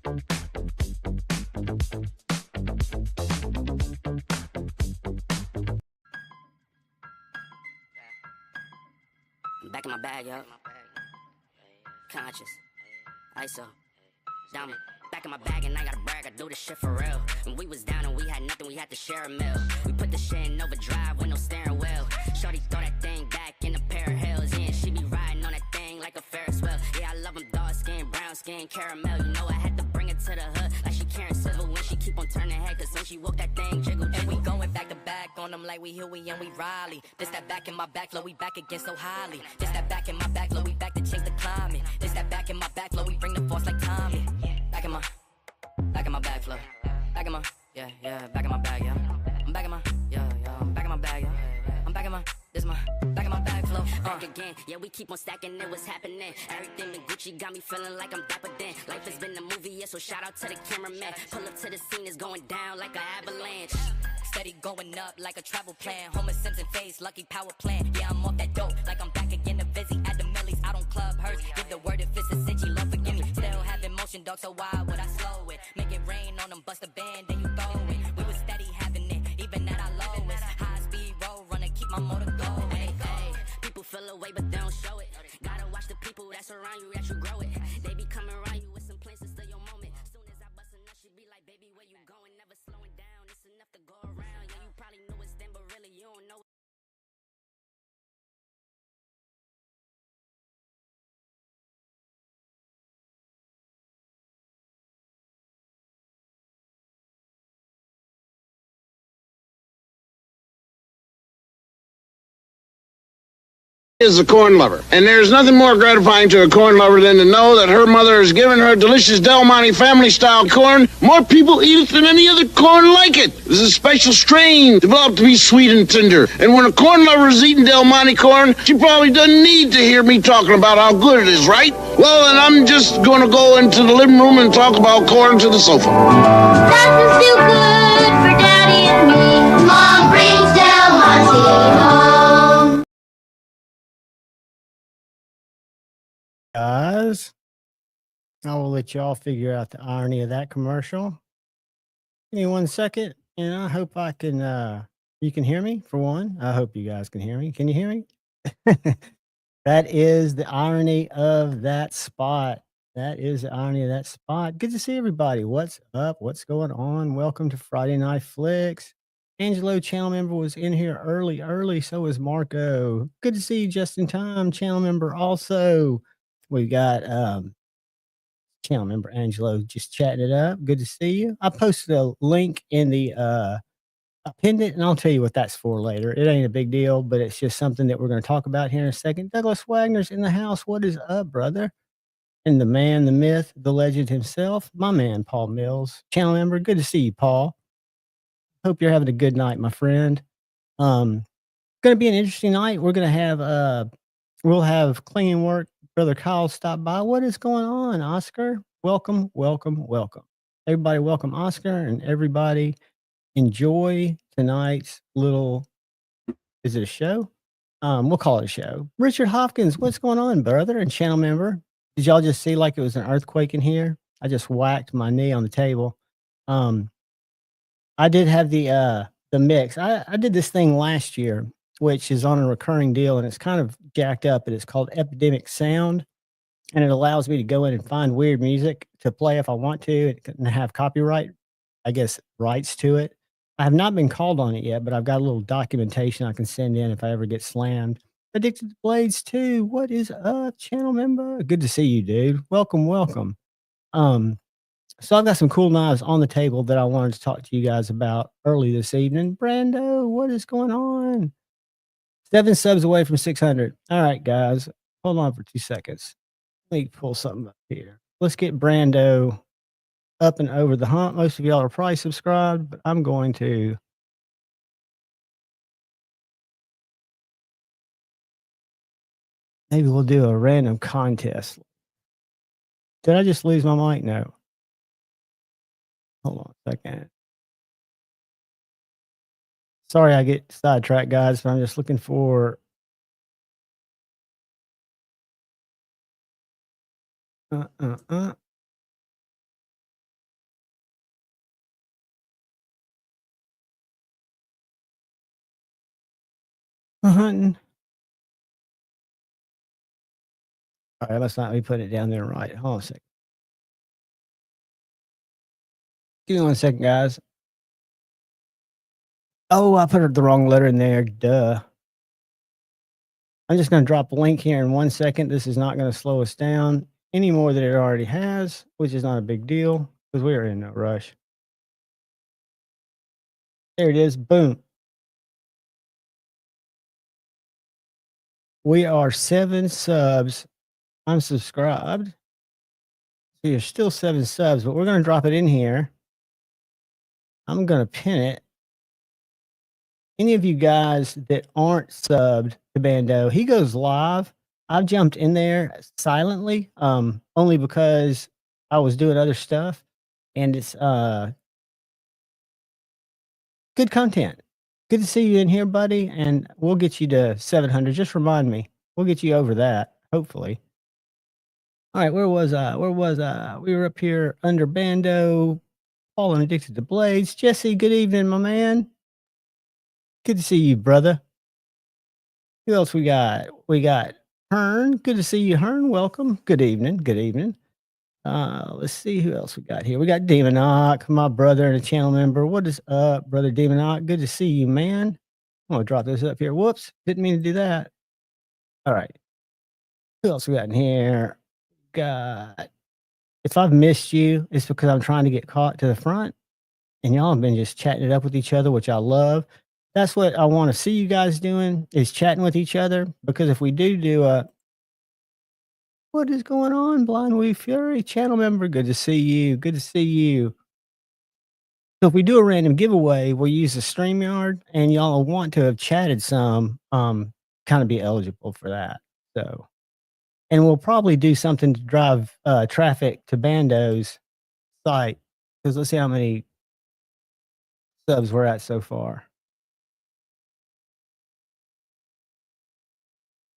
I'm back in my bag, yo. Conscious. ISO. Diamond. Back in my bag and I gotta brag, I do this shit for real. When we was down and we had nothing, we had to share a meal. We put the shit in overdrive with no steering wheel. Shorty throw that thing back in a pair of heels. Yeah, she be riding on that thing like a Ferris wheel. Yeah, I love them dark skin, brown skin, caramel. You know I had to bring it to the hood like she Karen Civil when she keep on turning head. Cause when she woke that thing jiggle. And we going back to back on them like we Huey and we Riley. This that back in my back, flow, we back again so highly. This that back in my back, flow, we back to chase the climate. This that back in my back, flow, we bring the force like Tommy. Back in my bag, flow. Back in my, back in my bag, yeah. I'm back in my, I'm back in my bag, yeah. I'm back in my, back in my bag, flow. Back again, yeah, we keep on stacking it, what's happening? Everything in Gucci got me feeling like I'm dapper then. Life has been a movie, yeah, so shout out to the cameraman. Pull up to the scene, it's going down like an avalanche. Steady going up like a travel plan. Homer Simpson face, lucky power plant. Yeah, I'm off that dope, like I'm back again to busy. At the millies, out on club hurts. Give the word if it's a cinch, Lord forgive me. Still having motion, dog, so why would I slow it? Make it rain on them, bust a band, then you throw it. We was steady having it, even at our lowest. High speed road running, keep my motor going. Hey, hey. People feel away, but they don't show it. Gotta watch the people that's around you, that you grow it. They be coming around you with some plans to steal your moment. Soon as I bust a nut, she be like, baby, where you going? Never slowing down, it's enough to go around. Yeah, you probably know it's them, but really you don't know it. Is a corn lover, and there's nothing more gratifying to a corn lover than to know that her mother has given her delicious Del Monte family-style corn. More people eat it than any other corn like it. This is a special strain developed to be sweet and tender. And when a corn lover is eating Del Monte corn, she probably doesn't need to hear me talking about how good it is, right? Well, then I'm just going to go into the living room and talk about corn to the sofa. Nothing's too good for Daddy and me. Mom brings Del Monte home. Guys, I will let y'all figure out the irony of that commercial. Give me 1 second, and I hope I can, you can hear me for one. I hope you guys can hear me. Can you hear me? That is the irony of that spot. That is the irony of that spot. Good to see everybody. What's up? What's going on? Welcome to Friday Night Flicks. Angelo, channel member, was in here early. So was Marco. Good to see you just in time, channel member. Also, we got channel member Angelo just chatting it up. Good to see you. I posted a link in the I pinned it, and I'll tell you what that's for later. It ain't a big deal, but it's just something that we're going to talk about here in a second. Douglas Wagner's in the house. What is up, brother? And the man, the myth, the legend himself, my man, Paul Mills, channel member. Good to see you, Paul. Hope you're having a good night, my friend. Going to be an interesting night. We're going to have we'll have Klingenwek, brother Kyle, stop by. What is going on, Oscar? Welcome. Everybody, welcome Oscar, and everybody enjoy tonight's little. Is it a show? We'll call it a show. Richard Hopkins, what's going on, brother and channel member? Did y'all just see like it was an earthquake in here? I just whacked my knee on the table. I did have the mix. I did this thing last year, which is on a recurring deal, and it's kind of jacked up, and it's called Epidemic Sound, and it allows me to go in and find weird music to play if I want to, and have copyright, I guess, rights to it. I have not been called on it yet, but I've got a little documentation I can send in if I ever get slammed. Addicted to Blades 2, what is up, channel member? Good to see you, dude. Welcome. So I've got some cool knives on the table that I wanted to talk to you guys about early this evening. Brando, what is going on? 7 subs away from 600. All right, guys, hold on for 2 seconds. Let me pull something up here. Let's get Brando up and over the hump. Most of y'all are probably subscribed, but I'm going to. Maybe we'll do a random contest. Did I just lose my mic? No. Hold on a second. Sorry I get sidetracked, guys, but I'm just looking for hunting. All right, let's not let me put it down there right. Hold on a second. Give me 1 second, guys. Oh, I put the wrong letter in there. Duh. I'm just going to drop a link here in 1 second. This is not going to slow us down any more than it already has, which is not a big deal because we are in no rush. There it is. Boom. We are 7 subs. I'm subscribed. So you're still 7 subs, but we're going to drop it in here. I'm going to pin it. Any of you guys that aren't subbed to Bando, he goes live. I've jumped in there silently, only because I was doing other stuff, and it's good content. Good to see you in here, buddy, and we'll get you to 700. Just remind me. We'll get you over that, hopefully. All right, where was I? We were up here under Bando, Paul and Addicted to Blades. Jesse, good evening, my man. Good to see you, brother. Who else we got? We got Hearn. Good to see you, Hearn. Welcome. Good evening. Good evening. Let's see who else we got here. We got Demonok, my brother and a channel member. What is up, brother Demonok? Good to see you, man. I'm gonna drop this up here. Whoops, didn't mean to do that. All right. Who else we got in here? Got. If I've missed you, it's because I'm trying to get caught to the front, and y'all have been just chatting it up with each other, which I love. That's what I want to see you guys doing, is chatting with each other, because if we do a what is going on, Blind Wee Fury channel member? Good to see you. Good to see you. So if we do a random giveaway, we'll use the StreamYard, and y'all want to have chatted some, kind of be eligible for that. So, and we'll probably do something to drive traffic to Bando's site, because let's see how many subs we're at so far.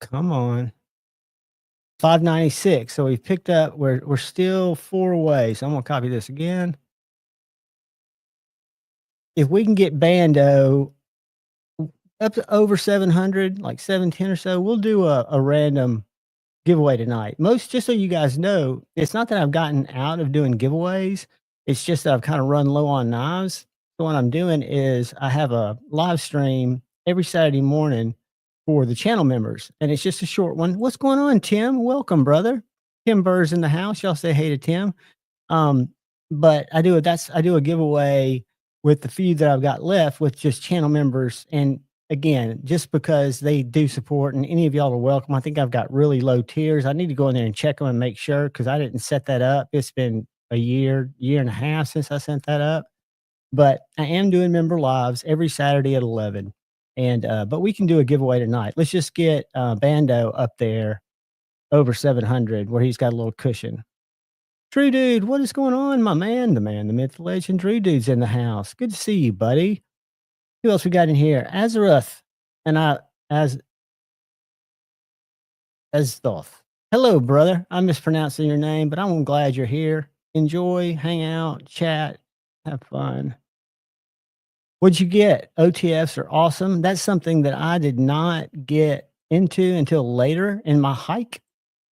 Come on. 596. So we've picked up, we're still 4 away. So I'm gonna copy this again. If we can get Bando up to over 700, like 710 or so, we'll do a random giveaway tonight. Just so you guys know, it's not that I've gotten out of doing giveaways. It's just that I've kind of run low on knives. So what I'm doing is I have a live stream every Saturday morning for the channel members, and it's just a short one. What's going on, Tim? Welcome, brother. Tim Burr's in the house. Y'all say hey to Tim. But I do a giveaway with the few that I've got left with just channel members. And again, just because they do support, and any of y'all are welcome. I think I've got really low tiers. I need to go in there and check them and make sure, because I didn't set that up. It's been a year and a half since I sent that up. But I am doing member lives every Saturday at 11. And but we can do a giveaway tonight. Let's just get Bando up there over 700, where he's got a little cushion. True Dude, what is going on, my man? The man, the myth, the legend. True Dude's in the house. Good to see you, buddy. Who else we got in here? Azaruth and Azthoth. Hello, brother. I'm mispronouncing your name, but I'm glad you're here. Enjoy, hang out, chat, have fun. What'd you get? OTFs are awesome. That's something that I did not get into until later in my hike.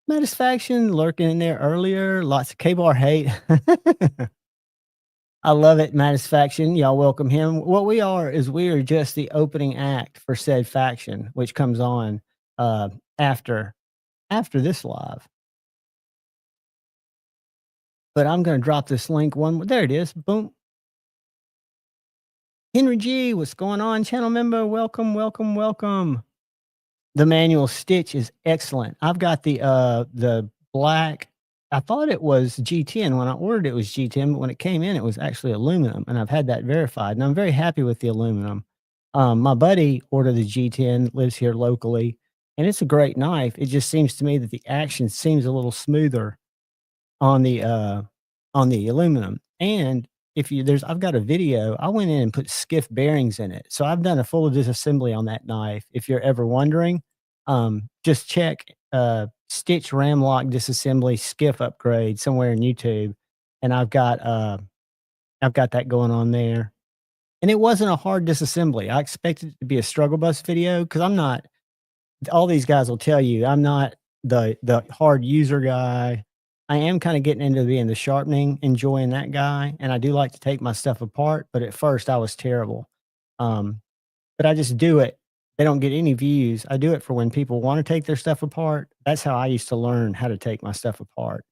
Satisfaction lurking in there earlier. Lots of K-Bar hate. I love it, Satisfaction. Y'all welcome him. What we are is we are just the opening act for said faction, which comes on after this live. But I'm going to drop this link one. There it is. Boom. Henry G, what's going on? Channel member, welcome, welcome, welcome. The manual stitch is excellent. I've got the black. I thought it was G10 when I ordered. It was G10, but when it came in, it was actually aluminum, and I've had that verified, and I'm very happy with the aluminum. My buddy ordered the G10, lives here locally, and it's a great knife. It just seems to me that the action seems a little smoother on the aluminum. And I've got a video. I went in and put skiff bearings in it. So I've done a full disassembly on that knife. If you're ever wondering, just check stitch ram lock disassembly skiff upgrade somewhere in YouTube. And I've got that going on there. And it wasn't a hard disassembly. I expected it to be a struggle bus video, because I'm not all these guys will tell you I'm not the hard user guy. I am kind of getting into being the sharpening, enjoying that guy, and I do like to take my stuff apart. But at first, I was terrible. But I just do it. They don't get any views. I do it for when people want to take their stuff apart. That's how I used to learn how to take my stuff apart.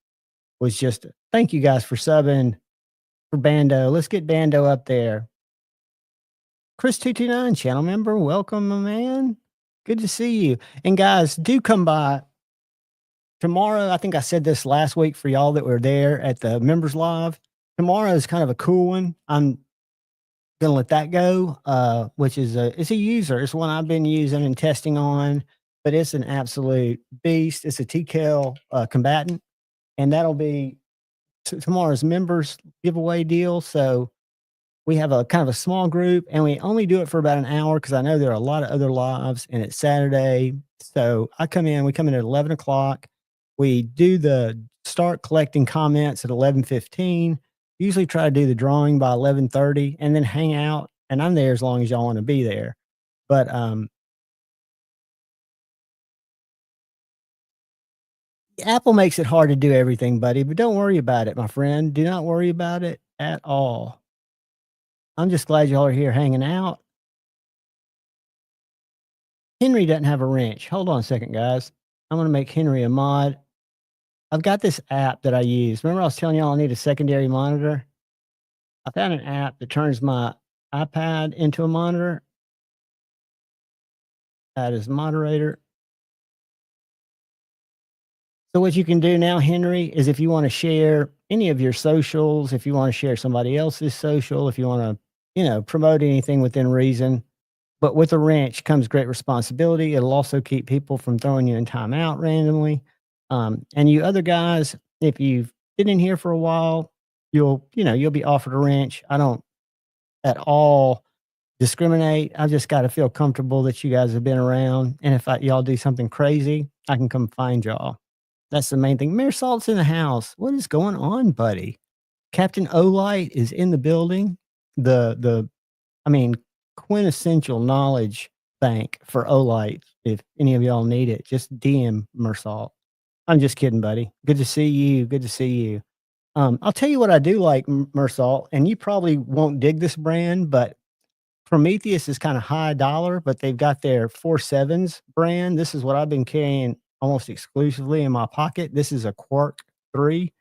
Was just thank you guys for subbing for Bando. Let's get Bando up there. Chris229, channel member, welcome, my man. Good to see you. And guys, do come by tomorrow. I think I said this last week for y'all that were there at the members live. Tomorrow is kind of a cool one. I'm gonna let that go, which is it's a user. It's one I've been using and testing on, but it's an absolute beast. It's a TKL combatant, and that'll be tomorrow's members giveaway deal. So we have a kind of a small group, and we only do it for about an hour because I know there are a lot of other lives, and it's Saturday. So we come in at 11 o'clock. We do the start collecting comments at 11:15. Usually try to do the drawing by 11:30 and then hang out. And I'm there as long as y'all want to be there. But Apple makes it hard to do everything, buddy. But don't worry about it, my friend. Do not worry about it at all. I'm just glad y'all are here hanging out. Henry doesn't have a wrench. Hold on a second, guys. I'm going to make Henry a mod. I've got this app that I use. Remember I was telling y'all I need a secondary monitor? I found an app that turns my iPad into a monitor. Add as moderator. So what you can do now, Henry, is if you want to share any of your socials, if you want to share somebody else's social, if you want to, promote anything within reason, but with a wrench comes great responsibility. It'll also keep people from throwing you in timeout randomly. And you other guys, if you've been in here for a while, you'll be offered a wrench. I don't at all discriminate. I just got to feel comfortable that you guys have been around. And if y'all do something crazy, I can come find y'all. That's the main thing. Mayor Salt's in the house. What is going on, buddy? Captain Olight is in the building. Quintessential knowledge bank for Olight. If any of y'all need it, just DM Mersalt. I'm just kidding, buddy. Good to see you. Good to see you. I'll tell you what I do like, Mersalt, and you probably won't dig this brand, but Prometheus is kind of high dollar, but they've got their 4.7s brand. This is what I've been carrying almost exclusively in my pocket. This is a Quark 3.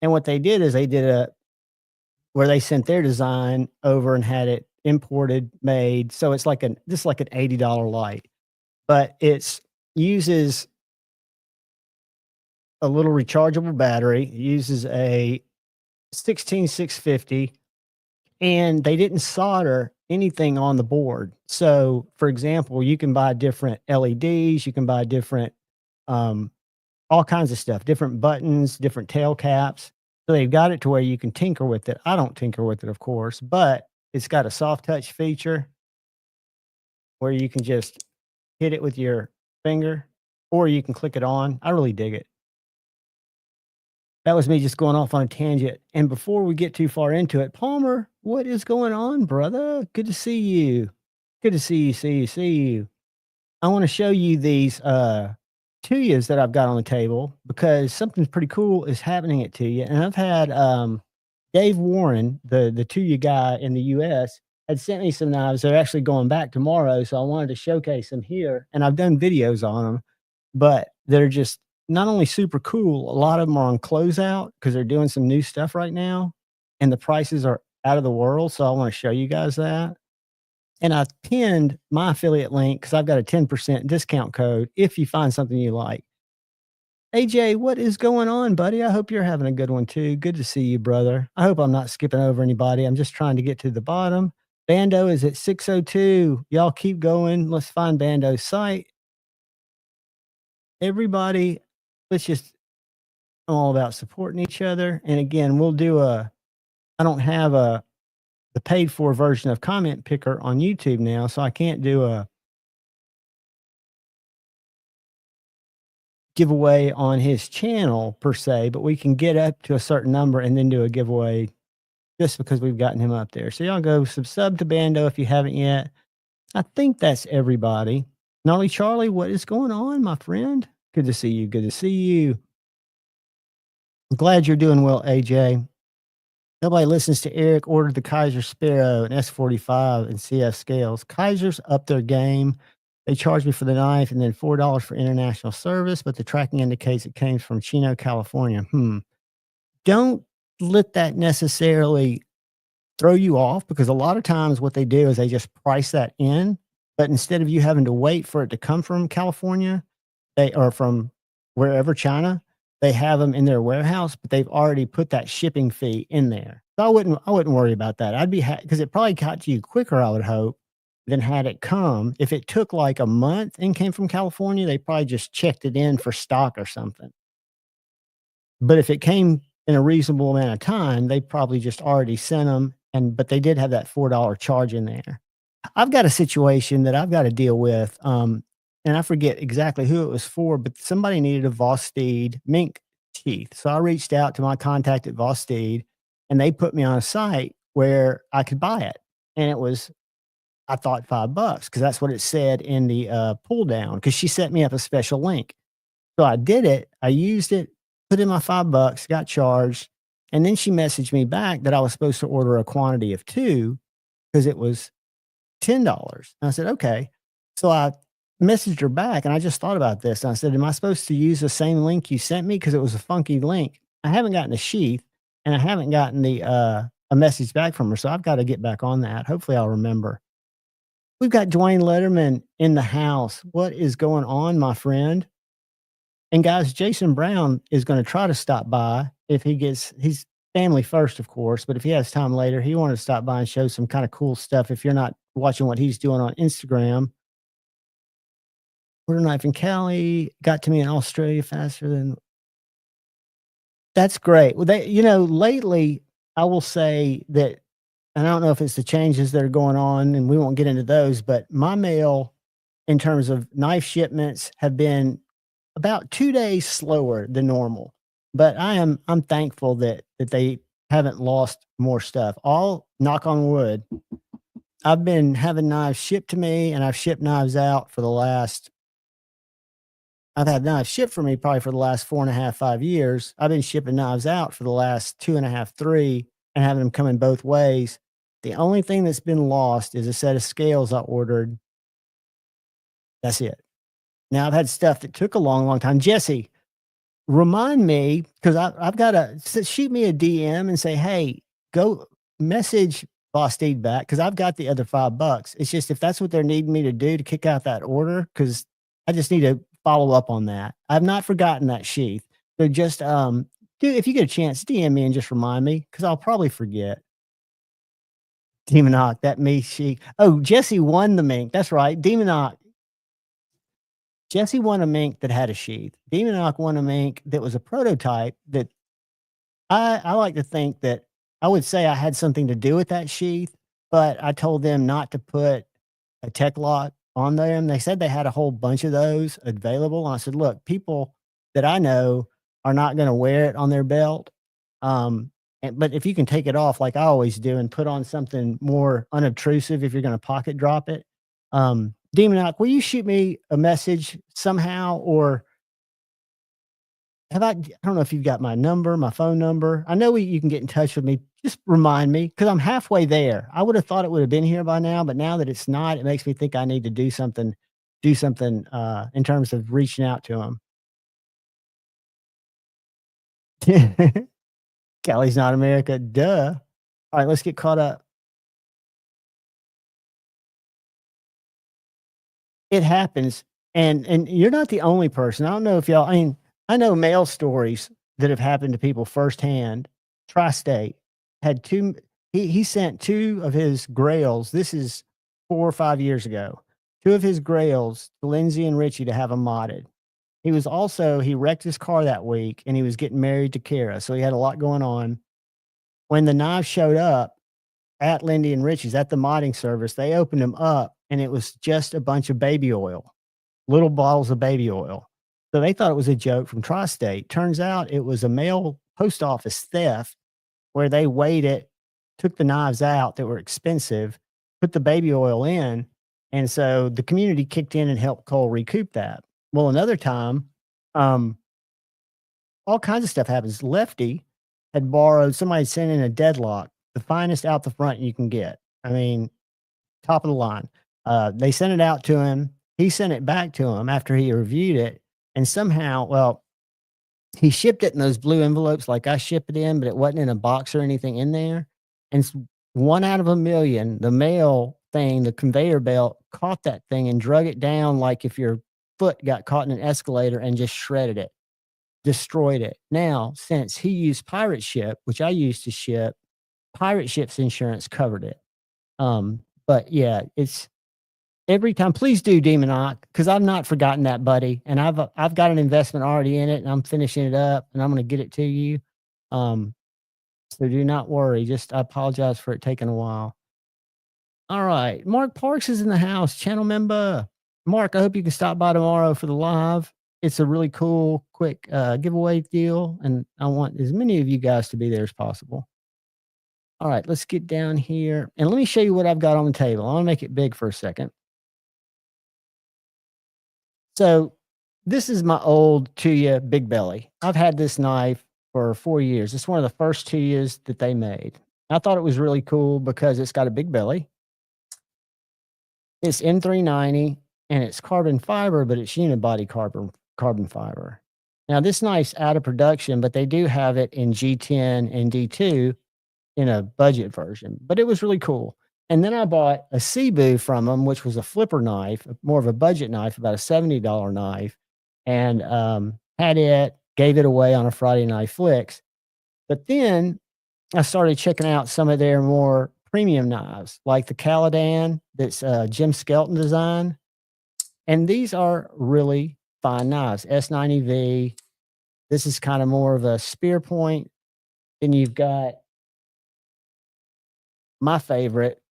And what they did is they did where they sent their design over and had it imported, made. So it's like an $80 light, but it uses a little rechargeable battery. It uses a 16650, and they didn't solder anything on the board. So for example, you can buy different LEDs, you can buy different all kinds of stuff, different buttons, different tail caps. So they've got it to where you can tinker with it. I don't tinker with it, of course, but it's got a soft touch feature where you can just hit it with your finger, or you can click it on. I really dig it. That was me just going off on a tangent. And before we get too far into it, Palmer, what is going on, brother? Good to see you. Good to see you. I want to show you these Tuyas that I've got on the table because something pretty cool is happening at Tuya. And I've had Dave Warren, the Tuya guy in the US, had sent me some knives. They're actually going back tomorrow, so I wanted to showcase them here. And I've done videos on them, but they're just not only super cool, a lot of them are on closeout because they're doing some new stuff right now, and the prices are out of the world. So I want to show you guys that. And I pinned my affiliate link because I've got a 10% discount code if you find something you like. AJ, what is going on, buddy? I hope you're having a good one too. Good to see you, brother. I hope I'm not skipping over anybody. I'm just trying to get to the bottom. Bando is at 602. Y'all keep going. Let's find Bando's site. Everybody, I'm all about supporting each other. And again, we'll do I don't have the paid for version of Comment Picker on YouTube now, so I can't do a giveaway on his channel per se, but we can get up to a certain number and then do a giveaway just because we've gotten him up there. So y'all go sub to Bando if you haven't yet. I think that's everybody. Nolly Charlie, what is going on, my friend? Good to see you. Good to see you. I'm glad you're doing well, AJ. Nobody listens to Eric. Ordered the Kaiser Sparrow, an S45, and CF scales. Kaiser's up their game. They charged me for the knife and then $4 for international service, but the tracking indicates it came from Chino, California. Don't let that necessarily throw you off, because a lot of times what they do is they just price that in. But instead of you having to wait for it to come from California, they or from wherever, China, they have them in their warehouse, but they've already put that shipping fee in there. So I wouldn't worry about that. I'd be because it probably got to you quicker, I would hope, than had it come. If it took like a month and came from California, they probably just checked it in for stock or something. But if it came in a reasonable amount of time, they probably just already sent them. But they did have that $4 charge in there. I've got a situation that I've got to deal with. And I forget exactly who it was for, but somebody needed a Vosteed mink teeth. So I reached out to my contact at Vosteed, and they put me on a site where I could buy it. And it was, I thought, $5 because that's what it said in the pull down, because she sent me up a special link. So I did it. I used it, put in my $5, got charged. And then she messaged me back that I was supposed to order a quantity of 2 because it was $10. And I said, okay. So I messaged her back, and I just thought about this. And I said, am I supposed to use the same link you sent me? Because it was a funky link. I haven't gotten a sheath, and I haven't gotten a message back from her. So I've got to get back on that. Hopefully I'll remember. We've got Dwayne Letterman in the house. What is going on, my friend? And guys, Jason Brown is going to try to stop by if he's family first, of course, but if he has time later, he wanted to stop by and show some kind of cool stuff. If you're not watching what he's doing on Instagram, order knife in Cali, got to me in Australia faster than. That's great. Well, lately, I will say that, and I don't know if it's the changes that are going on, and we won't get into those, but my mail in terms of knife shipments have been about 2 days slower than normal. But I'm thankful that they haven't lost more stuff. All knock on wood. I've been having knives shipped to me, and I've shipped knives out for the last. I've had knives shipped for me probably for the last 4.5, 5 years. I've been shipping knives out for the last 2.5, 3, and having them come in both ways. The only thing that's been lost is a set of scales I ordered. That's it. Now I've had stuff that took a long, long time. Jesse, remind me, because I've got to shoot me a DM and say, hey, go message Vosteed back, because I've got the other $5. It's just if that's what they're needing me to do to kick out that order, because I just need to follow up on that. I've not forgotten that sheath. So just if you get a chance, DM me and just remind me, because I'll probably forget. Demonoc, that me she. Oh, Jesse won the mink. That's right. Demonoc. Jesse won a mink that had a sheath. Demonoc won a mink that was a prototype that I like to think that I would say I had something to do with that sheath, but I told them not to put a tech lock on them. They said they had a whole bunch of those available. And I said, look, people that I know are not going to wear it on their belt. But if you can take it off like I always do and put on something more unobtrusive, if you're going to pocket drop it, Demonoc, will you shoot me a message somehow? Or I don't know if you've got my number, my phone number. I know you can get in touch with me. Just remind me, because I'm halfway there. I would have thought it would have been here by now, but now that it's not, it makes me think I need to do something in terms of reaching out to them. Cali's not America. Duh. All right, let's get caught up. It happens. And you're not the only person. I don't know if y'all, I know mail stories that have happened to people firsthand. Tri-State had he sent 2 of his grails. This is 4 or 5 years ago. 2 of his grails to Lindsay and Richie to have them modded. He wrecked his car that week, and he was getting married to Kara. So he had a lot going on. When the knives showed up at Lindy and Richie's at the modding service, they opened them up, and it was just a bunch of baby oil, little bottles of baby oil. So they thought it was a joke from Tri-State. Turns out it was a mail post office theft where they weighed it, took the knives out that were expensive, put the baby oil in, And so the community kicked in and helped Cole recoup that. Well, another time, all kinds of stuff happens. Lefty had borrowed, somebody sent in a deadlock, the finest out the front you can get. I mean, top of the line. They sent it out to him. He sent it back to him after he reviewed it. And somehow, well, he shipped it in those blue envelopes like I ship it in, but it wasn't in a box or anything in there. And one out of a million, the mail thing, the conveyor belt caught that thing and drug it down like if your foot got caught in an escalator and just shredded it, destroyed it. Now, since he used pirate ship, which I used to ship, pirate ship's insurance covered it. But yeah, it's every time. Please do Demonic, because I've not forgotten that, buddy, and I've got an investment already in it, and I'm finishing it up, and I'm going to get it to you. So do not worry. Just I apologize for it taking a while. All right, Mark Parks is in the house, channel member. Mark, I hope you can stop by tomorrow for the live. It's a really cool, quick giveaway deal, and I want as many of you guys to be there as possible. All right, let's get down here, and let me show you what I've got on the table. I want to make it big for a second. So this is my old Tuya Big Belly. I've had this knife for 4 years. It's one of the first Tuyas that they made. I thought it was really cool because it's got a big belly. It's M390 and it's carbon fiber, but it's unibody carbon fiber. Now this knife's out of production, but they do have it in G10 and D2 in a budget version. But it was really cool. And then I bought a Cebu from them, which was a flipper knife, more of a budget knife, about a $70 knife, and had it, gave it away on a Friday Night Flicks. But then I started checking out some of their more premium knives, like the Caladan that's Jim Skelton design. And these are really fine knives. S90V. This is kind of more of a spear point. Then you've got my favorite,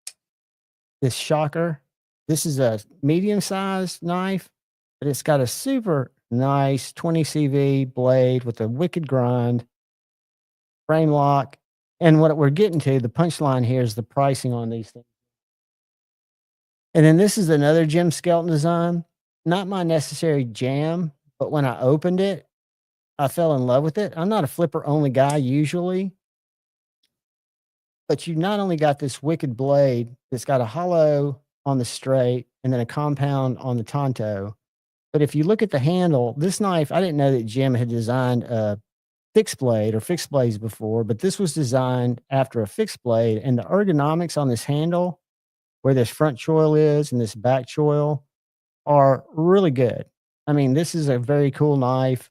this Shocker. This is a medium-sized knife, but it's got a super nice 20 CV blade with a wicked grind, frame lock. And what we're getting to, the punchline here is the pricing on these things. And then this is another Jim Skelton design. Not my necessary jam, but when I opened it, I fell in love with it. I'm not a flipper-only guy usually, but you not only got this wicked blade that's got a hollow on the straight and then a compound on the Tonto, but if you look at the handle, this knife, I didn't know that Jim had designed a fixed blade or fixed blades before, but this was designed after a fixed blade, and the ergonomics on this handle, where this front choil is and this back choil, are really good. I mean, this is a very cool knife,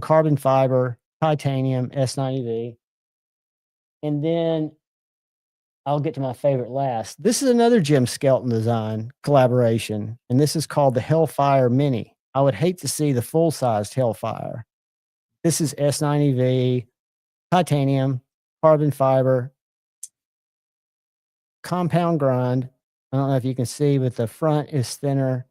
carbon fiber, titanium, S90V. And then I'll get to my favorite last. This is another Jim Skelton design collaboration, and this is called the Hellfire Mini. I would hate to see the full-sized Hellfire. This is S90V, titanium, carbon fiber, compound grind. I don't know if you can see, but the front is thinner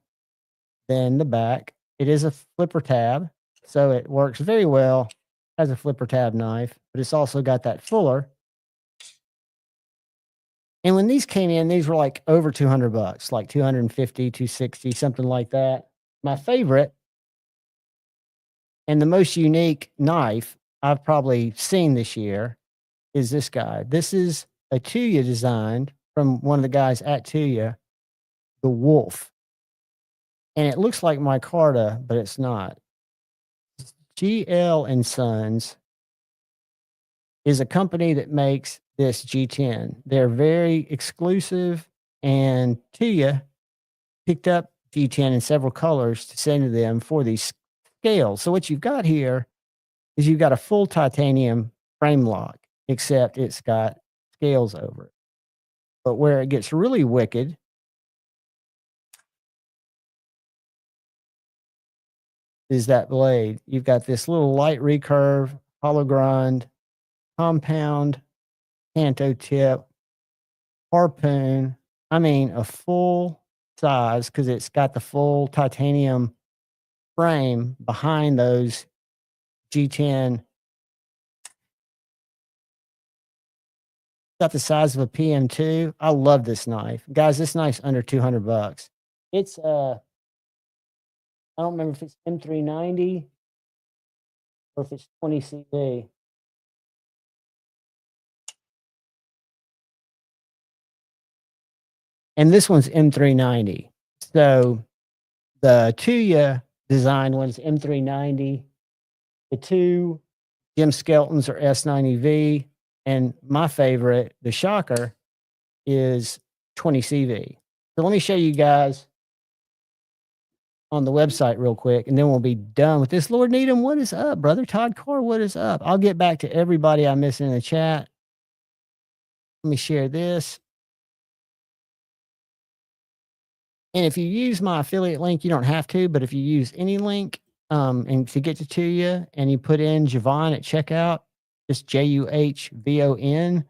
than the back. It is a flipper tab, so it works very well as a flipper tab knife, but it's also got that fuller. And when these came in, these were like over $200, like 250, 260, something like that. My favorite and the most unique knife I've probably seen this year is this guy. This is a Tuya designed from one of the guys at Tuya, the Wolf. And it looks like micarta, but it's not. GL and Sons is a company that makes this G10. They're very exclusive, and Tuya picked up G10 in several colors to send to them for these scales. So what you've got here is you've got a full titanium frame lock, except it's got scales over it. But where it gets really wicked is that blade. You've got this little light recurve, hollow grind, compound, Canto tip, harpoon. I mean, a full size, because it's got the full titanium frame behind those G10. Got the size of a PM2. I love this knife. Guys, this knife's under $200. It's I don't remember if it's M390 or if it's 20 CV. And this one's M390. So the Tuya design one's M390. The two Jim Skeltons are S90V. And my favorite, the Shocker, is 20 CV. So let me show you guys on the website real quick, and then we'll be done with this. Lord Needham, what is up, brother? Todd Carr, what is up? I'll get back to everybody I missed in the chat. Let me share this. And if you use my affiliate link, you don't have to, but if you use any link and to get to you and you put in Javon at checkout, just JUHVON,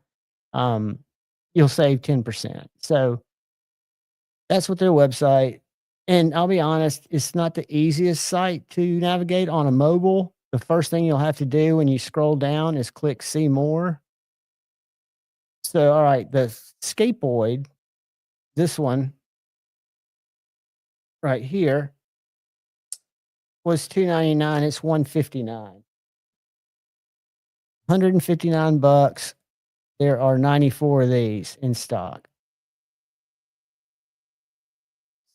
you'll save 10%. So that's what their website. And I'll be honest, it's not the easiest site to navigate on a mobile. The first thing you'll have to do when you scroll down is click see more. So, all right, the Skateoid, this one right here was $299. It's $159. $159. There are 94 of these in stock.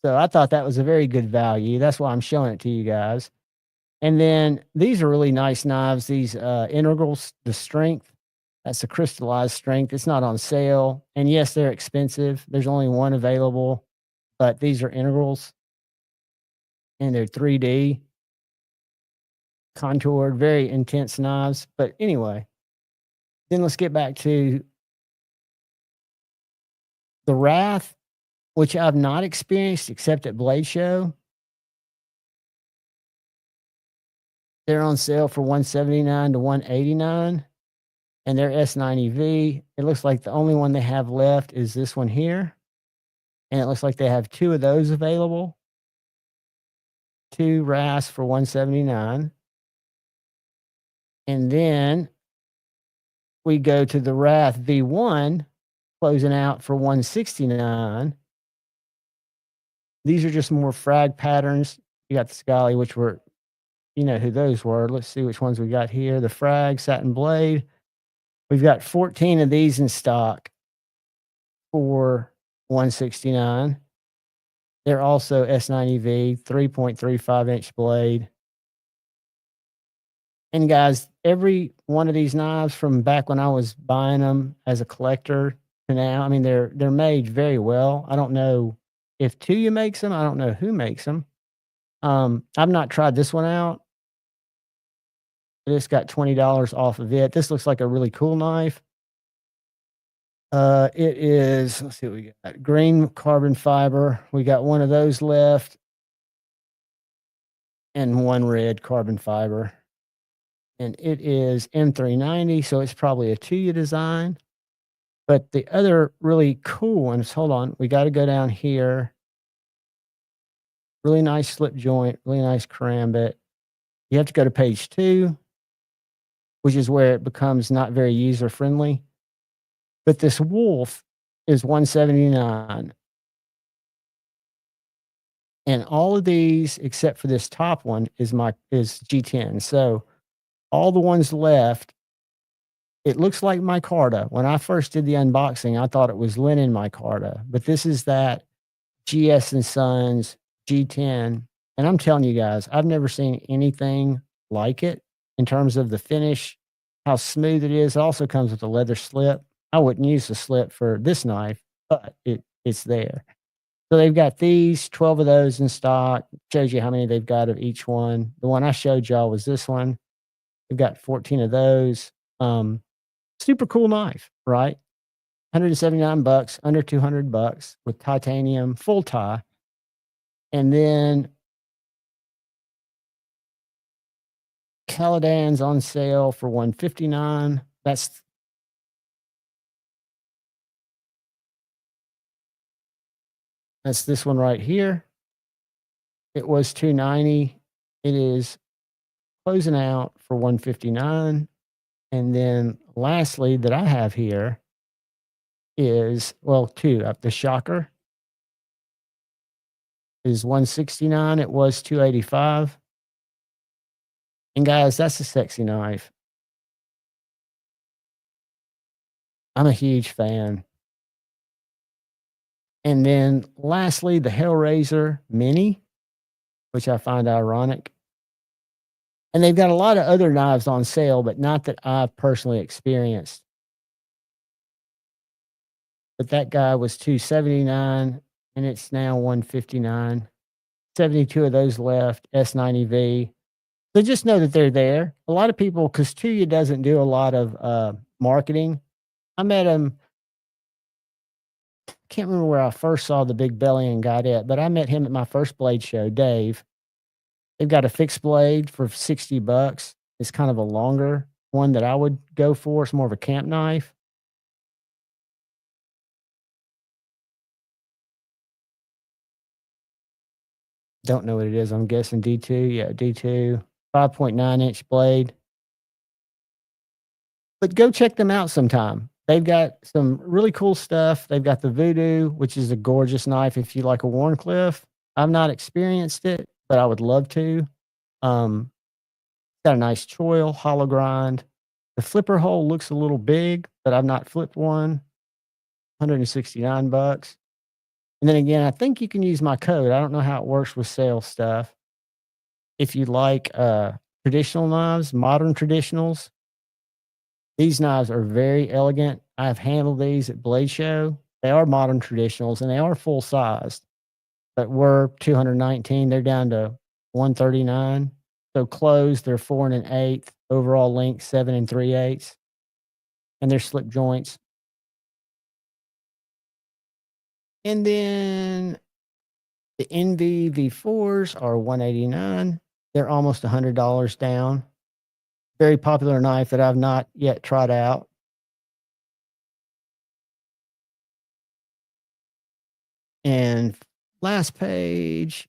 So I thought that was a very good value. That's why I'm showing it to you guys. And then these are really nice knives. These integrals, the strength, that's the crystallized strength. It's not on sale. And yes, they're expensive. There's only one available, but these are integrals. And they're 3D, contoured, very intense knives. But anyway, then let's get back to the Wrath, which I've not experienced except at Blade Show. They're on sale for $179 to $189, and they're S90V. It looks like the only one they have left is this one here, and it looks like they have two of those available. Two Wraths for $179, and then we go to the Wrath V1, closing out for $169. These are just more frag patterns. You got the Scully, which were, you know who those were. Let's see which ones we got here. The frag, satin blade. We've got 14 of these in stock for $169. They're also S90V, 3.35-inch blade. And guys, every one of these knives from back when I was buying them as a collector to now, I mean, they're made very well. I don't know if Tuya makes them. I don't know who makes them. I've not tried this one out. I just got $20 off of it. This looks like a really cool knife. It is, let's see what we got. Green carbon fiber. We got one of those left. And one red carbon fiber. And it is M390, so it's probably a Tuya design. But the other really cool ones, hold on, we got to go down here. Really nice slip joint, really nice karambit. You have to go to page 2, which is where it becomes not very user friendly. But this Wolf is $179. And all of these, except for this top one, is G10. So all the ones left, it looks like micarta. When I first did the unboxing, I thought it was linen micarta, but this is that GS and Sons G10. And I'm telling you guys, I've never seen anything like it in terms of the finish, how smooth it is. It also comes with a leather slip. I wouldn't use the slip for this knife, but it's there. So they've got these 12 of those in stock. Shows you how many they've got of each one. The one I showed y'all was this one. We've got 14 of those. Super cool knife, right? $179, under $200 with titanium, full tie. And then Caladan's on sale for $159. That's this one right here. It was $290. It is closing out for $159. And then lastly that I have here is, well, two. The Shocker is $169. It was $285. And guys, that's a sexy knife. I'm a huge fan. And then lastly, the Hellraiser Mini, which I find ironic. And they've got a lot of other knives on sale, but not that I've personally experienced. But that guy was $279 and it's now $159. 72 of those left, S90V. So just know that they're there. A lot of people, because Tuya doesn't do a lot of marketing. I met him, can't remember where I first saw the big belly and got it, but I met him at my first blade show, Dave. They've got a fixed blade for $60. It's kind of a longer one that I would go for. It's more of a camp knife. Don't know what it is. I'm guessing D2. Yeah, D2. 5.9-inch blade. But go check them out sometime. They've got some really cool stuff. They've got the Voodoo, which is a gorgeous knife if you like a Wharncliffe. I've not experienced it, but I would love to. Got a nice choil, hollow grind. The flipper hole looks a little big, but I've not flipped one. $169. And then again, I think you can use my code. I don't know how it works with sales stuff. If you like traditional knives, modern traditionals, these knives are very elegant. I've handled these at Blade Show. They are modern traditionals and they are full sized, but we're 219. They're down to 139. So closed, they're 4 1/8. Overall length 7 3/8. And they're slip joints. And then the Envy V4s are $189. They're almost $100 down. Very popular knife that I've not yet tried out. And last page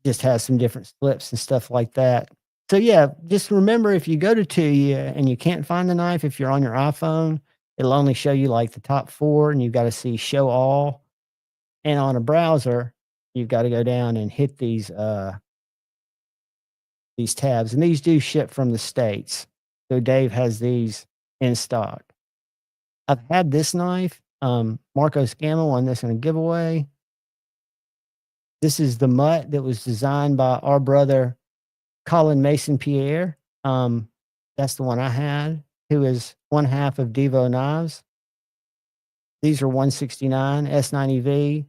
just has some different slips and stuff like that. So yeah, just remember if you go to Tuya and you can't find the knife, if you're on your iPhone, it'll only show you like the top 4 and you've got to see show all. And on a browser, you've got to go down and hit these tabs. And these do ship from the States. So Dave has these in stock. I've had this knife. Marco Scammo won this in a giveaway. This is the mutt that was designed by our brother, Colin Mason Pierre. That's the one I had, who is one half of Devo Knives. These are $169, S90V.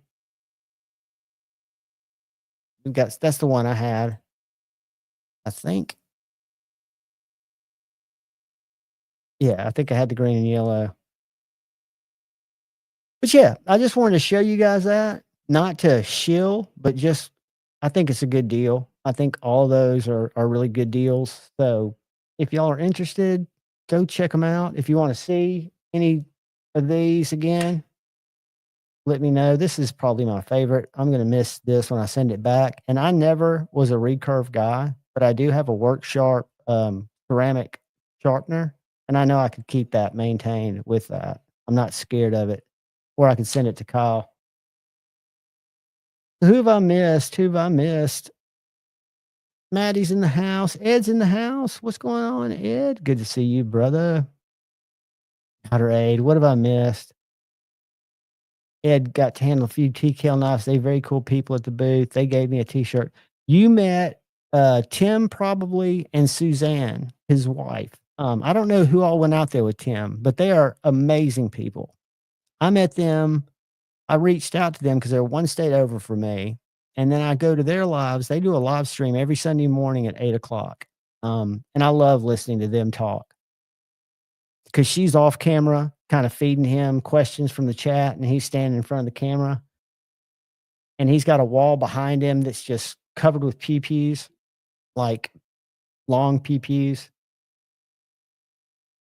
That's the one I had, I think. Yeah, I think I had the green and yellow. But yeah, I just wanted to show you guys that. Not to shill, but just, I think it's a good deal. I think all those are really good deals. So if y'all are interested, go check them out. If you want to see any of these again, let me know. This is probably my favorite. I'm going to miss this when I send it back. And I never was a recurve guy, but I do have a work sharp ceramic sharpener. And I know I could keep that maintained with that. I'm not scared of it. Or I could send it to Kyle. Who have I missed? Who have I missed? Maddie's in the house. Ed's in the house. What's going on, Ed? Good to see you, brother. Aid. What have I missed? Ed got to handle a few TKL knives. They very cool people at the booth. They gave me a t-shirt. You met Tim probably and Suzanne, his wife. I don't know who all went out there with Tim, but they are amazing people. I met them. I reached out to them because they're one state over for me. And then I go to their lives. They do a live stream every Sunday morning at 8:00. And I love listening to them talk because she's off camera, kind of feeding him questions from the chat. And he's standing in front of the camera. And he's got a wall behind him that's just covered with pew-pews, like long pew-pews.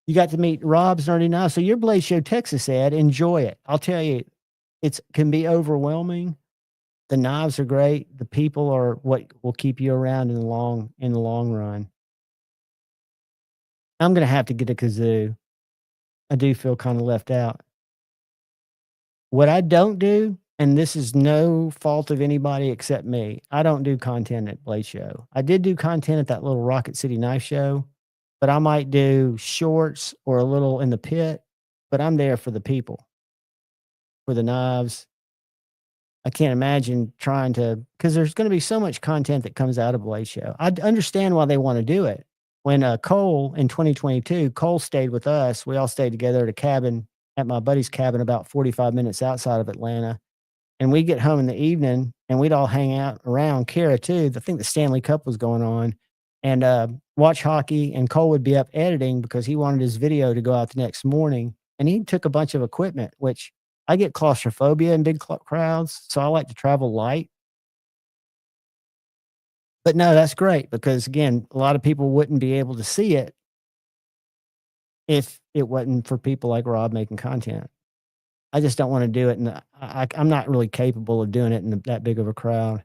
You got to meet Rob's Nerdy Knives. So your Blade Show Texas ad, enjoy it. I'll tell you, it can be overwhelming. The knives are great. The people are what will keep you around in the long run. I'm going to have to get a kazoo. I do feel kind of left out. What I don't do and this is no fault of anybody except me. I don't do content at Blade Show. I did do content at that little Rocket City Knife Show, but I might do shorts or a little in the pit, but I'm there for the people, for the knives. I can't imagine trying to, because there's going to be so much content that comes out of Blade Show. I understand why they want to do it. When Cole in 2022, Cole stayed with us. We all stayed together at a cabin, at my buddy's cabin, about 45 minutes outside of Atlanta. And we get home in the evening and we'd all hang out around Kara too. I think the Stanley Cup was going on, and watch hockey. And Cole would be up editing because he wanted his video to go out the next morning. And he took a bunch of equipment, which I get claustrophobia in big crowds. So I like to travel light. But no, that's great because, again, a lot of people wouldn't be able to see it if it wasn't for people like Rob making content. I just don't want to do it. And I'm not really capable of doing it in that big of a crowd.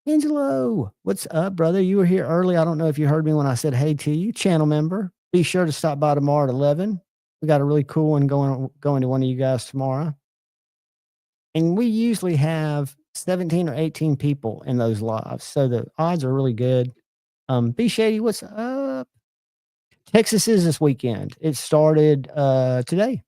Angelo, what's up, brother? You were here early. I don't know if you heard me when I said hey to you, channel member. Be sure to stop by tomorrow at 11. We got a really cool one going to one of you guys tomorrow. And we usually have 17 or 18 people in those lives. So the odds are really good. B Shady, what's up? Texas is this weekend. It started today.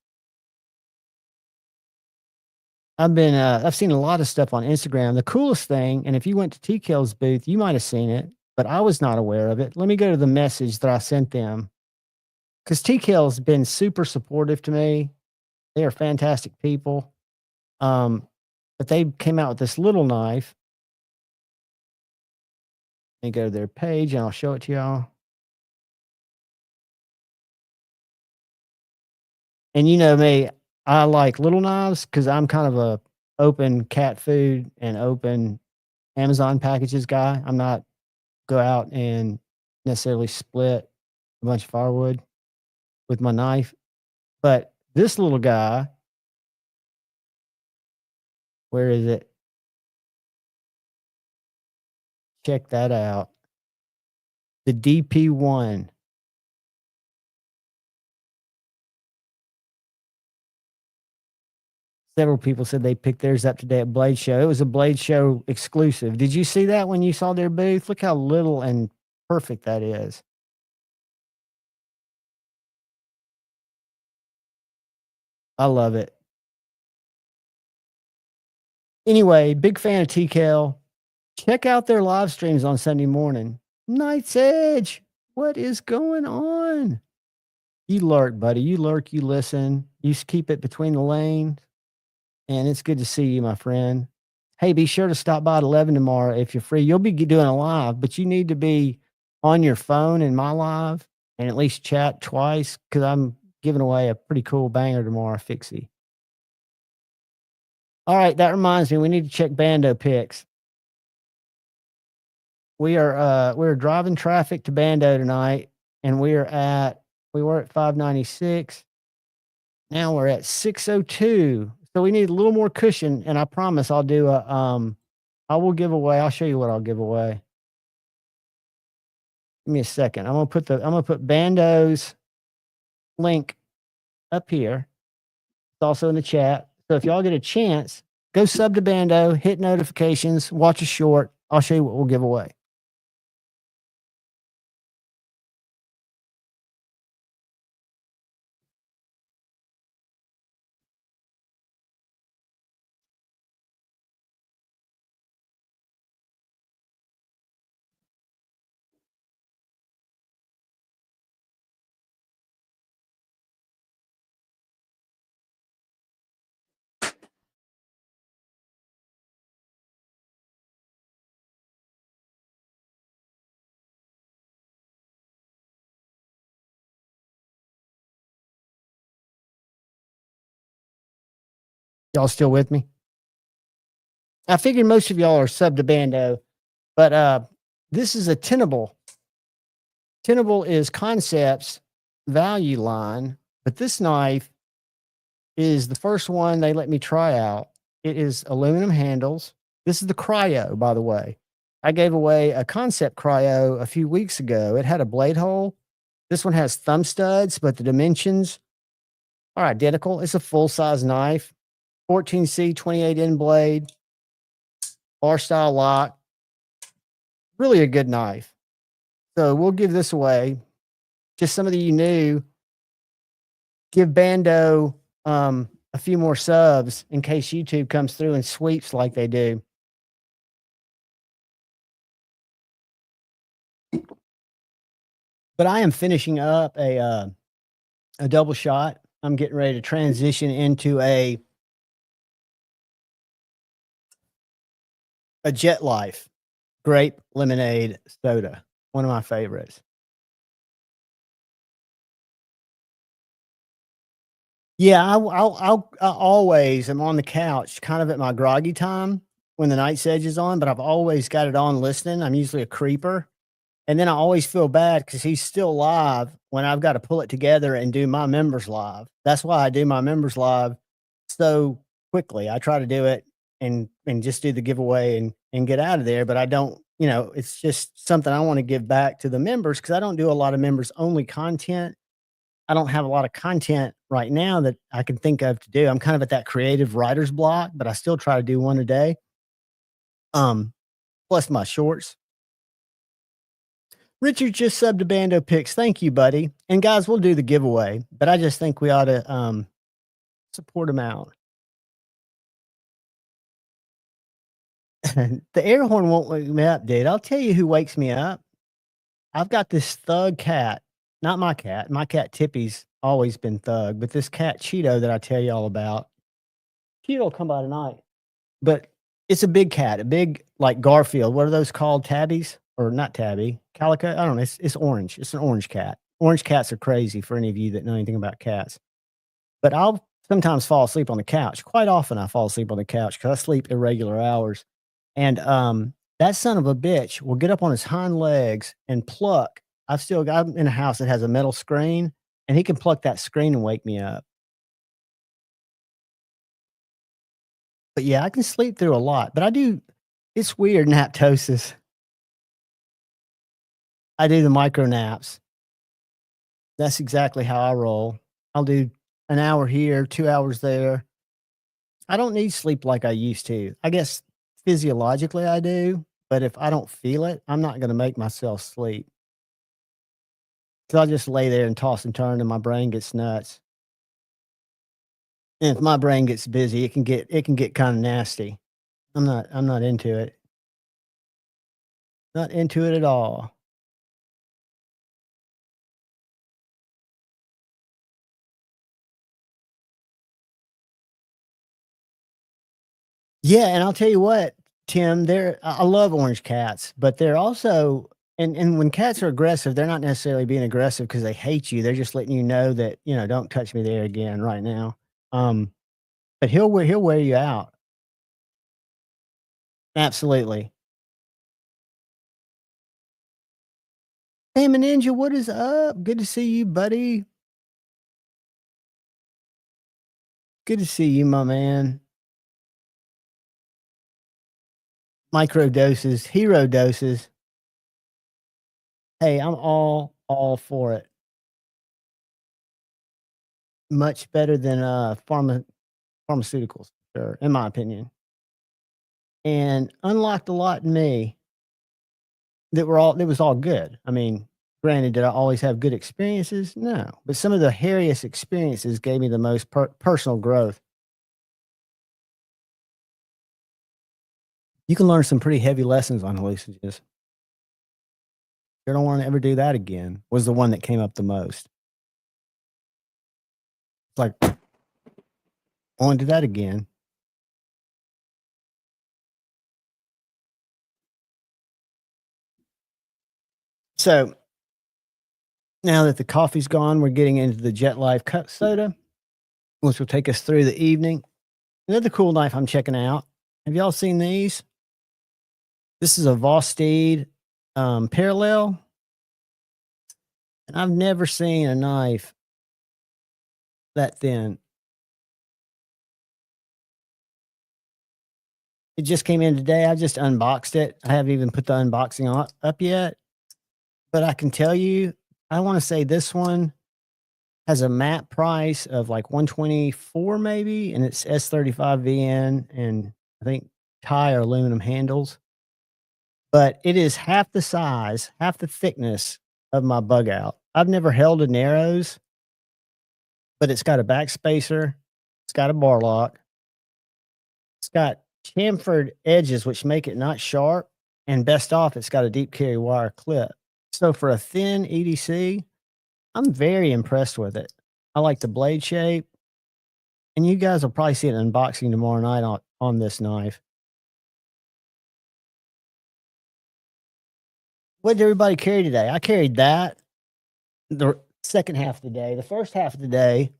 I've seen a lot of stuff on Instagram. The coolest thing, and if you went to TKL's booth, you might have seen it, but I was not aware of it. Let me go to the message that I sent them, because TKL's been super supportive to me. They are fantastic people. But they came out with this little knife. Let me go to their page and I'll show it to y'all. And you know me, I like little knives because I'm kind of a open cat food and open Amazon packages guy. I'm not go out and necessarily split a bunch of firewood with my knife. But this little guy, where is it? Check that out. The DP1. Several people said they picked theirs up today at Blade Show. It was a Blade Show exclusive. Did you see that when you saw their booth? Look how little and perfect that is. I love it. Anyway, big fan of TKL. Check out their live streams on Sunday morning. Night's Edge. What is going on? You lurk, buddy. You lurk, you listen. You keep it between the lanes. And it's good to see you, my friend. Hey, be sure to stop by at 11 tomorrow if you're free. You'll be doing a live, but you need to be on your phone in my live and at least chat twice because I'm giving away a pretty cool banger tomorrow, Fixie. All right, that reminds me, we need to check Bando pics. We're driving traffic to Bando tonight, and we were at 596. Now we're at 602. So we need a little more cushion, and I promise I'll do I will give away. I'll show you what I'll give away. Give me a second. I'm gonna put Bando's link up here. It's also in the chat. So if y'all get a chance, go sub to Bando, hit notifications, watch a short. I'll show you what we'll give away. Y'all still with me? I figured most of y'all are sub to Bando, but this is a Tenable. Tenable is Concepts value line, but this knife is the first one they let me try out. It is aluminum handles. This is the Cryo, by the way. I gave away a Concept Cryo a few weeks ago. It had a blade hole. This one has thumb studs, but the dimensions are identical. It's a full-size knife. 14C 28 end blade, bar style lock. Really a good knife. So we'll give this away. Just some of you new. Give Bando a few more subs in case YouTube comes through and sweeps like they do. But I am finishing up a double shot. I'm getting ready to transition into a Jet Life grape lemonade soda. One of my favorites. Yeah, I always am on the couch, kind of at my groggy time when the Night's Edge is on, but I've always got it on listening. I'm usually a creeper. And then I always feel bad because he's still live when I've got to pull it together and do my members live. That's why I do my members live so quickly. I try to do it and just do the giveaway and get out of there. But I don't, it's just something I want to give back to the members because I don't do a lot of members only content. I don't have a lot of content right now that I can think of to do. I'm kind of at that creative writer's block, but I still try to do one a day. Plus my shorts. Richard just subbed to Bando Picks. Thank you, buddy. And guys, we'll do the giveaway, but I just think we ought to support him out. The air horn won't wake me up, dude. I'll tell you who wakes me up. I've got this thug cat. Not my cat. My cat Tippy's always been thug, but this cat Cheeto that I tell you all about, Cheeto will come by tonight. But it's a big cat, a big like Garfield. What are those called? Tabbies? Or not tabby? Calico? I don't know. It's orange. It's an orange cat. Orange cats are crazy for any of you that know anything about cats. But I'll sometimes fall asleep on the couch. Quite often I fall asleep on the couch because I sleep irregular hours. And that son of a bitch will get up on his hind legs and pluck. I'm in a house that has a metal screen, and he can pluck that screen and wake me up. But yeah, I can sleep through a lot. But I do, it's weird, naptosis. I do the micro naps. That's exactly how I roll. I'll do an hour here, 2 hours there. I don't need sleep like I used to. I guess physiologically I do, but if I don't feel it, I'm not going to make myself sleep. So I'll just lay there and toss and turn and my brain gets nuts. And if my brain gets busy, it can get kind of nasty. I'm not into it. Not into it at all. Yeah, and I'll tell you what, Tim, I love orange cats, but they're also and when cats are aggressive, they're not necessarily being aggressive because they hate you. They're just letting you know that, don't touch me there again right now. But he'll wear you out. Absolutely. Hey, Ninja, what is up? Good to see you, buddy. Good to see you, my man. Micro doses, hero doses. Hey, I'm all for it. Much better than pharmaceuticals, sure, in my opinion. And unlocked a lot in me that was all good. I mean, granted, did I always have good experiences? No, but some of the hairiest experiences gave me the most personal growth. You can learn some pretty heavy lessons on hallucinogens. You don't want to ever do that again, was the one that came up the most. It's like, I want to do that again. So now that the coffee's gone, we're getting into the Jet Life Cut Soda, which will take us through the evening. Another cool knife I'm checking out. Have y'all seen these? This is a Vosteed parallel. And I've never seen a knife that thin. It just came in today. I just unboxed it. I haven't even put the unboxing up yet. But I can tell you, I want to say this one has a map price of like 124 maybe, and it's S35VN and I think tie or aluminum handles. But it is half the size, half the thickness of my bug out. I've never held a Narrows, but it's got a back spacer, it's got a bar lock, it's got chamfered edges which make it not sharp, and best off, it's got a deep carry wire clip. So for a thin EDC, I'm very impressed with it. I like the blade shape, and you guys will probably see an unboxing tomorrow night on this knife. What did everybody carry today? I carried that the second half of the day. The first half of the day,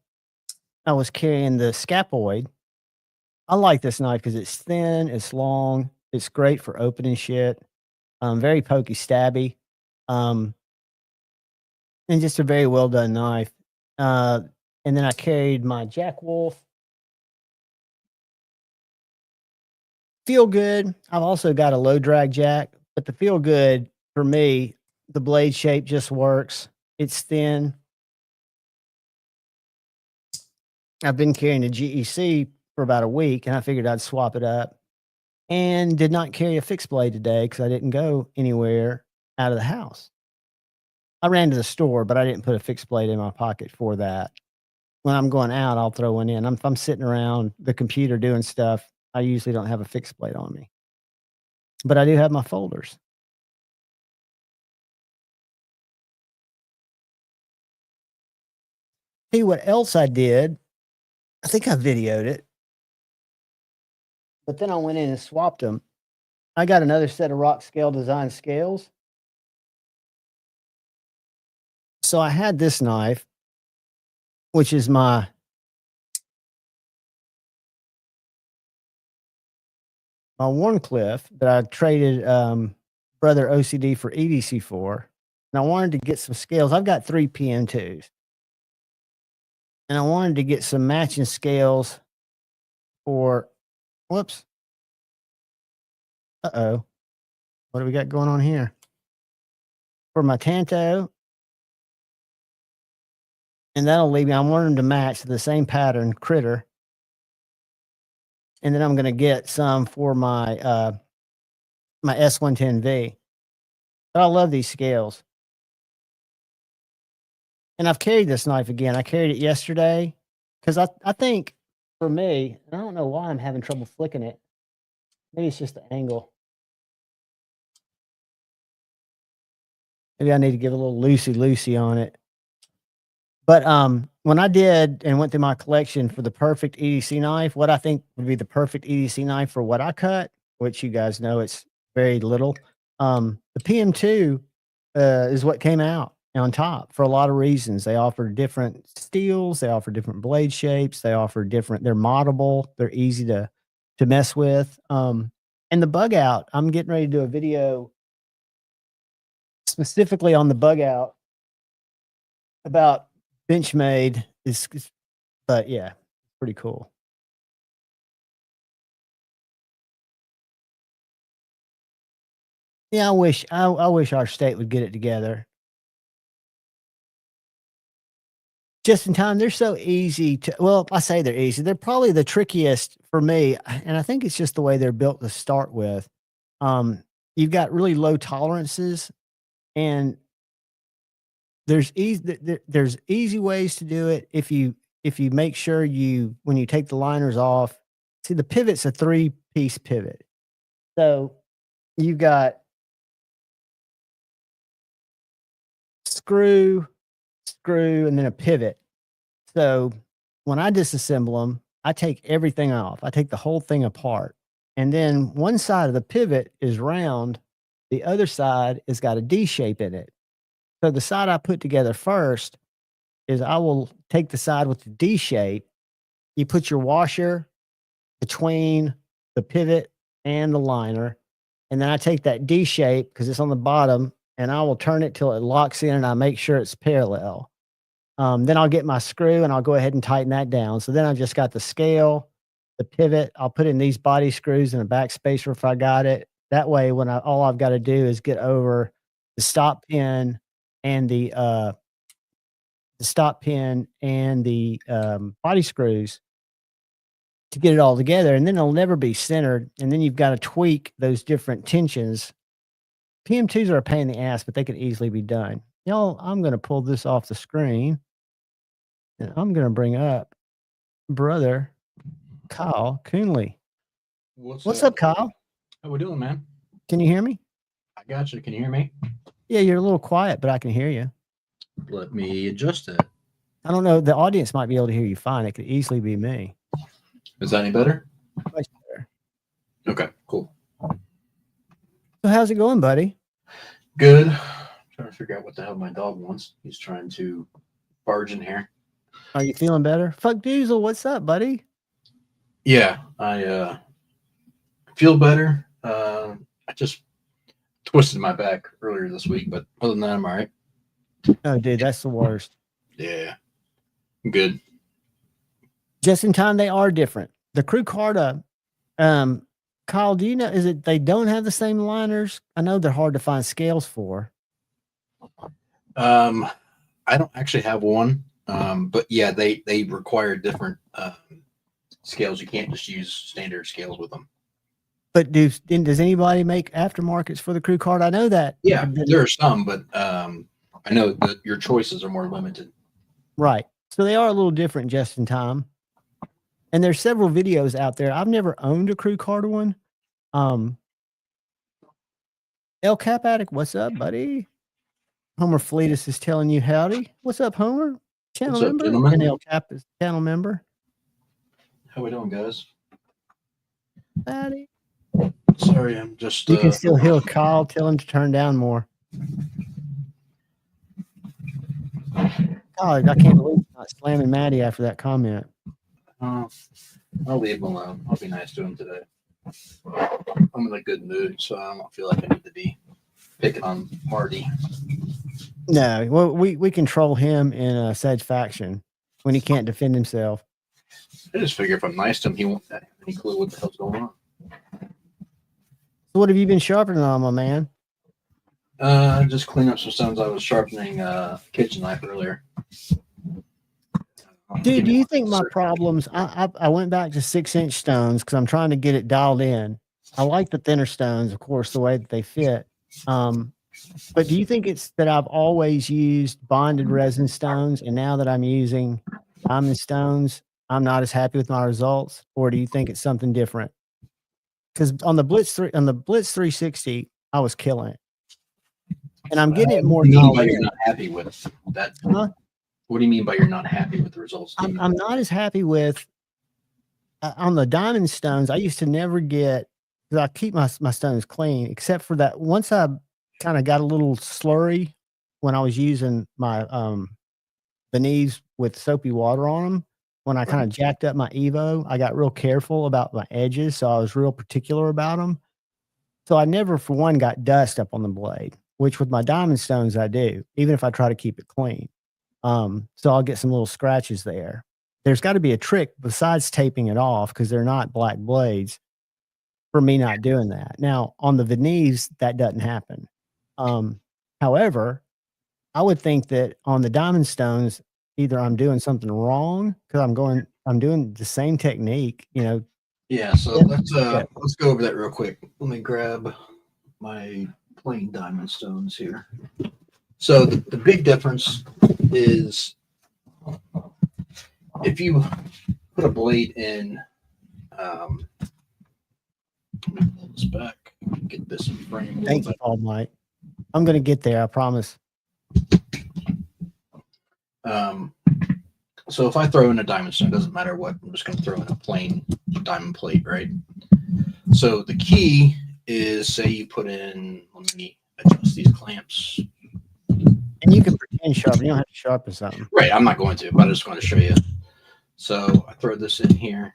I was carrying the scapoid. I like this knife because it's thin, it's long, it's great for opening shit. Very pokey, stabby, and just a very well done knife. And then I carried my Jack Wolf. Feel good. I've also got a low drag jack, but the feel good for me, the blade shape just works. It's thin. I've been carrying a GEC for about a week, and I figured I'd swap it up. And did not carry a fixed blade today because I didn't go anywhere out of the house. I ran to the store, but I didn't put a fixed blade in my pocket for that. When I'm going out, I'll throw one in. If I'm sitting around the computer doing stuff, I usually don't have a fixed blade on me. But I do have my folders. See what else I did. I think I videoed it. But then I went in and swapped them. I got another set of Rock Scale Design scales. So I had this knife, which is my Warncliffe that I traded Brother OCD for EDC for. And I wanted to get some scales. I've got 3 PM2s. And I wanted to get some matching scales for, whoops. Uh-oh. What do we got going on here? For my Tanto. And that'll leave me, I want them to match the same pattern, Critter. And then I'm going to get some for my my S110V. But I love these scales. And I've carried this knife again. I carried it yesterday because I think for me, and I don't know why I'm having trouble flicking it. Maybe it's just the angle. Maybe I need to give a little loosey on it. But when I did and went through my collection for the perfect EDC knife, what I think would be the perfect EDC knife for what I cut, which you guys know it's very little. The PM2 is what came out on top for a lot of reasons. They offer different steels, they offer different blade shapes, they offer different, they're moddable, they're easy to mess with. And the bug out, I'm getting ready to do a video specifically on the bug out about Benchmade is, but yeah, pretty cool. Yeah, I wish our state would get it together. Just in time, they're so easy to, well, I say they're easy. They're probably the trickiest for me, and I think it's just the way they're built to start with. You've got really low tolerances, and there's easy ways to do it if you make sure when you take the liners off. See, the pivot's a 3-piece pivot, so you've got screw, and then a pivot. So when I disassemble them, I take everything off. I take the whole thing apart, and then one side of the pivot is round, the other side has got a D shape in it. So the side I put together first is I will take the side with the D shape. You put your washer between the pivot and the liner. And then I take that D shape because it's on the bottom, and I will turn it till it locks in, and I make sure it's parallel. Then I'll get my screw and I'll go ahead and tighten that down. So then I've just got the scale, the pivot. I'll put in these body screws and a back spacer if I got it. That way, when all I've got to do is get over the stop pin and the the stop pin and the body screws to get it all together, and then it'll never be centered. And then you've got to tweak those different tensions. PM2s are a pain in the ass, but they could easily be done. Y'all, I'm going to pull this off the screen, and I'm going to bring up brother Kyle Coonley. What's up, Kyle? How we doing, man? Can you hear me? I got you. Can you hear me? Yeah, you're a little quiet, but I can hear you. Let me adjust it. I don't know. The audience might be able to hear you fine. It could easily be me. Is that any better? Much better. Okay, cool. So how's it going, buddy? Good. Trying to figure out what the hell my dog wants. He's trying to barge in here. Are you feeling better? Fuck Doozle, what's up, buddy? Yeah, I feel better. I just twisted my back earlier this week, but other than that, I'm all right. Oh, dude, that's the worst. Yeah, good. Just in time, they are different. The Crew Carta, Kyle, do you know, is it they don't have the same liners? I know they're hard to find scales for. I don't actually have one, but yeah, they require different scales. You can't just use standard scales with them. But does anybody make aftermarkets for the Crew Carta? I know that. Yeah, there are some, but I know that your choices are more limited. Right. So they are a little different just in time. And there's several videos out there. I've never owned a Crew Carta one. El Cap Addict, what's up, buddy? Homer Fleetus is telling you howdy. What's up, Homer? Channel What's up, member? gentlemen? And El Cap is channel member. How we doing, guys? Howdy. Sorry, I'm just. You can still hear Kyle. Tell him to turn down more. Kyle, I can't believe you're not slamming Maddie after that comment. I'll leave him alone. I'll be nice to him today. I'm in a good mood, so I don't feel like I need to be picking on Marty. No, well, we control him in a satisfaction when he can't defend himself. I just figure if I'm nice to him, he won't have any clue what the hell's going on. So what have you been sharpening on, my man? Just clean up some stones. I was sharpening kitchen knife earlier. Dude, do you think my problems? I went back to 6-inch stones because I'm trying to get it dialed in. I like the thinner stones, of course, the way that they fit. But do you think it's that I've always used bonded resin stones, and now that I'm using diamond stones, I'm not as happy with my results? Or do you think it's something different? Because on the Blitz 360, I was killing it, and I'm getting it more. What do you mean by you're not happy with that? Huh? What do you mean by you're not happy with the results? I'm not as happy with on the diamond stones. I used to never get, because I keep my stones clean, except for that once I kind of got a little slurry when I was using my Benese with soapy water on them. When I kind of jacked up my Evo, I got real careful about my edges, so I was real particular about them. So I never, for one, got dust up on the blade, which with my diamond stones I do, even if I try to keep it clean. So I'll get some little scratches there. There's got to be a trick besides taping it off, because they're not black blades, for me not doing that. Now, on the Venese, that doesn't happen. However, I would think that on the diamond stones, either I'm doing something wrong because I'm doing the same technique, you know. Yeah, so let's go over that real quick. Let me grab my plain diamond stones here. So the big difference is if you put a blade in, let me pull this back, get this in frame. Thank you, Paul Mike. I'm going to get there, I promise. So if I throw in a diamond stone, it doesn't matter what, I'm just going to throw in a plain diamond plate, right? So the key is, say you put in, let me adjust these clamps. And you can pretend sharpen. You don't have to sharpen something. Right, I'm not going to, but I'm just going to show you. So I throw this in here.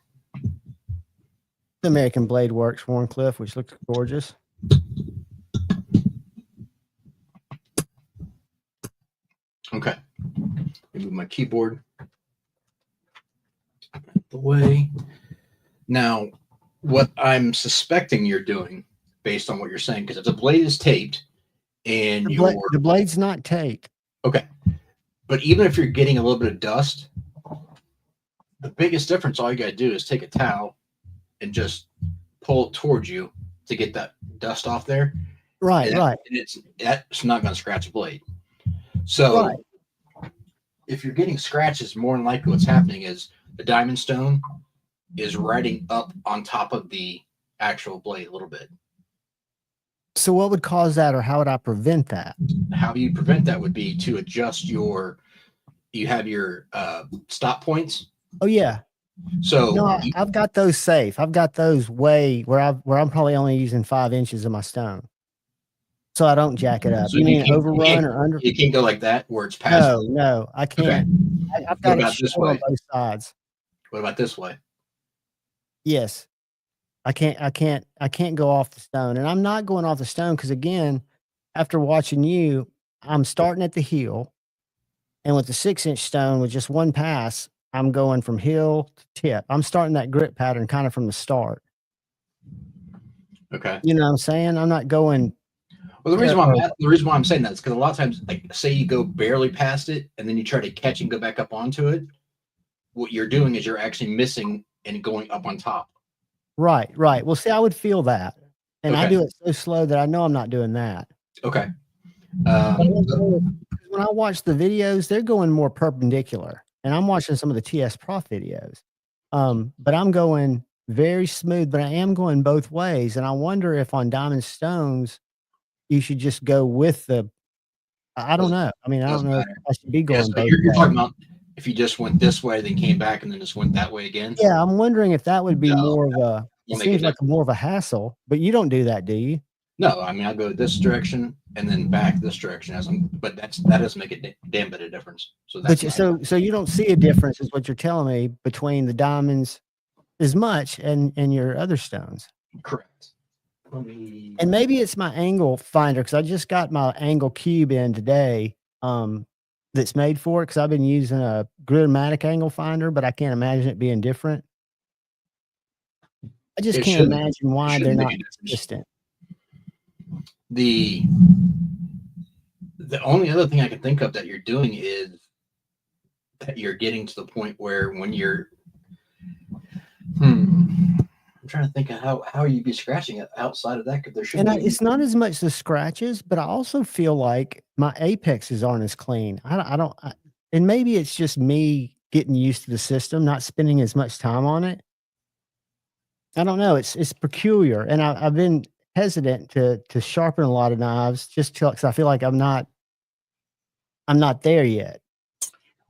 The American Blade Works Warncliffe, which looks gorgeous. Okay. Move my keyboard out the way. Now, what I'm suspecting you're doing, based on what you're saying, because if the blade is taped and The blade's not taped. okay, But even if you're getting a little bit of dust, the biggest difference, all you got to do is take a towel and just pull it towards you to get that dust off there. Right, right. And that's not going to scratch a blade. So if you're getting scratches, more than likely what's happening is the diamond stone is riding up on top of the actual blade a little bit. So what would cause that, or how would I prevent that? How you prevent that would be to adjust you have your stop points. Oh yeah. So No, I've got those safe. I've got those where I'm probably only using 5 inches of my stone, so I don't jack it up. So you mean overrun or under? You can't go like that where it's past. No, I can't. Okay. I've got it this way on both sides. What about this way? Yes, I can't go off the stone, and I'm not going off the stone because, again, after watching you, I'm starting at the heel, and with the 6-inch stone with just one pass, I'm going from heel to tip. I'm starting that grip pattern kind of from the start. Okay. You know what I'm saying? I'm not going. Well, the reason why I'm saying that is because a lot of times, like, say you go barely past it and then you try to catch and go back up onto it. What you're doing is you're actually missing and going up on top. Right. Well, see, I would feel that, and I do it so slow that I know I'm not doing that. Okay. When I watch the videos, they're going more perpendicular, and I'm watching some of the TS Prof videos. But I'm going very smooth, but I am going both ways, and I wonder if on diamond stones you should just go with the. I don't know. I mean, I don't know if I should be going. So you're talking about if you just went this way, then came back, and then just went that way again. Yeah, I'm wondering if that would be more of a. It seems like more of a hassle, but you don't do that, do you? No, I mean I go this direction and then back this direction but that doesn't make a damn bit of difference. So that's so you don't see a difference, is what you're telling me, between the diamonds as much and your other stones. Correct. And maybe it's my angle finder, because I just got my angle cube in today. That's made for it, because I've been using a Gridmatic angle finder, but I can't imagine it being different. I just can't imagine why they're not consistent. The only other thing I can think of that you're doing is that you're getting to the point where when you're I'm trying to think of how you'd be scratching it outside of that, because there should be. It's not as much the scratches, but I also feel like my apexes aren't as clean. And maybe it's just me getting used to the system, not spending as much time on it. I don't know. It's peculiar, and I've been hesitant to sharpen a lot of knives just because I feel like I'm not there yet.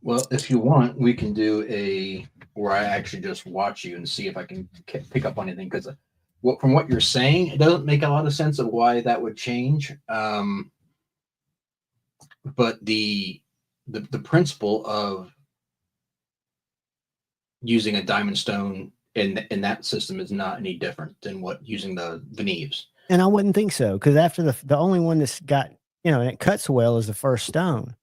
Well, if you want, we can do where I actually just watch you and see if I can pick up on anything, because from what you're saying, it doesn't make a lot of sense of why that would change. But the principle of using a diamond stone in that system is not any different than what using the Veneves. And I wouldn't think so, because after the only one that's got, and it cuts well is the first stone.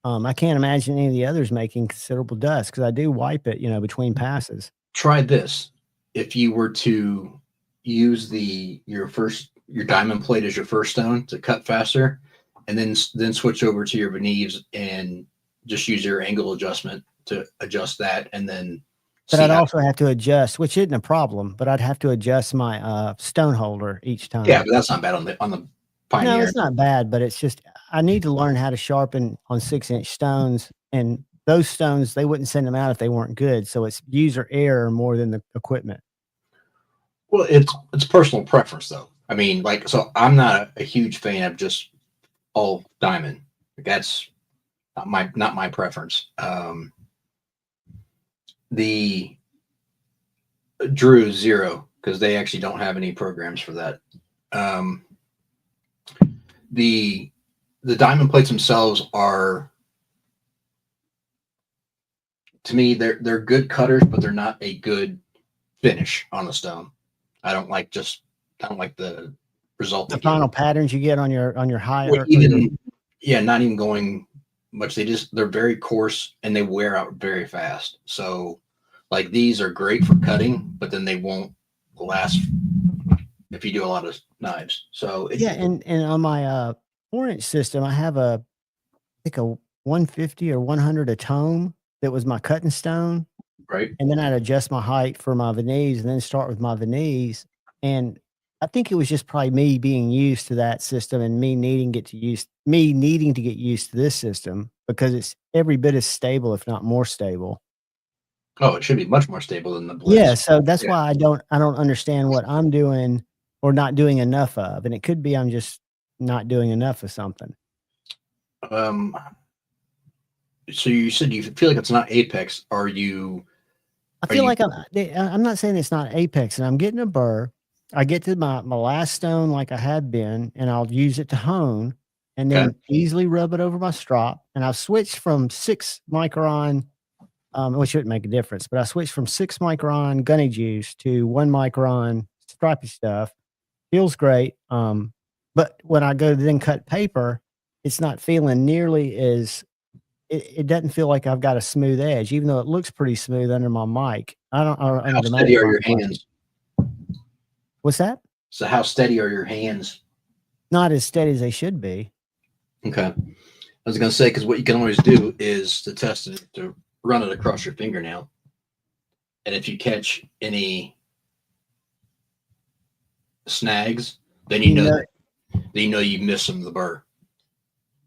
I can't imagine any of the others making considerable dust, because I do wipe it, between passes. Try this. If you were to use your diamond plate as your first stone to cut faster, and then switch over to your Veneves and just use your angle adjustment to adjust that, and then. But I'd also have to adjust, which isn't a problem, but I'd have to adjust my stone holder each time. Yeah, but that's not bad on the Pioneer. No, it's not bad, but it's just I need to learn how to sharpen on 6-inch stones, and those stones, they wouldn't send them out if they weren't good. So it's user error more than the equipment. Well, it's personal preference, though. I mean, so I'm not a huge fan of just all diamond. That's not my preference. The Drew 0, because they actually don't have any programs for that. The diamond plates themselves are, to me, they're good cutters, but they're not a good finish on the stone. I don't like the result. The final patterns you get on your high, not even going much. They're very coarse and they wear out very fast. So like these are great for cutting, but then they won't last if you do a lot of knives. So and on my 4-inch system, I have I think a 150 or 100 a tome that was my cutting stone. Right. And then I'd adjust my height for my veneers and then start with my veneers. And I think it was just probably me being used to that system and me needing to get used to this system because it's every bit as stable, if not more stable. Oh, it should be much more stable than the Blitz. Yeah, so that's Yeah. why I don't understand what I'm doing or not doing enough of. And it could be I'm just not doing enough of something. So you said you feel like it's not Apex. Are you? I feel like I'm not saying it's not Apex, and I'm getting a burr. I get to my last stone like I had been, and I'll use it to hone and then easily rub it over my strop. And I've switched from 6 micron, which shouldn't make a difference, but I switched from 6 micron gunny juice to 1 micron stripey stuff. Feels great. But when I go to then cut paper, it's not feeling nearly as it doesn't feel like I've got a smooth edge, even though it looks pretty smooth under my mic. Or under How the steady are your magnifying glass. hands? What's that? So how steady are your hands? Not as steady as they should be. Okay. I was going to say, because what you can always do is to test it, to run it across your fingernail. And if you catch any snags, then you know you missed some of the burr.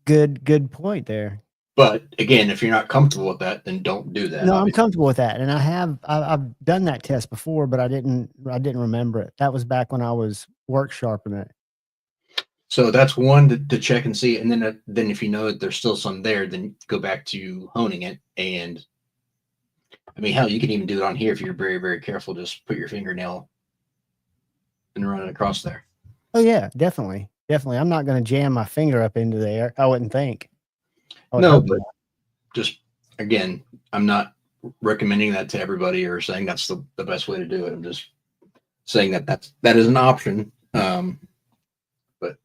Good point there. But again, if you're not comfortable with that, then don't do that. No, I'm comfortable with that, and I've done that test before, but I didn't remember it. That was back when I was work sharpening it. So that's one to check and see, and then if you know that there's still some there, then go back to honing it. And I mean, hell, you can even do it on here if you're very, very careful. Just put your fingernail and run it across there. Oh yeah, definitely. I'm not going to jam my finger up into there. I wouldn't think. No, but just again, I'm not recommending that to everybody or saying that's the best way to do it. I'm just saying that is an option. But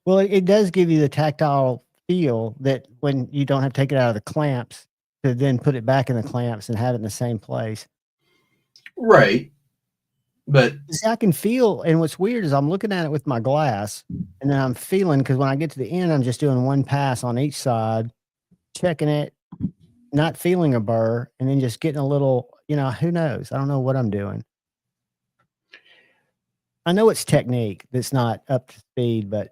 well, it does give you the tactile feel that when you don't have to take it out of the clamps to then put it back in the clamps and have it in the same place. Right. But see, I can feel, and what's weird is I'm looking at it with my glass, and then I'm feeling, because when I get to the end, I'm just doing one pass on each side, checking it, not feeling a burr, and then just getting a little, who knows? I don't know what I'm doing. I know it's technique that's not up to speed, but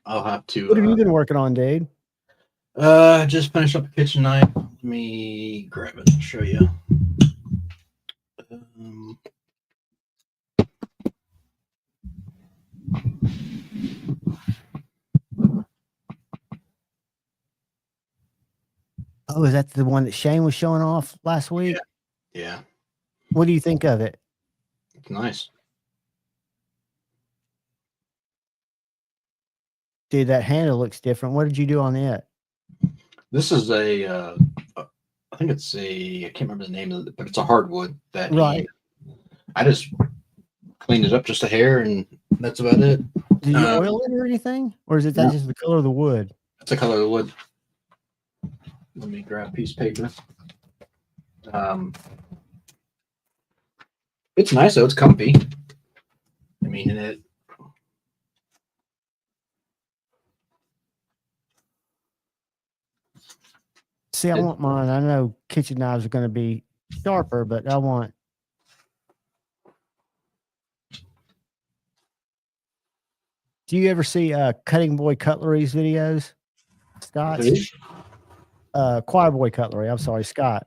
I'll have to. What have you been working on, dude? Just finished up a kitchen knife. Let me grab it and show you. Oh, is that the one that Shane was showing off last week? Yeah. What do you think of it? It's nice. Dude, that handle looks different. What did you do on it? This is I think it's I can't remember the name of it, but it's a hardwood that right. I just cleaned it up just a hair, and that's about it. Did you oil it or anything? Or is it that just the color of the wood? That's the color of the wood. Let me grab a piece of paper. It's nice though. It's comfy. I mean, in it. See, I want mine. I know kitchen knives are going to be sharper, but I want. Do you ever see Cutting Boy Cutlery's videos? Scott's? Choir Boy Cutlery. I'm sorry, Scott.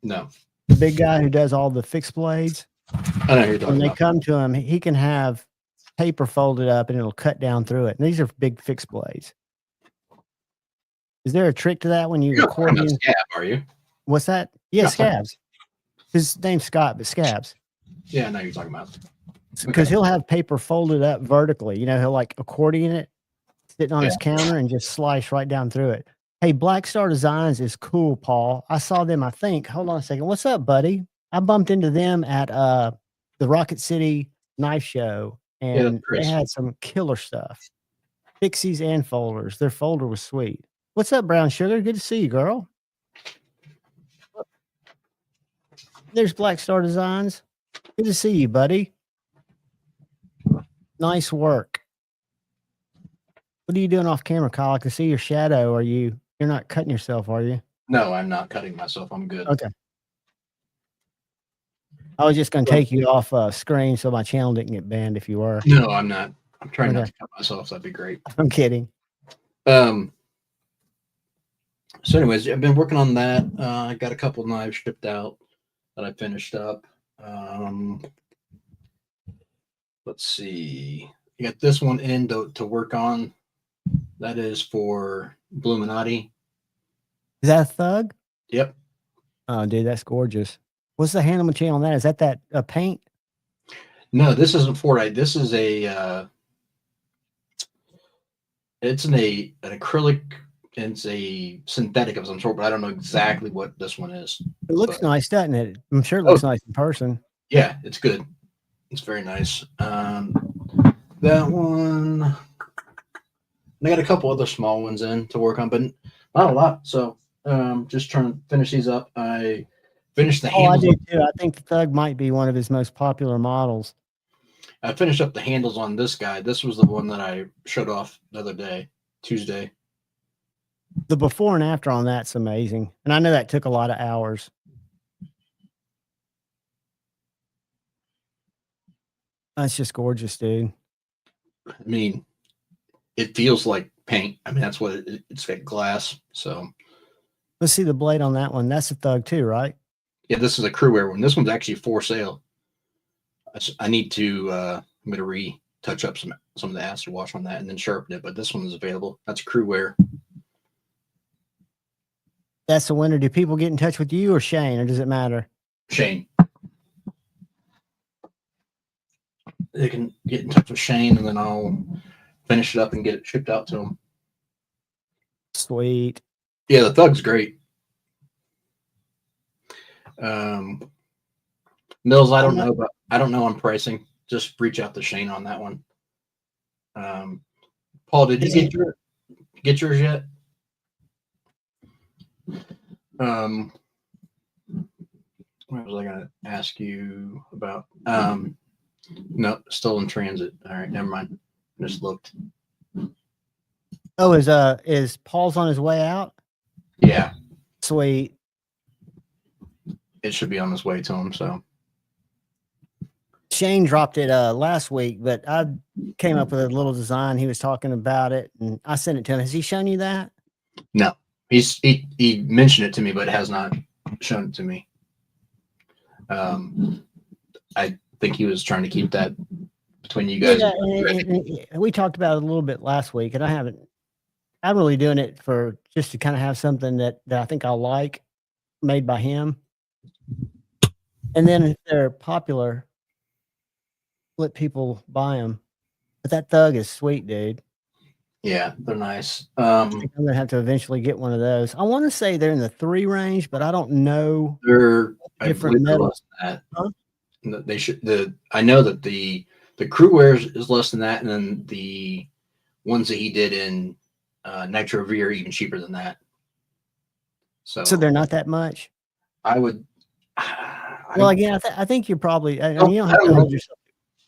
No. The big guy who does all the fixed blades. I know who you're talking when they about. come to him, he can have paper folded up and it'll cut down through it. And these are big fixed blades. Is there a trick to that when you record? Scab, are you? What's that? Yeah, Scabs. His name's Scott, but Scabs. Yeah, I know who you're talking about. Because he'll have paper folded up vertically. He'll like accordion it, sitting on his counter and just slice right down through it. Hey, Black Star Designs is cool, Paul. I saw them, I think. Hold on a second. What's up, buddy? I bumped into them at the Rocket City Knife Show, and they had some killer stuff. Fixies and folders. Their folder was sweet. What's up, Brown Sugar? Good to see you, girl. There's Black Star Designs. Good to see you, buddy. Nice work. What are you doing off camera, Kyle? I can see your shadow. You're not cutting yourself, are you? No, I'm not cutting myself. I'm good. Okay. I was just going to take you off screen so my channel didn't get banned if you were. No, I'm not. I'm trying not Okay. to cut myself. That'd be great. I'm kidding. So anyways, I've been working on that. I got a couple knives shipped out that I finished up. Let's see. I got this one in to work on. That is for Bluminati. Is that a thug? Yep. Oh, dude, that's gorgeous. What's the handle material on that? Is that paint? No, this isn't Fortnite. This is a it's an acrylic. It's a synthetic of some sort, but I don't know exactly what this one is. It looks nice, doesn't it? I'm sure it looks nice in person. Yeah, it's good. It's very nice. That one. I got a couple other small ones in to work on, but not a lot. So just trying to finish these up. I finished the handles. I do too. I think the Thug might be one of his most popular models. I finished up the handles on this guy. This was the one that I showed off the other day, Tuesday. The before and after on that's amazing. And I know that took a lot of hours. That's just gorgeous, dude. I mean, it feels like paint. I mean, that's what it's got glass. So let's see the blade on that one. That's a Thug too, right? Yeah, this is a crew wear one. This one's actually for sale. I need to I'm going to retouch up some of the acid wash on that and then sharpen it. But this one is available. That's crew wear. That's the winner. Do people get in touch with you or Shane, or does it matter? Shane. They can get in touch with Shane, and then I'll finish it up and get it shipped out to them. Sweet. Yeah, the Thug's great. Mills, I don't know on pricing. Just reach out to Shane on that one. Paul, did you get yours yet? What was I going to ask you about? No, still in transit. All right, never mind. Just looked. Oh, is Paul's on his way out? Yeah. Sweet. It should be on his way to him. So Shane dropped it last week, but I came up with a little design. He was talking about it, and I sent it to him. Has he shown you that? No, he mentioned it to me, but has not shown it to me. I think he was trying to keep that between you guys. Yeah, we talked about it a little bit last week, and I'm really doing it for just to kind of have something that I think I'll like, made by him. And then if they're popular, let people buy them. But that Thug is sweet, dude. Yeah, they're nice. I think I'm gonna have to eventually get one of those. I want to say they're in the 3 range, but I don't know. They're different metals. Huh? They should. I know that the crew wears is less than that, and then the ones that he did in Nitro V are even cheaper than that. So they're not that much. I would. Well, again, I think you're probably. I mean, you don't have to hold yourself.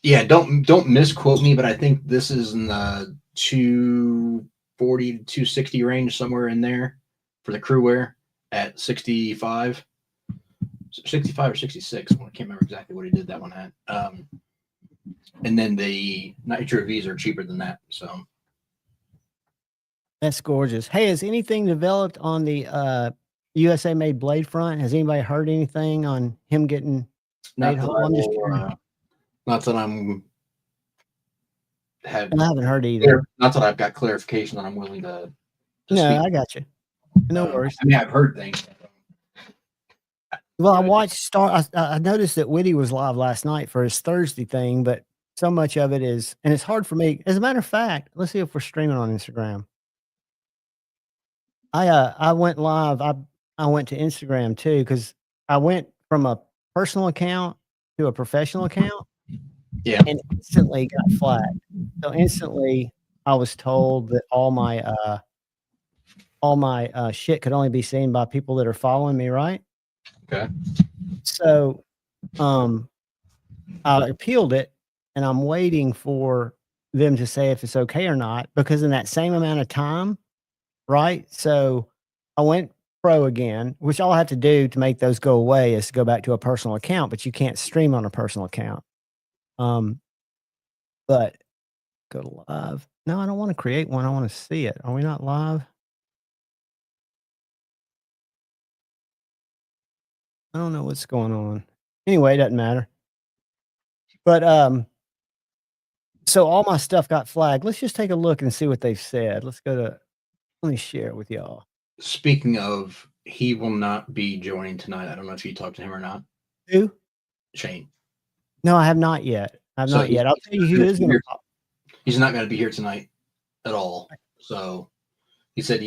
Yeah, don't misquote me, but I think this is in the 240 to 260 range, somewhere in there for the crew wear at 65 or 66. I can't remember exactly what he did that one at. And then the Nitro V's are cheaper than that. So that's gorgeous. Hey, has anything developed on the USA made blade front? Has anybody heard anything on him getting made whole? Not that I haven't heard either. Not that I've got clarification that I'm willing to no, speak. I got you. No worries. I mean, I've heard things. Well, I watched I noticed that Whitty was live last night for his Thursday thing, but so much of it is, and it's hard for me. As a matter of fact, let's see if we're streaming on Instagram. I went live. I went to Instagram too, because I went from a personal account to a professional account. Yeah. And instantly got flagged. So instantly I was told that all my shit could only be seen by people that are following me, right? Okay. So I appealed it, and I'm waiting for them to say if it's okay or not, because in that same amount of time, right? So I went pro again, which all I have to do to make those go away is to go back to a personal account, but you can't stream on a personal account. But go to live. No, I don't want to create one. I want to see it. Are we not live? I don't know what's going on. Anyway, it doesn't matter. But so all my stuff got flagged. Let's just take a look and see what they've said. Let me share it with y'all. Speaking of, he will not be joining tonight. I don't know if you talked to him or not. Who? Shane. No, I have not yet. I've So not yet. I'll tell you who is going to pop. He's not going to be here tonight at all. So he said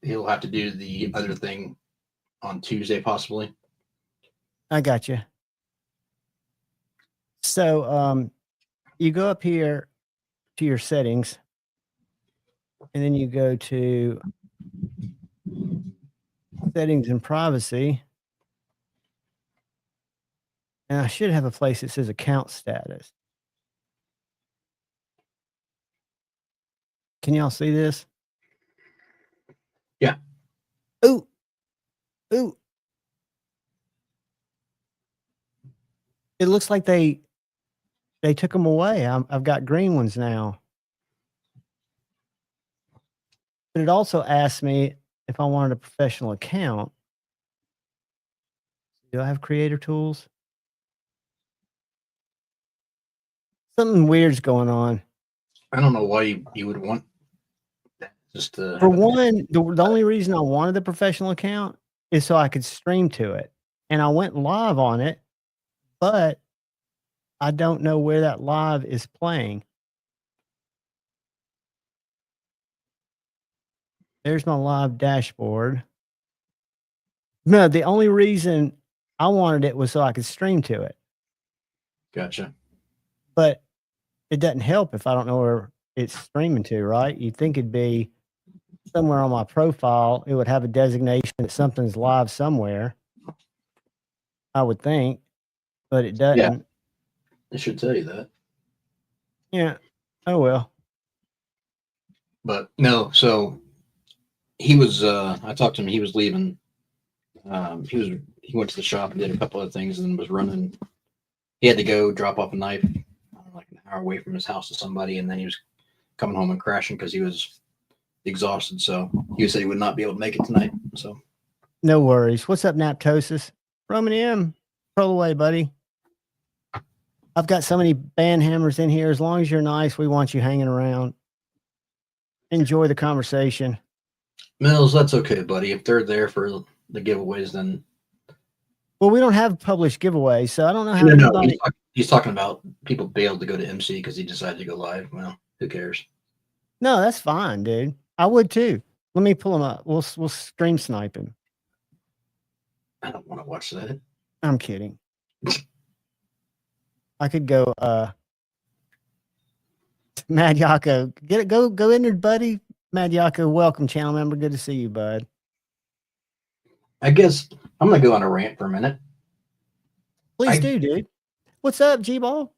he'll have to do the other thing on Tuesday, possibly. I got you. So you go up here to your settings, and then you go to settings and privacy. And I should have a place that says account status. Can y'all see this? Yeah. Ooh. It looks like they took them away. I've got green ones now. But it also asked me if I wanted a professional account. Do I have creator tools? Something weird's going on. I don't know why you would want that. Just to For one, the only reason I wanted the professional account is so I could stream to it. And I went live on it, but I don't know where that live is playing. There's my live dashboard. No, the only reason I wanted it was so I could stream to it. Gotcha. But it doesn't help if I don't know where it's streaming to, right? You'd think it'd be somewhere on my profile. It would have a designation that something's live somewhere. I would think, but it doesn't. Yeah. It should tell you that. Yeah. Oh, well. But no, so he was, I talked to him, he was leaving. He went to the shop and did a couple of things and was running. He had to go drop off a knife like an hour away from his house to somebody, and then he was coming home and crashing because he was exhausted. So he said he would not be able to make it tonight. So no worries. What's up, Naptosis? Roman M, roll away, buddy. I've got so many band hammers in here. As long as you're nice, we want you hanging around. Enjoy the conversation. Mills, that's okay, buddy. If they're there for the giveaways, then. Well, we don't have published giveaways, so I don't know how No, he's talking about people bailed to go to MC because he decided to go live. Well, who cares? No, that's fine, dude. I would too. Let me pull him up. We'll stream snipe him. I don't want to watch that. I'm kidding. I could go Mad Yako. Get it, go in there, buddy. Mad Yako, welcome, channel member. Good to see you, bud. I guess I'm gonna go on a rant for a minute. Please do, dude. What's up, G-Ball?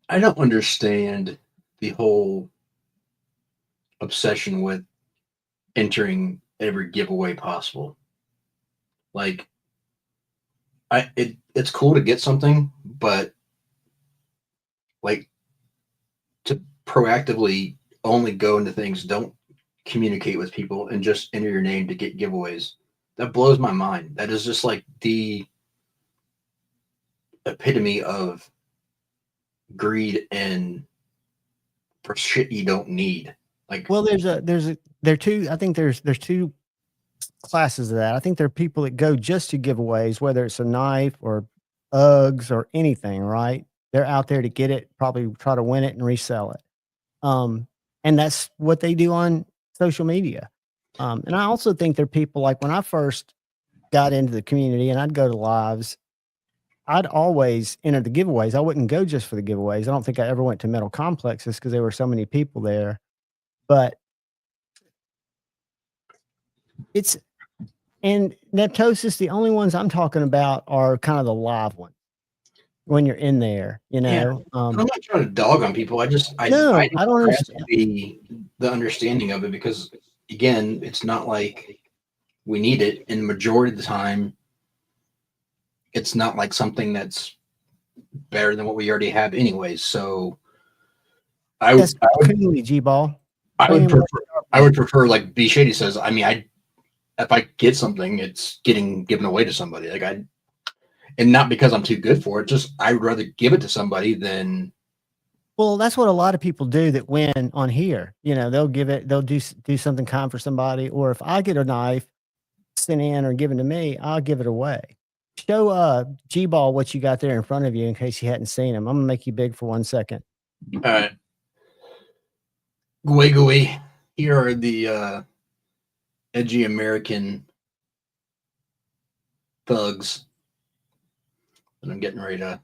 I don't understand the whole obsession with entering every giveaway possible. Like, it's cool to get something, but like to proactively only go into things, don't communicate with people and just enter your name to get giveaways. That blows my mind. That is just like the epitome of greed and for shit you don't need. Like, well, there are two. I think there's two classes of that. I think there are people that go just to giveaways, whether it's a knife or Uggs or anything, right? They're out there to get it, probably try to win it and resell it. And that's what they do on social media. And I also think there are people like when I first got into the community and I'd go to lives, I'd always enter the giveaways. I wouldn't go just for the giveaways. I don't think I ever went to metal complexes because there were so many people there. But and Neptosis, the only ones I'm talking about are kind of the live ones. when you're in there, you know. I'm not trying to dog on people. I no, I I don't don't grasp understand. the understanding of it because again, it's not like we need it. And the majority of the time, it's not like something that's better than what we already have anyways. So That's cleanly G-ball. I would Clean prefer, what you I would prefer like B Shady says. I mean, if I get something, it's getting given away to somebody. And not because I'm too good for it. Just I would rather give it to somebody than. Well, that's what a lot of people do that win on here. You know, they'll do something kind for somebody, or if I get a knife sent in or given to me, I'll give it away. Show G-Ball what you got there in front of you in case you hadn't seen him. I'm gonna make you big for 1 second. All right. Gooey gooey. Here are the edgy American thugs that I'm getting ready to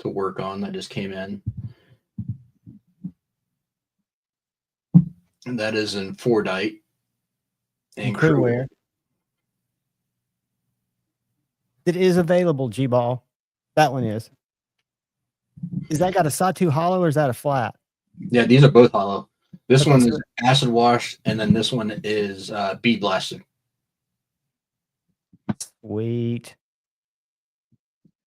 work on that just came in. And that is in Fordite and Crewware. It is available, G-Ball. That one is. Is that got a sawtooth hollow or is that a flat? Yeah, these are both hollow. This Okay, one so- is acid washed, and then this one is bead blasted. Sweet.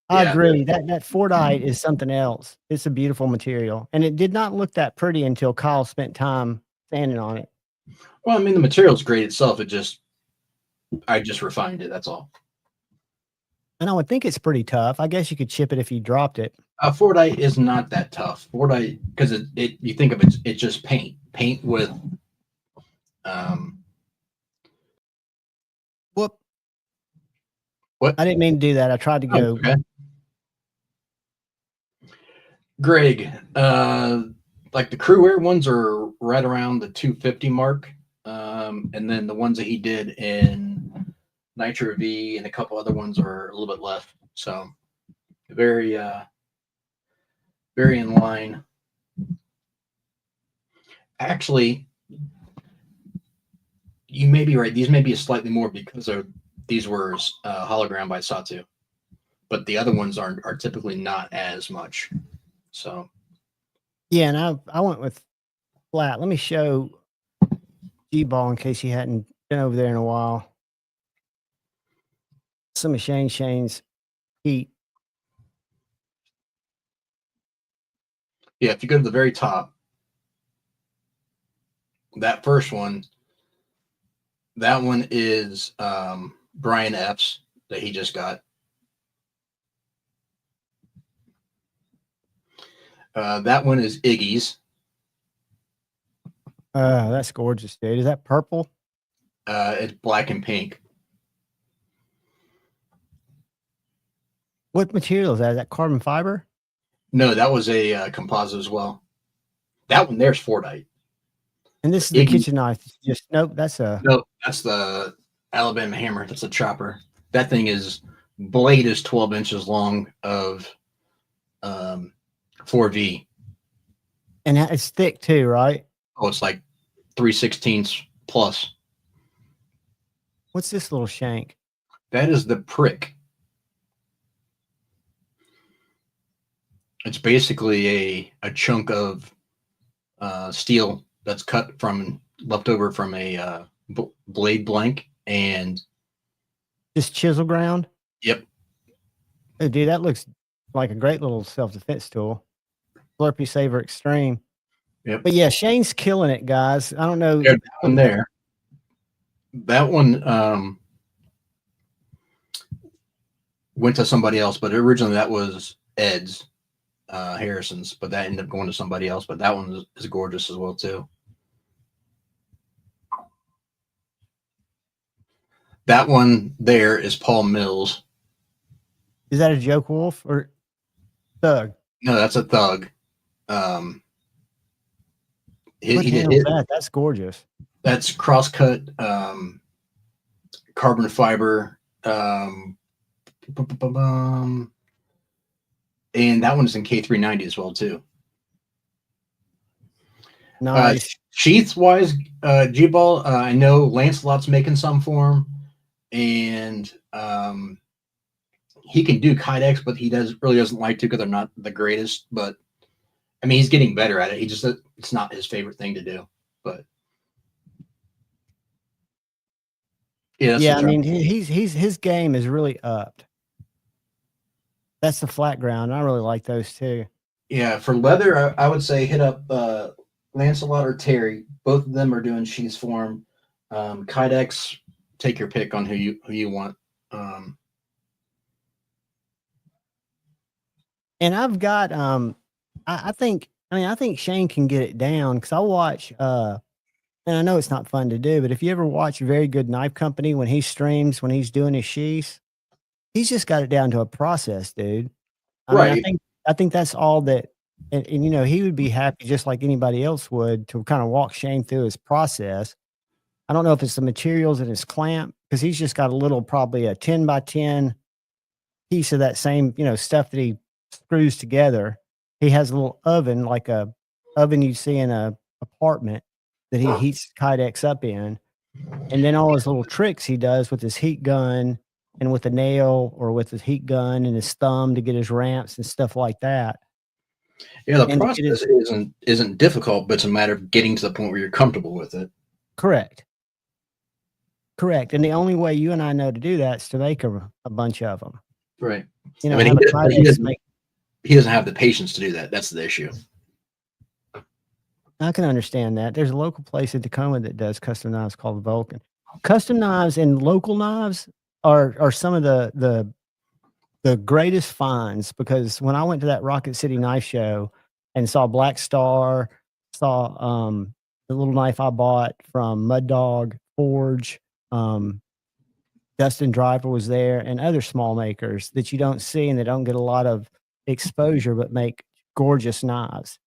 I Yeah. agree. That Fordite is something else. It's a beautiful material. And it did not look that pretty until Kyle spent time standing on it. Well, I mean, the material's great itself. I just refined it. That's all. And I would think it's pretty tough. I guess you could chip it if you dropped it. Fordite is not that tough. Fordite, because you think of it, it's just paint with. Whoop. What? I didn't mean to do that. I tried to go. Okay. Greg, like the Crewware ones are right around the 250 mark, and then the ones that he did in Nitro V and a couple other ones are a little bit less. So very in line. Actually, you may be right. These may be slightly more because these were hologram by Satu, but the other ones are typically not as much. So Yeah, and I went with flat. Let me show G-Ball in case you hadn't been over there in a while. Some of Shane's heat. yeah, if you go to the very top, that first one, that one is Brian Epps that he just got. That one is Iggy's. That's gorgeous, dude. Is that purple? It's black and pink. What material is that? Is that carbon fiber? No, that was a composite as well. That one there's Fordite. And this is the kitchen knife. Just nope. That's the Alabama hammer. That's a chopper. That thing blade is 12 inches long of 4V. And it's thick too, right? Oh, it's like 3/16 plus. What's this little shank? That is the prick. It's basically a chunk of steel that's left over from a blade blank and just chisel ground. Yep. Oh, dude, that looks like a great little self-defense tool. Slurpee Saver Extreme. Yep. But yeah, Shane's killing it, guys. I don't know. That one there. That one went to somebody else, but originally that was Ed's. Harrison's, but that ended up going to somebody else. But that one is gorgeous as well too. That one there is Paul Mills. Is that a Joke Wolf or Thug? No, that's a Thug. He did that. That's gorgeous. That's crosscut carbon fiber. And that one's in K390 as well too. Nice. Sheaths wise, G-Ball, I know Lancelot's making some for him, and he can do kydex, but he really doesn't like to because they're not the greatest. But I mean, he's getting better at it. He just it's not his favorite thing to do. But yeah, I mean, his game is really upped. That's the flat ground. I really like those too. Yeah, for leather, I would say hit up Lancelot or Terry. Both of them are doing sheaths for him. Kydex, take your pick on who you want. And I've got I think Shane can get it down because I watch and I know it's not fun to do, but if you ever watch Very Good Knife Company when he streams, when he's doing his sheaths, he's just got it down to a process, dude. I mean, I think that's all that, and you know, he would be happy just like anybody else would to kind of walk Shane through his process. I don't know if it's the materials in his clamp because he's just got a little, probably a 10 by 10 piece of that same, you know, stuff that he screws together. He has a little oven, like a oven you see in a apartment that he heats kydex up in, and then all his little tricks he does with his heat gun and with a nail or with his heat gun and his thumb to get his ramps and stuff like that. Yeah, the process isn't difficult, but it's a matter of getting to the point where you're comfortable with it. Correct. And the only way you and I know to do that is to make a bunch of them. Right. You know, I mean, he doesn't have the patience to do that. That's the issue. I can understand that. There's a local place in Tacoma that does custom knives called Vulcan. Custom knives and local knives are some of the greatest finds, because when I went to that Rocket City knife show and saw Black Star, saw the little knife I bought from Mud Dog Forge, Dustin Driver was there, and other small makers that you don't see and they don't get a lot of exposure but make gorgeous knives.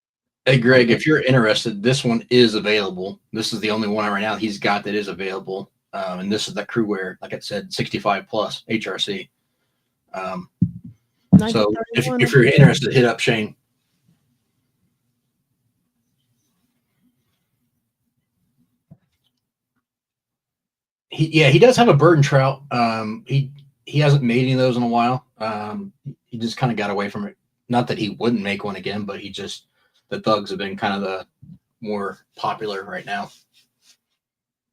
Hey, Greg, if you're interested, this one is available. This is the only one right now he's got that is available. And this is the Crewwear, like I said, 65 plus HRC. So if you're interested, hit up Shane. He does have a bird and trout. He hasn't made any of those in a while. He just kind of got away from it. Not that he wouldn't make one again, but the thugs have been kind of the more popular right now.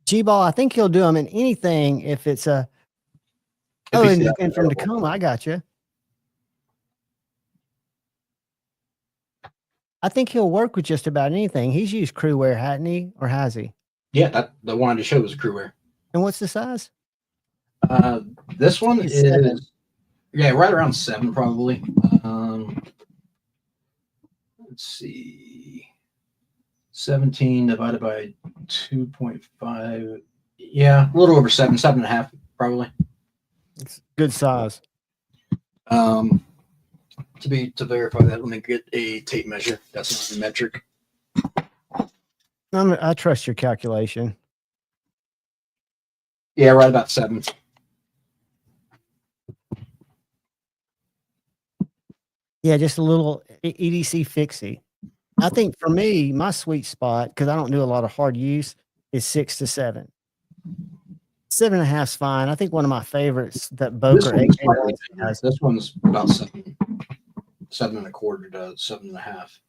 G-Ball, I think he'll do them in anything if it's a. And from Tacoma, I got you. I think he'll work with just about anything. He's used Crewwear, hadn't he? Or has he? Yeah, the one I just showed was Crewwear. And what's the size? This one is 7. Yeah, right around 7 probably. Let's see. 17 divided by 2.5. Yeah, a little over 7.5 probably. It's good size. To verify that, let me get a tape measure. That's not a metric. I trust your calculation. Yeah, right about 7. Yeah, just a little EDC fixie. I think for me, my sweet spot, because I don't do a lot of hard use, is 6 to 7. 7.5 is fine. I think one of my favorites that Boker has. This one's about 7 1/4 to 7.5.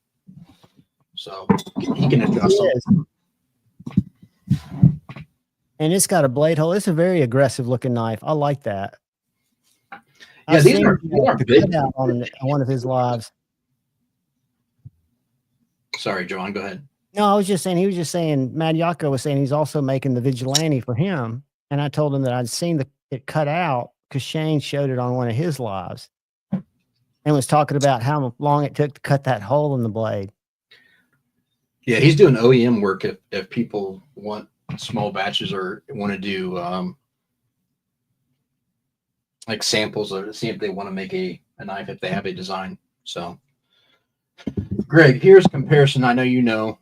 So he can adjust them. And it's got a blade hole. It's a very aggressive looking knife. I like that. Yeah, these are big. On one of his lives. Sorry, Joanne, go ahead. No, I was just saying, he was just saying, Mad Yako was saying he's also making the Vigilante for him. And I told him that I'd seen it cut out because Shane showed it on one of his lives and was talking about how long it took to cut that hole in the blade. Yeah, he's doing OEM work if people want small batches or want to do like samples or see if they want to make a knife if they have a design. So Greg, here's a comparison. I know you know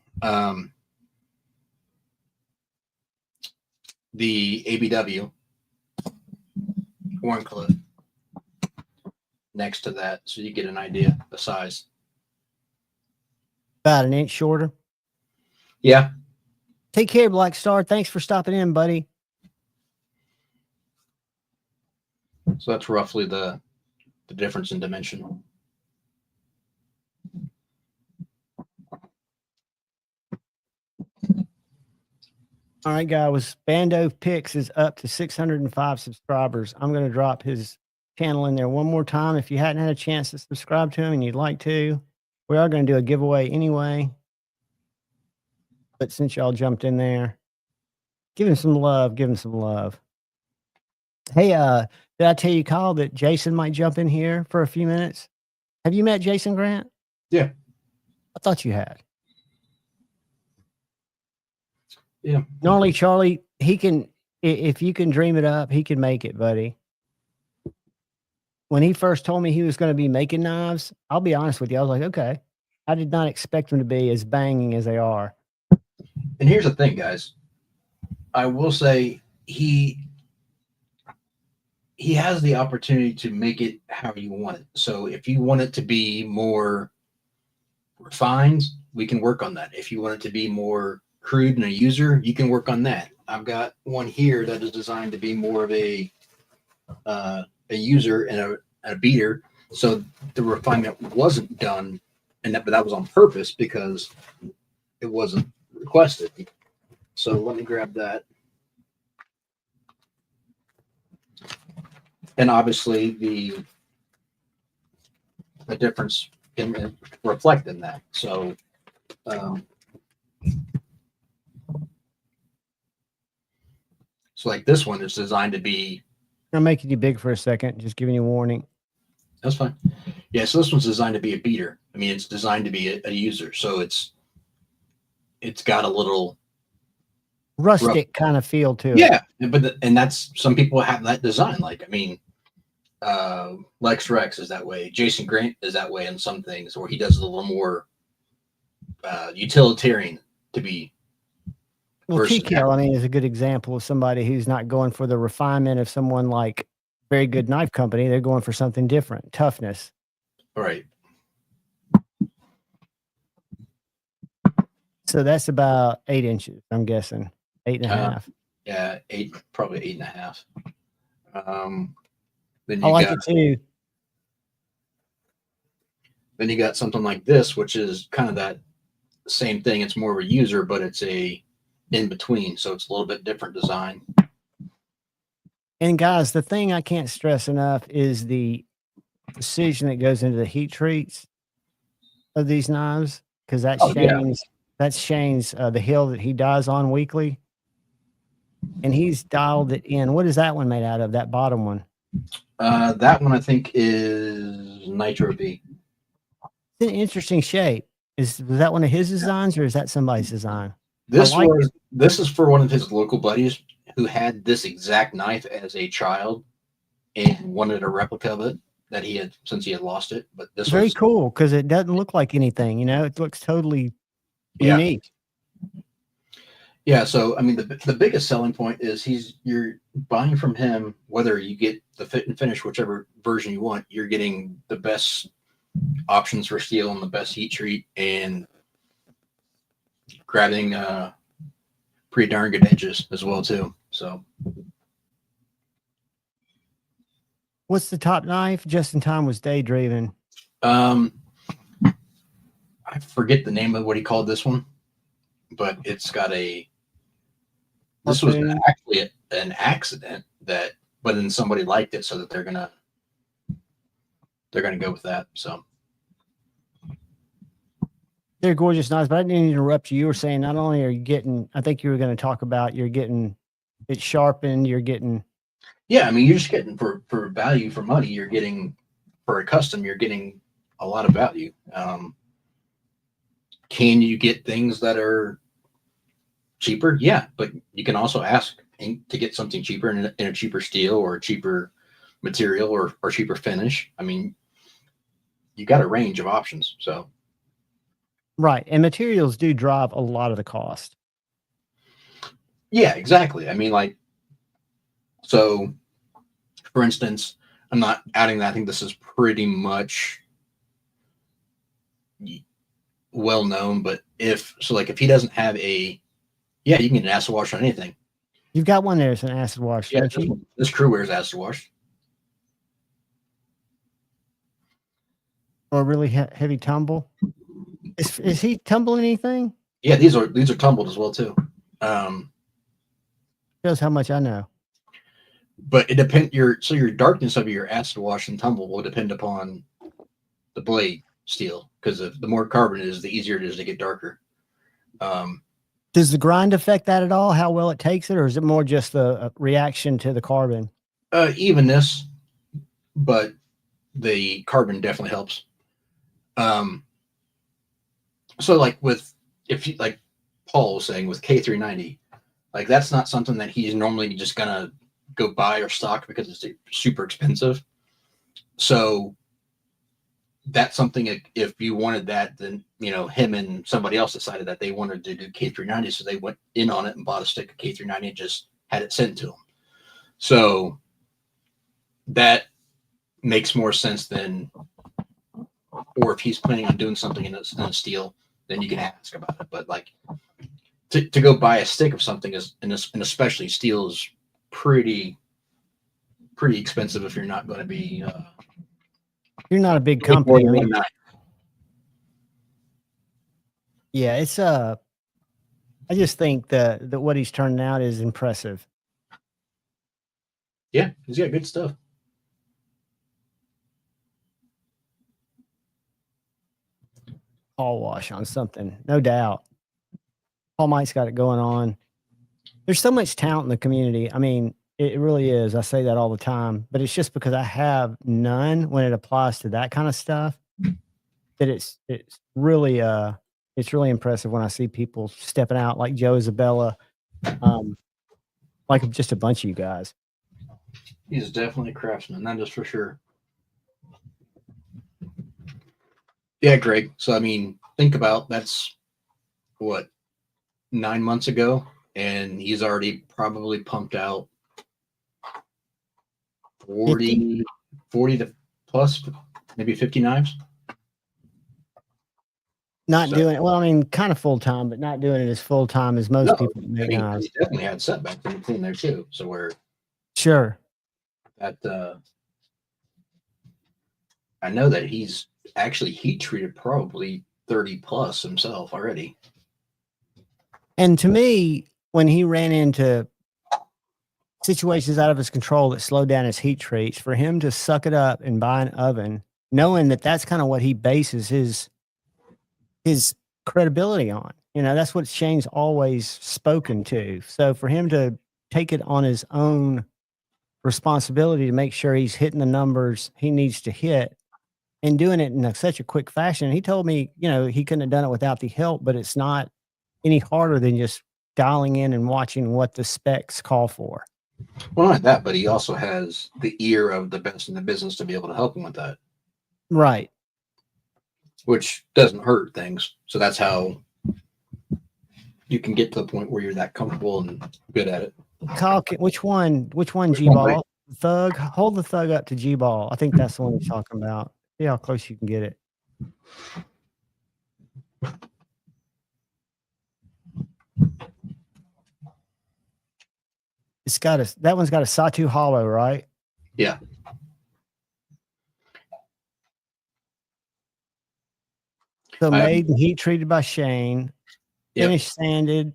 the ABW Warncliffe next to that, so you get an idea of the size. About an inch shorter. Yeah. Take care, Black Star. Thanks for stopping in, buddy. So that's roughly the the difference in dimension. All right, guys. Bando Picks is up to 605 subscribers. I'm going to drop his channel in there one more time. If you hadn't had a chance to subscribe to him and you'd like to, we are going to do a giveaway anyway. But since y'all jumped in there, give him some love. Give him some love. Hey, did I tell you, Kyle, that Jason might jump in here for a few minutes? Have you met Jason Grant? Yeah. I thought you had. Yeah. Normally, Charlie, he can, if you can dream it up, he can make it, buddy. When he first told me he was going to be making knives, I'll be honest with you, I was like, okay. I did not expect them to be as banging as they are. And here's the thing, guys. I will say he has the opportunity to make it how you want it. So if you want it to be more refined, we can work on that. If you want it to be more crude and a user, you can work on that. I've got one here that is designed to be more of a user and a beater. So the refinement wasn't done, but that was on purpose because it wasn't requested. So let me grab that. And obviously the difference can reflect in that. So so like this one is designed to be. I'm making you big for a second, just giving you a warning. That's fine. Yeah, so this one's designed to be a beater. I mean, it's designed to be a user. So it's got a little rustic kind of feel to it. Yeah, but and that's, some people have that design. Like, I mean, Lex Rex is that way. Jason Grant is that way in some things, or he does a little more utilitarian to be. Well, TKL, I mean, is a good example of somebody who's not going for the refinement of someone like Very Good Knife Company. They're going for something different, toughness. All right. So that's about 8 inches, I'm guessing. 8.5. Yeah, probably 8.5. Then I like it too. Then you got something like this, which is kind of that same thing. It's more of a user, but it's a in between, so it's a little bit different design. And guys, the thing I can't stress enough is the precision that goes into the heat treats of these knives, because that's Shane's the hill that he dies on weekly, and he's dialed it in. What is that one made out of? That bottom one? That one I think is Nitro B. It's an interesting shape. Was that one of his designs, or is that somebody's design? This is for one of his local buddies who had this exact knife as a child and wanted a replica of it that he had, since he had lost it. But this very cool, because it doesn't look like anything, it looks totally unique. Yeah, so I mean the biggest selling point is you're buying from him, whether you get the fit and finish, whichever version you want, you're getting the best options for steel and the best heat treat, and grabbing pretty darn good edges as well too. So what's the top knife? Just in Time was daydreaming. I forget the name of what he called this one, but it's got this was actually an accident but then somebody liked it, so that they're gonna go with that. So they're gorgeous knives, but I didn't interrupt you. You were saying not only are you getting, I think you were going to talk about, you're getting it sharpened, you're getting. Yeah, I mean, you're just getting for value for money. You're getting, for a custom, you're getting a lot of value. Can you get things that are cheaper? Yeah, but you can also ask to get something cheaper in a cheaper steel or a cheaper material or cheaper finish. I mean, you got a range of options. So. Right. And materials do drive a lot of the cost. Yeah, exactly. I mean, like, so for instance, I'm not adding that. I think this is pretty much well known, but if he doesn't have you can get an acid wash on anything. You've got one there. It's an acid wash. Yeah, don't you? This crew wears acid wash. or really heavy tumble. Is he tumbling anything? Yeah, these are tumbled as well too. Shows how much I know. But it depend your darkness of your acid wash and tumble will depend upon the blade steel, because the more carbon it is, the easier it is to get darker. Does the grind affect that at all? How well it takes it, or is it more just the reaction to the carbon? Evenness, but the carbon definitely helps. So like like Paul was saying with K390, like that's not something that he's normally just gonna go buy or stock because it's super expensive. So that's something, if you wanted that, then him and somebody else decided that they wanted to do K390, so they went in on it and bought a stick of K390 and just had it sent to them. So that makes more sense than, or if he's planning on doing something in a steel, then you can ask about it. But like to go buy a stick of something and especially steel is pretty expensive if you're not going to be. You're not a big company. I mean, night. yeah, it's I just think that what he's turning out is impressive. Yeah, he's got good stuff. Paul wash on something, no doubt. Paul Mike's got it going on. There's so much talent in the community. I mean, it really is. I say that all the time, but it's just because I have none when it applies to that kind of stuff. That it's really impressive when I see people stepping out like Joe Isabella, like just a bunch of you guys. He's definitely a craftsman, that is for sure. Yeah, Greg. So I mean, think about that's what 9 months ago, and he's already probably pumped out 40 to plus, maybe 50 knives. Not doing it well. I mean, kind of full time, but not doing it as full time as most people make knives. He definitely had setbacks in between there too. So we're sure that I know that he's actually heat treated probably 30 plus himself already. And to me, when he ran into situations out of his control that slowed down his heat treats, for him to suck it up and buy an oven, knowing that that's kind of what he bases his credibility on. That's what Shane's always spoken to. So for him to take it on his own responsibility to make sure he's hitting the numbers he needs to hit and doing it in such a quick fashion. He told me, he couldn't have done it without the help, but it's not any harder than just dialing in and watching what the specs call for. Well, not that, but he also has the ear of the best in the business to be able to help him with that. Right. Which doesn't hurt things. So that's how you can get to the point where you're that comfortable and good at it. Kyle, which one, G-Ball? Thug? Hold the Thug up to G-Ball. I think that's the one you're talking about. See how close you can get it. That one's got a Satu hollow, right? Yeah. So made and heat treated by Shane, finished sanded,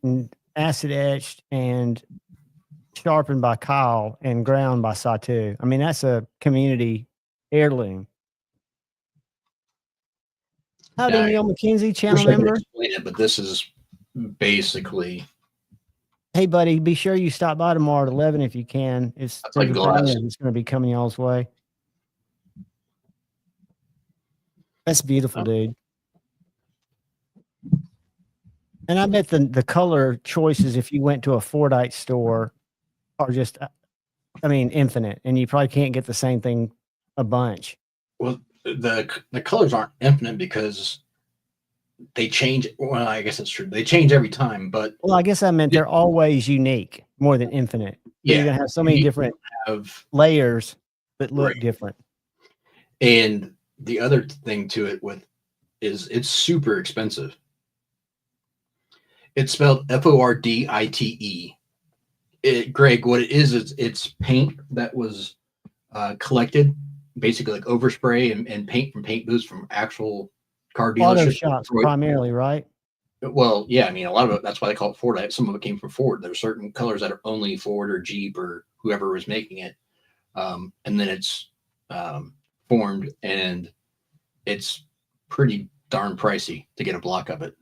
and acid etched and sharpened by Kyle and ground by Satu. I mean, that's a community heirloom. Howdy, Neil McKenzie, channel member. But this is basically. Hey, buddy, be sure you stop by tomorrow at 11 if you can. It's going to be coming y'all's way. That's beautiful, dude. And I bet the color choices, if you went to a Fordite store, are just, infinite. And you probably can't get the same thing a bunch. Well, the colors aren't infinite because they change. Well, I guess that's true. They change every time, but. Well, I guess I meant they're always unique more than infinite. Yeah. You're going to have so many different layers that look different. And the other thing to it is it's super expensive. It's spelled Fordite. Greg, what it is it's paint that was collected basically like overspray and paint from paint booths from actual car Auto dealerships. shops primarily, right? Well, yeah, I mean, a lot of it, that's why they call it Ford. Some of it came from Ford. There's certain colors that are only Ford or Jeep or whoever was making it. And then it's formed, and it's pretty darn pricey to get a block of it.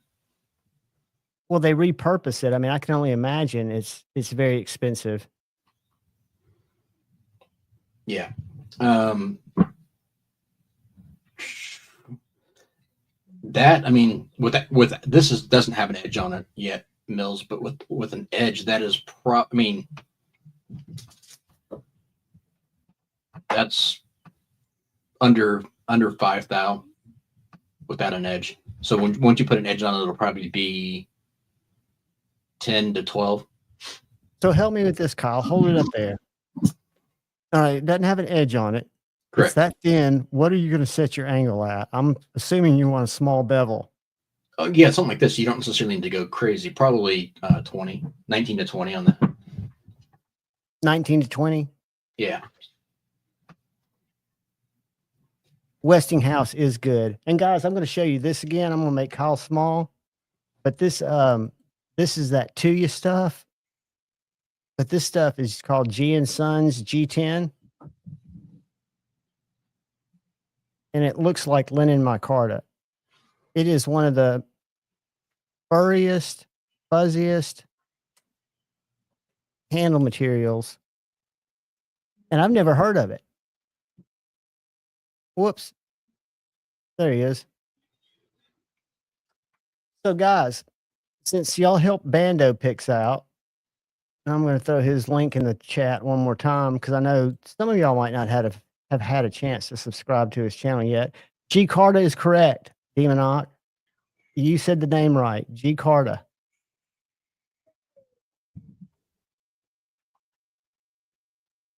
Well, they repurpose it. I mean, I can only imagine it's very expensive. Yeah. That, I mean, with this doesn't have an edge on it yet, Mills, but with an edge, that is I mean, that's under 5,000 without an edge. So once you put an edge on it, it'll probably be 10 to 12. So help me with this, Kyle. Hold it up there. All right, it doesn't have an edge on it. Correct. It's that thin. What are you going to set your angle at? I'm assuming you want a small bevel. Yeah, something like this. You don't necessarily need to go crazy. Probably 19 to 20 on that. 19 to 20? Yeah. Westinghouse is good. And guys, I'm going to show you this again. I'm going to make Kyle small. But this is that Tuya stuff. But this stuff is called G & Sons G10. And it looks like linen micarta. It is one of the furriest, fuzziest handle materials. And I've never heard of it. Whoops. There he is. So guys, since y'all helped Bando Picks out, I'm going to throw his link in the chat one more time because I know some of y'all might not have had a chance to subscribe to his channel yet. G Carta is correct, Demonoc. You said the name right, G Carta.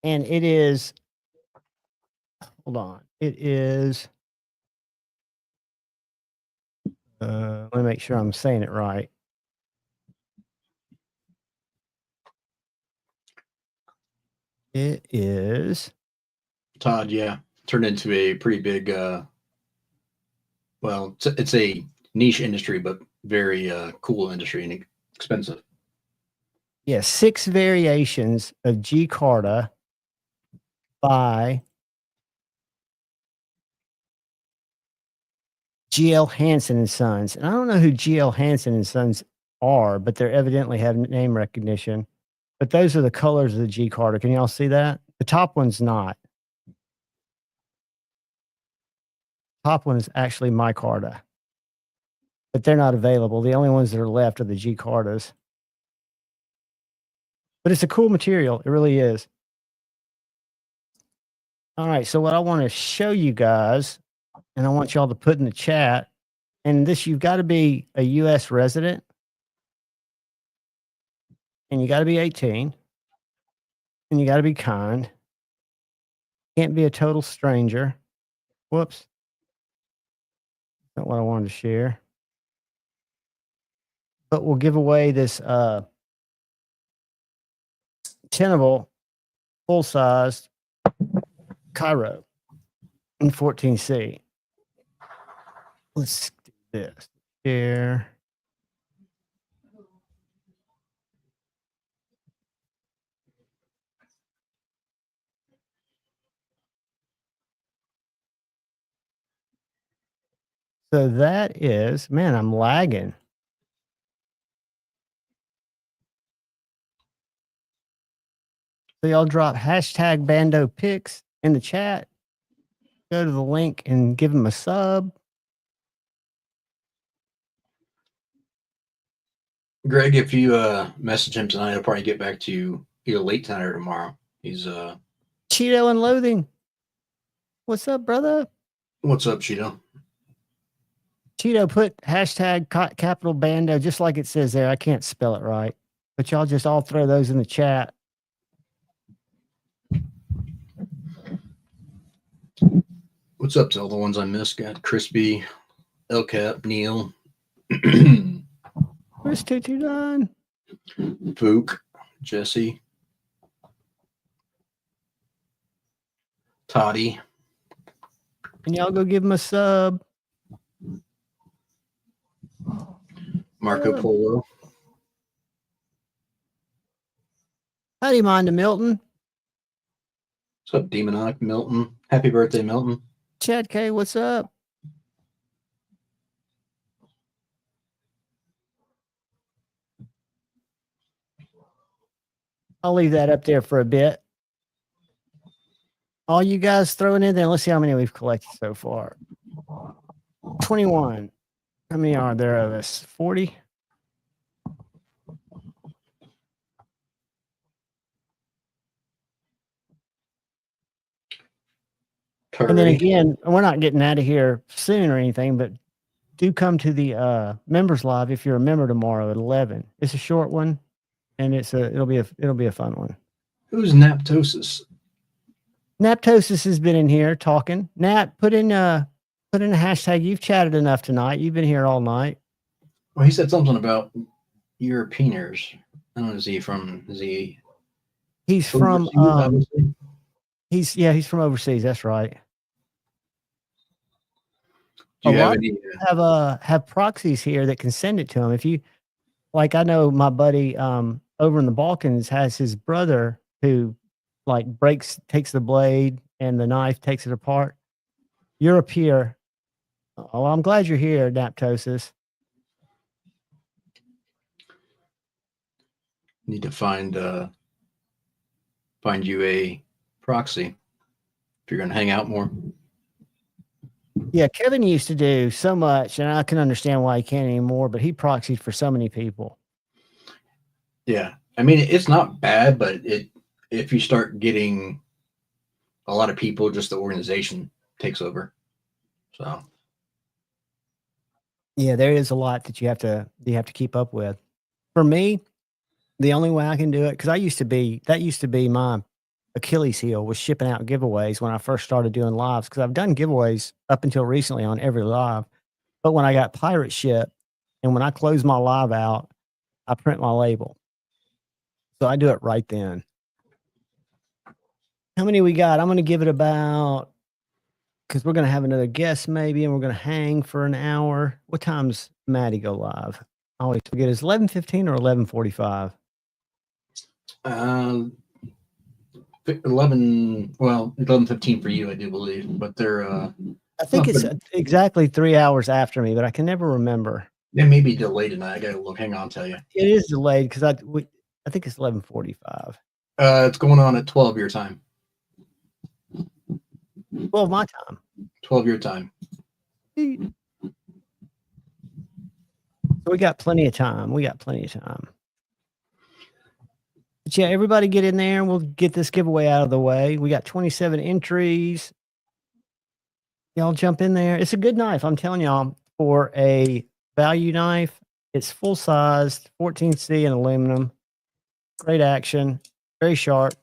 And it is, hold on, it is, let me make sure I'm saying it right. It is Todd, yeah. Turned into a pretty big, well, it's a niche industry, but very cool industry and expensive. Yes, 6 variations of G Carta by GL Hansen and Sons. And I don't know who GL Hansen and Sons are, but they evidently have name recognition. But those are the colors of the G Carta. Can y'all see that? The top one's not. Top one is actually micarta. But they're not available. The only ones that are left are the G Cartas. But it's a cool material. It really is. All right. So what I want to show you guys, and I want y'all to put in the chat, and this, you've got to be a U.S. resident, and you got to be 18, and you got to be kind. Can't be a total stranger. Whoops. Not what I wanted to share. But we'll give away this tenable full-sized Cairo in 14C. Let's do this. Share. So that is, man, I'm lagging. So y'all drop hashtag Bando Picks in the chat. Go to the link and give them a sub. Greg, if you message him tonight, he'll probably get back to you either late tonight or tomorrow. He's Cheeto and Loathing. What's up, brother? What's up, Cheeto? Cheeto, put hashtag capital Bando just like it says there. I can't spell it right. But y'all just all throw those in the chat. What's up to all the ones I missed? Got Crispy, El Cap, Neil, Chris 229. Fook, Jesse, Toddy, And y'all go give him a sub. Marco Polo. Howdy, mind to Milton. What's up, Demonic Milton? Happy birthday, Milton. Chad K, what's up? I'll leave that up there for a bit. All you guys throwing in there. Let's see how many we've collected so far. 21. How many are there of us? 40? And then again, we're not getting out of here soon or anything, but do come to the members live if you're a member tomorrow at 11. It's a short one, and it'll be a fun one. Who's Naptosis? Naptosis has been in here talking. Nap, put in a hashtag. You've chatted enough tonight. You've been here all night. Well, he said something about Europeaners. I don't know. Is he from? He's from. Obviously? He's from overseas. That's right. Do you have proxies here that can send it to him. If you like, I know my buddy over in the Balkans has his brother who like takes the blade and the knife, takes it apart. Europe here. Oh, I'm glad you're here, Naptosis. Need to find you a proxy if you're going to hang out more. Yeah, Kevin used to do so much, and I can understand why he can't anymore, but he proxied for so many people. Yeah. I mean, it's not bad, but if you start getting a lot of people, just the organization takes over. So yeah, there is a lot that you have to keep up with. For me, the only way I can do it, because that used to be my Achilles heel, was shipping out giveaways when I first started doing lives, because I've done giveaways up until recently on every live. But when I got pirate ship and when I close my live out, I print my label. So I do it right then. How many we got? I'm going to give it about, because we're going to have another guest maybe, and we're going to hang for an hour. What time's Maddie go live? I always forget. Is 11:15 or 11:45? 11:15 for you, I do believe, but they're I think it's exactly 3 hours after me, but I can never remember. They may be delayed tonight. I gotta look. Hang on, I'll tell you. It is delayed because I think it's 11:45. It's going on at 12 your time. 12 my time. 12 your time. So we got plenty of time. But yeah, everybody get in there and we'll get this giveaway out of the way. We got 27 entries. Y'all jump in there. It's a good knife. I'm telling y'all, for a value knife, it's full sized, 14C in aluminum. Great action. Very sharp.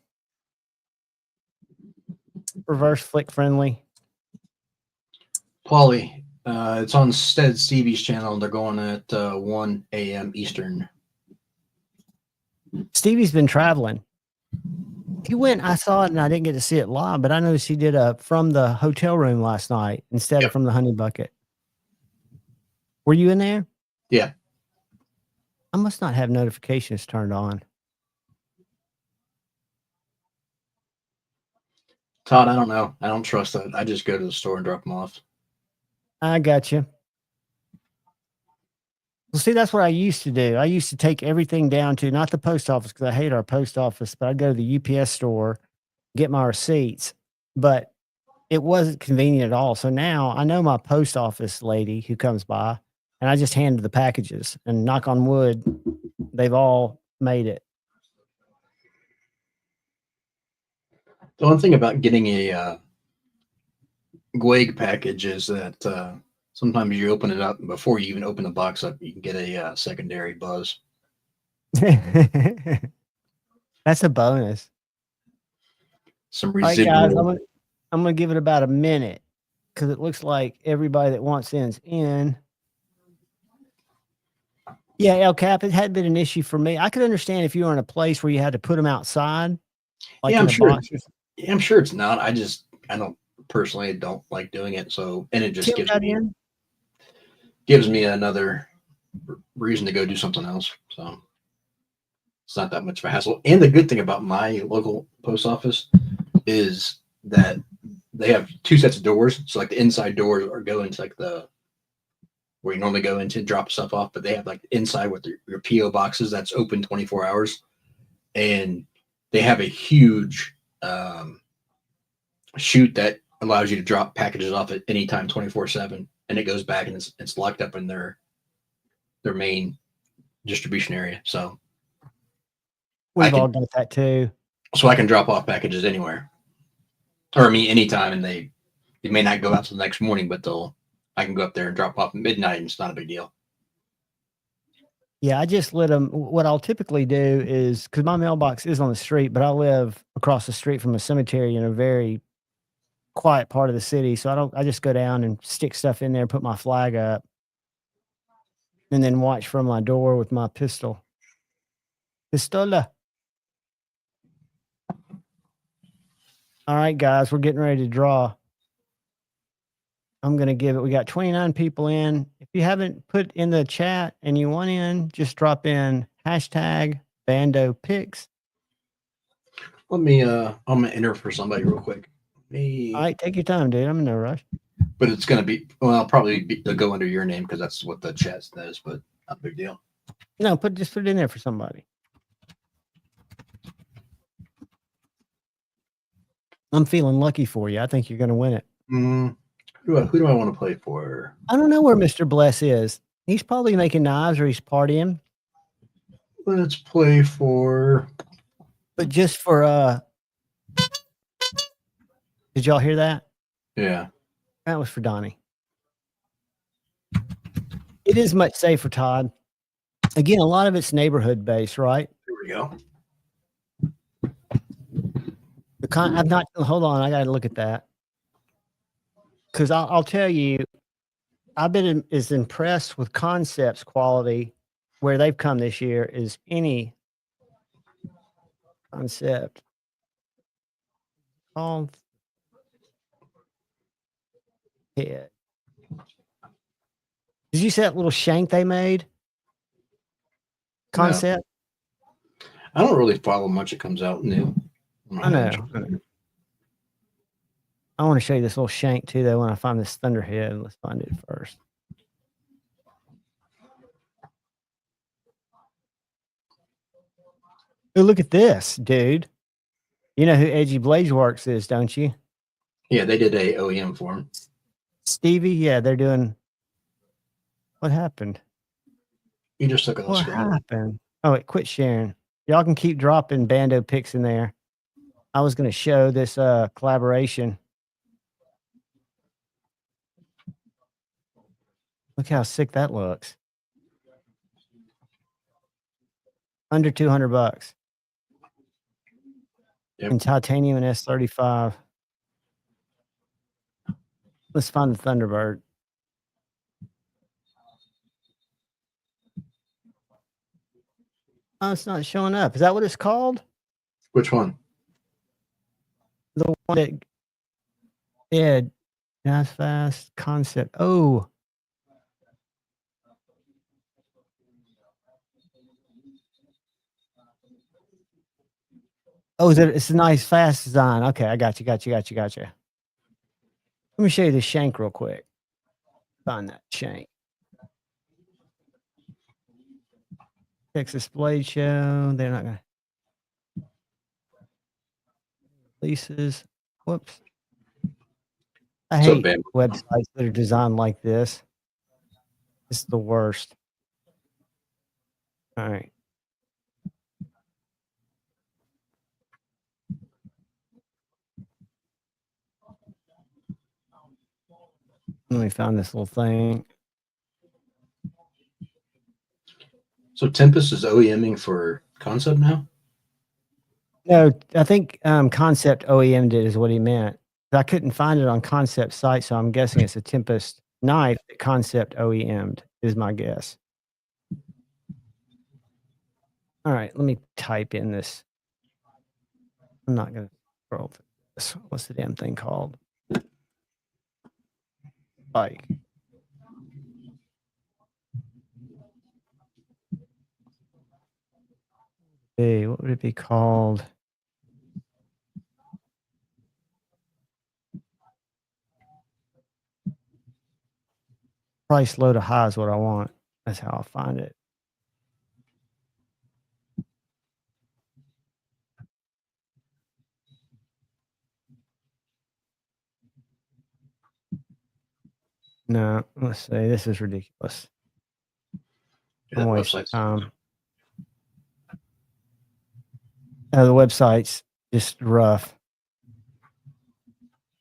Reverse flick friendly. Paulie, it's on Stead Stevie's channel. They're going at 1 a.m. Eastern. Stevie's been traveling. He went, I saw it and I didn't get to see it live, but I noticed he did from the hotel room last night instead of from the honey bucket. Were you in there? Yeah. I must not have notifications turned on. Todd, I don't know. I don't trust that. I just go to the store and drop them off. I got you. Well, see, that's what I used to do. I used to take everything down to, not the post office because I hate our post office, but I'd go to the UPS store, get my receipts, but it wasn't convenient at all. So now I know my post office lady who comes by, and I just hand her the packages, and knock on wood, they've all made it. The one thing about getting a Gweg package is that sometimes you open it up, and before you even open the box up, you can get a secondary buzz. That's a bonus. Some residual. residual. All right, guys, I'm gonna give it about a minute because it looks like everybody that wants in's in. Yeah, El Cap, it had been an issue for me. I could understand if you were in a place where you had to put them outside, like Yeah, in I'm the sure. boxes. Yeah, I'm sure it's not. I don't personally don't like doing it. So, and it just Tim got in. gives me another reason to go do something else. So it's not that much of a hassle. And the good thing about my local post office is that they have 2 sets of doors. So like the inside doors are go into like the where you normally go into drop stuff off, but they have like inside with your PO boxes that's open 24 hours, and they have a huge chute that allows you to drop packages off at any time 24/7, and it goes back and it's locked up in their main distribution area. So We've all got that too. So I can drop off packages anywhere, or anytime, and they may not go out till the next morning, but I can go up there and drop off at midnight, and it's not a big deal. Yeah, I just let them. What I'll typically do is, because my mailbox is on the street, but I live across the street from a cemetery in a very quiet part of the city. So I just go down and stick stuff in there, put my flag up, and then watch from my door with my pistol. Pistola. All right, guys, we're getting ready to draw. I'm going to give it. We got 29 people in. If you haven't put in the chat and you want in, just drop in hashtag Bando Picks. Let me, I'm going to enter for somebody real quick. All right, take your time, dude. I'm in no rush. But it's going to be, well, I'll probably go under your name because that's what the chat says, but not a big deal. No, just put it in there for somebody. I'm feeling lucky for you. I think you're going to win it. Who do I want to play for? I don't know where Mr. Bless is. He's probably making knives or he's partying. Let's play for. But just for did y'all hear that? Yeah. That was for Donnie. It is much safer, Todd. Again, a lot of it's neighborhood based, right? Here we go. I'm not. Hold on, I got to look at that because I'll tell you, I've been as impressed with Concept's quality where they've come this year as any Concept. Called head. Did you see that little shank they made? Concept. No. I don't really follow much that comes out new. I know. I want to show you this little shank too, though. When I find this thunderhead, let's find it first. Oh, look at this, dude. You know who Edgy Blades Works is, don't you? Yeah, they did a OEM for him. Stevie, yeah, they're doing. What happened? You just took it on What screen. happened? Oh, it quit sharing. Y'all can keep dropping Bando pics in there. I was going to show this collaboration. Look how sick that looks. Under $200. Yep. And titanium and S35. Let's find the Thunderbird. Oh, it's not showing up. Is that what it's called? Which one? The one that Ed, Gas Fast Concept. Oh. Oh, it's a nice fast design. Okay, I got you. Let me show you the shank real quick. Find that shank. Texas Blade Show. They're not gonna releases. Whoops. I hate websites that are designed like this. It's the worst. All right. Let me find this little thing. So Tempest is OEMing for Concept now? No, I think Concept OEM'd it is what he meant. I couldn't find it on Concept site, so I'm guessing it's a Tempest knife that Concept OEM'd is my guess. All right, let me type in this. I'm not going to scroll through this. What's the damn thing called? Like, hey, what would it be called? Price low to high is what I want. That's how I'll find it. No, let's see. This is ridiculous. Yeah, I'm that wasting website's time. The website's just rough.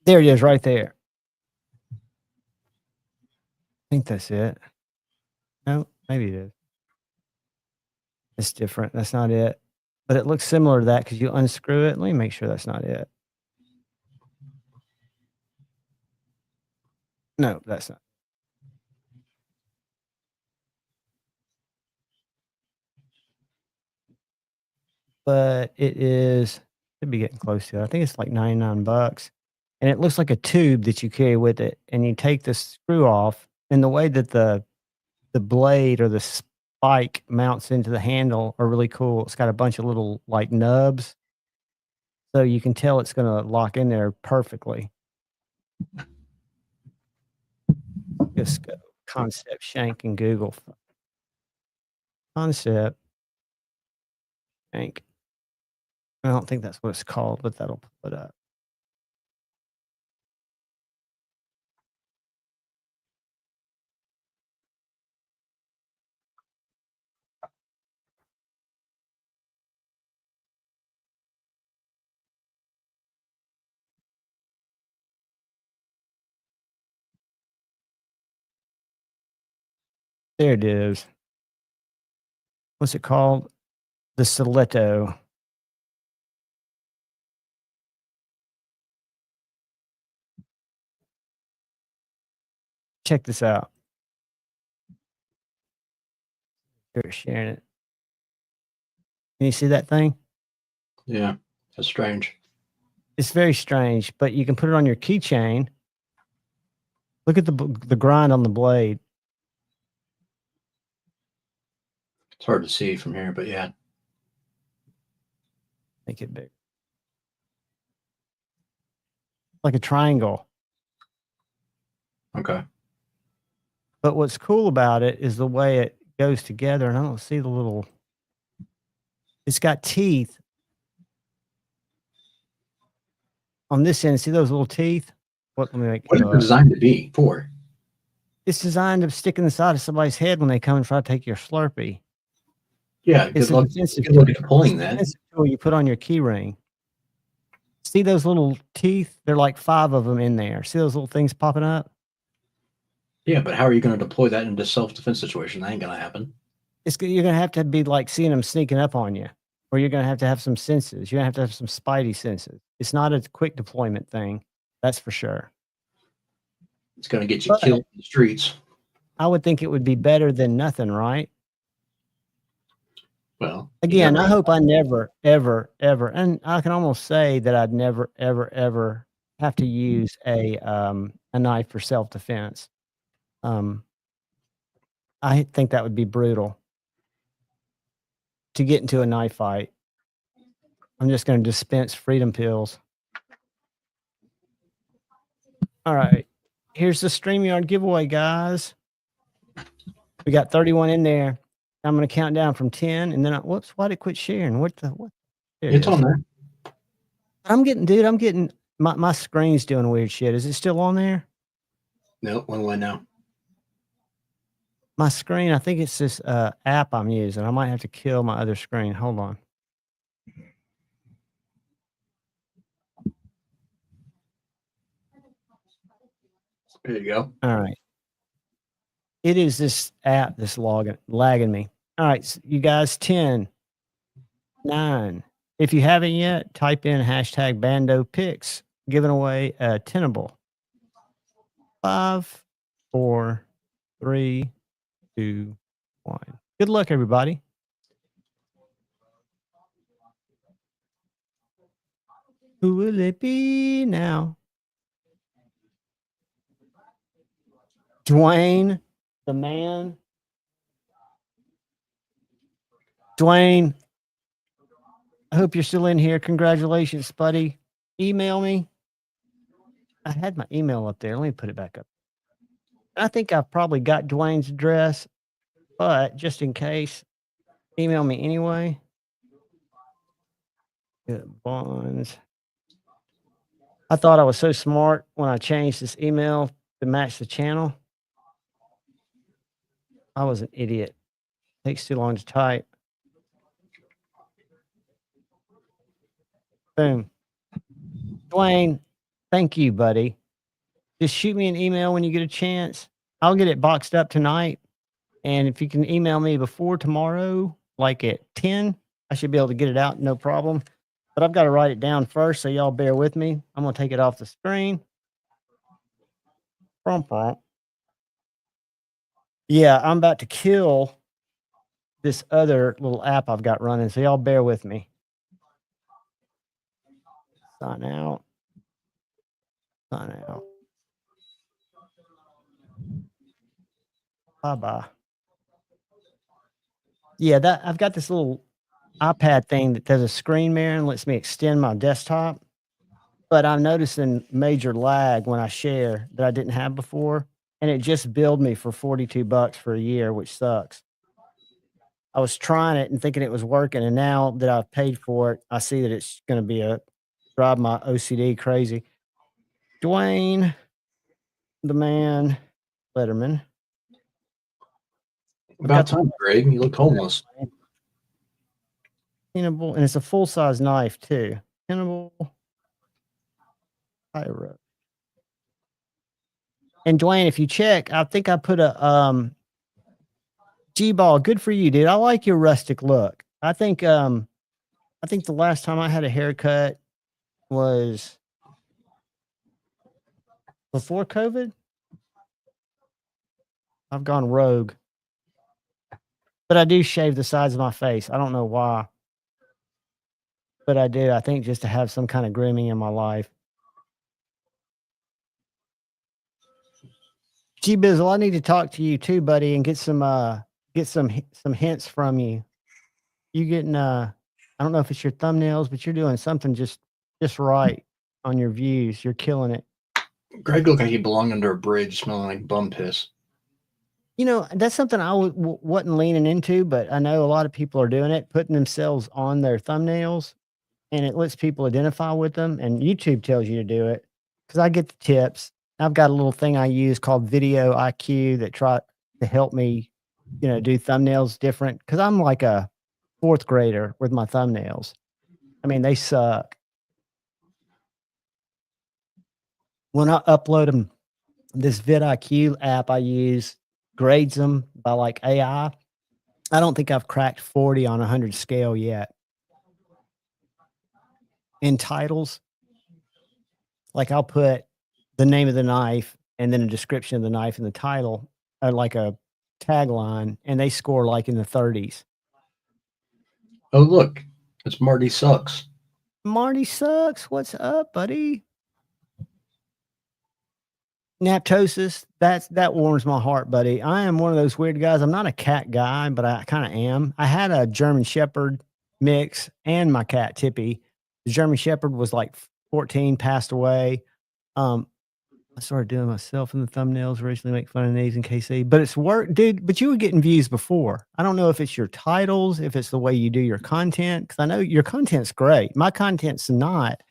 There it is, right there. I think that's it. No, maybe it is. It's different. That's not it. But it looks similar to that because you unscrew it. Let me make sure that's not it. No, that's not. But it is, should be getting close to it. I think it's like 99 bucks. And it looks like a tube that you carry with it. And you take the screw off, and the way that the blade or the spike mounts into the handle are really cool. It's got a bunch of little like nubs. So you can tell it's gonna lock in there perfectly. Just go concept shank and Google concept shank. I don't think that's what it's called, but that'll pull it up. There it is. What's it called? The stiletto. Check this out. They're sharing it. Can you see that thing? Yeah, that's strange. It's very strange, but you can put it on your keychain. Look at the grind on the blade. It's hard to see from here, but yeah. Make it big. Like a triangle. Okay. But what's cool about it is the way it goes together. And I don't see the little, it's got teeth on this end. See those little teeth? Let me make What is it designed to be for? It's designed to stick in the side of somebody's head when they come and try to take your Slurpee. Yeah, It's good a luck. defensive Good luck tool. deploying It's a that. defensive tool you put on your key ring. See those little teeth? They're like 5 of them in there. See those little things popping up? Yeah, but how are you going to deploy that into self-defense situation? That ain't going to happen. You're going to be like seeing them sneaking up on you, or you're going to have some senses. You're going to have some spidey senses. It's not a quick deployment thing. That's for sure. It's going to get you killed in the streets. I would think it would be better than nothing, right? Well, again, I hope I never, ever, ever, and I can almost say that I'd never, ever, ever have to use a knife for self-defense. I think that would be brutal to get into a knife fight. I'm just going to dispense freedom pills. All right. Here's the StreamYard giveaway, guys. We got 31 in there. I'm going to count down from 10, and then whoops, why did it quit sharing? What? It's on there. I'm getting my screen's doing weird shit. Is it still on there? No, one way now. My screen, I think it's this app I'm using. I might have to kill my other screen. Hold on. There you go. All right. It is this app that's lagging me. All right, so you guys, 10, 9. If you haven't yet, type in hashtag Bando Picks, giving away a Tenable. 5, 4, 3, 2, 1. Good luck, everybody. Who will it be now? Dwayne, the man. Dwayne, I hope you're still in here. Congratulations, buddy. Email me. I had my email up there. Let me put it back up. I think I've probably got Dwayne's address, but just in case, email me anyway. Good bonds. I thought I was so smart when I changed this email to match the channel. I was an idiot. Takes too long to type. Boom. Dwayne, thank you, buddy. Just shoot me an email when you get a chance. I'll get it boxed up tonight. And if you can email me before tomorrow, like at 10, I should be able to get it out, no problem. But I've got to write it down first, so y'all bear with me. I'm going to take it off the screen. Yeah, I'm about to kill this other little app I've got running, so y'all bear with me. Sign out. Sign out. Bye-bye. Yeah, that I've got this little iPad thing that does a screen mirror and lets me extend my desktop. But I'm noticing major lag when I share that I didn't have before. And it just billed me for $42 for a year, which sucks. I was trying it and thinking it was working. And now that I've paid for it, I see that it's going to be drive my OCD crazy. Dwayne, the man, Letterman. About time, Greg. You look homeless. Tenable, and it's a full-size knife too. Tenable. Pyro. And Dwayne, if you check, I think I put a G-ball. Good for you, dude. I like your rustic look. I think the last time I had a haircut was before COVID. I've gone rogue. But I do shave the sides of my face. I don't know why. But I do. I think just to have some kind of grooming in my life. G-Bizzle, I need to talk to you too, buddy, and get some hints from you. You getting I don't know if it's your thumbnails, but you're doing something just right on your views. You're killing it. Greg looked like he belonged under a bridge smelling like bum piss. You know, that's something I wasn't leaning into, but I know a lot of people are doing it, putting themselves on their thumbnails, and it lets people identify with them. And YouTube tells you to do it because I get the tips. I've got a little thing I use called Video IQ that try to help me, do thumbnails different because I'm like a fourth grader with my thumbnails. I mean, they suck. When I upload them, this vidIQ app I use grades them by like AI. I don't think I've cracked 40 on 100 scale yet. In titles, like I'll put the name of the knife and then a description of the knife in the title, or like a tagline, and they score like in the 30s. Oh, look, it's Marty Sucks. Marty Sucks. What's up, buddy? Naptosis, that warms my heart, buddy. I am one of those weird guys. I'm not a cat guy, but I kind of am. I had a German Shepherd mix and my cat Tippy. The German Shepherd was like 14, passed away. I started doing myself in the thumbnails, originally make fun of Naves and KC, but it's work, dude. But you were getting views before. I don't know if it's your titles, if it's the way you do your content, because I know your content's great. My content's not,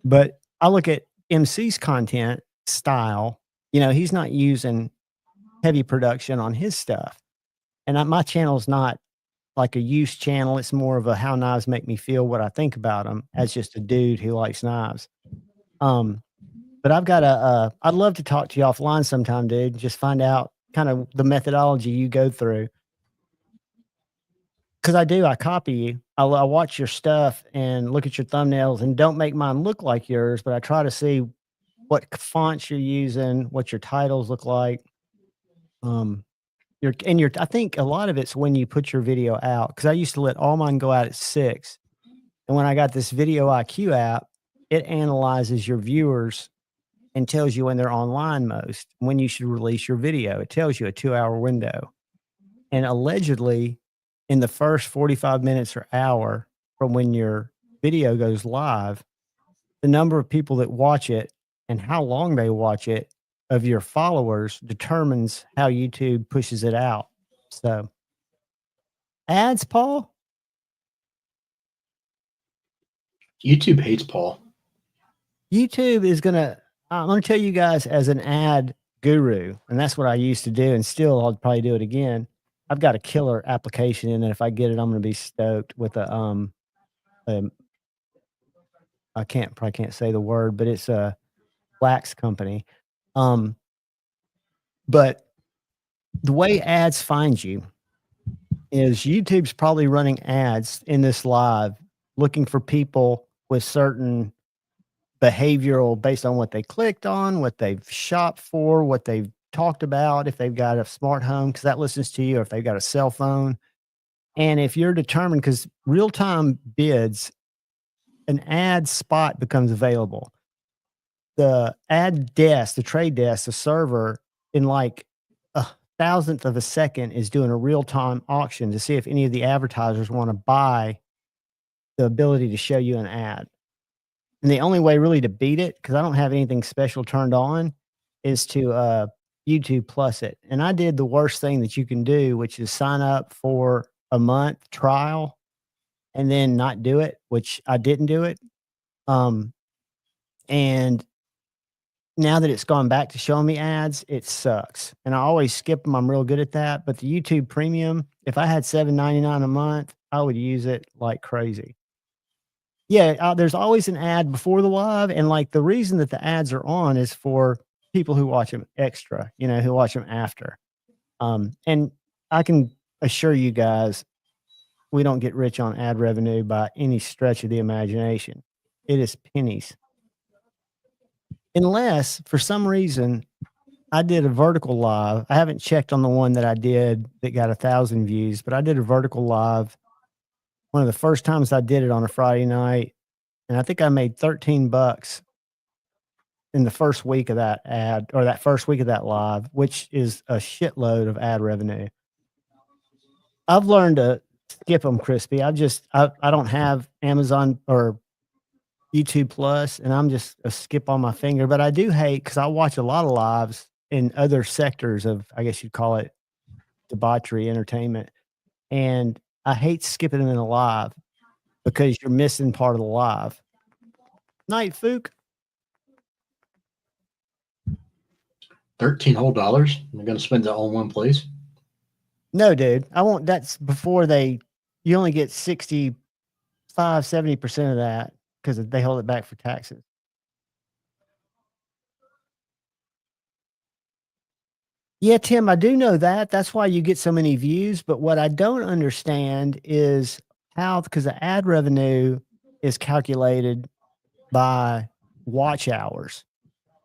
but I look at MC's content style. He's not using heavy production on his stuff. And my channel's not like a use channel. It's more of a how knives make me feel, what I think about them as just a dude who likes knives. But I've got I'd love to talk to you offline sometime, dude. Just find out kind of the methodology you go through. Because I copy you. I watch your stuff and look at your thumbnails and don't make mine look like yours, but I try to see what fonts you're using, what your titles look like. I think a lot of it's when you put your video out, because I used to let all mine go out at 6. And when I got this Video IQ app, it analyzes your viewers and tells you when they're online most, when you should release your video. It tells you a 2-hour window. And allegedly, in the first 45 minutes or hour from when your video goes live, the number of people that watch it and how long they watch it of your followers determines how YouTube pushes it out. So, ads, Paul? YouTube hates Paul. YouTube is I'm going to tell you guys as an ad guru, and that's what I used to do, and still I'll probably do it again. I've got a killer application in that if I get it, I'm going to be stoked with I probably can't say the word, but it's a wax company. But the way ads find you is YouTube's probably running ads in this live looking for people with certain behavioral based on what they clicked on, what they've shopped for, what they've talked about, if they've got a smart home, because that listens to you, or if they've got a cell phone. And if you're determined, because real-time bids, an ad spot becomes available. The ad desk, the trade desk, the server, in like a thousandth of a second is doing a real-time auction to see if any of the advertisers want to buy the ability to show you an ad. And the only way really to beat it, because I don't have anything special turned on, is to YouTube Plus it. And I did the worst thing that you can do, which is sign up for a month trial and then not do it, which I didn't do it. And now that it's gone back to showing me ads, it sucks. And I always skip them. I'm real good at that. But the YouTube Premium, if I had $7.99 a month, I would use it like crazy. Yeah, there's always an ad before the live, and like the reason that the ads are on is for people who watch them extra, who watch them after. And I can assure you guys, we don't get rich on ad revenue by any stretch of the imagination. It is pennies. Unless for some reason I did a vertical live. I haven't checked on the one that I did that got 1,000 views, but I did a vertical live. One of the first times I did it on a Friday night, and I think I made $13 in the first week of that ad, or that first week of that live, which is a shitload of ad revenue. I've learned to skip them, Crispy. I don't have Amazon or YouTube Plus, and I'm just a skip on my finger. But I do hate, because I watch a lot of lives in other sectors of, I guess you'd call it, debauchery entertainment, and I hate skipping them in a live because you're missing part of the live. Night, Fook. $13 whole. You're going to spend that all in one place? No, dude. I won't. That's before you only get 65, 70% of that because they hold it back for taxes. Yeah, Tim, I do know that. That's why you get so many views. But what I don't understand is how, because the ad revenue is calculated by watch hours.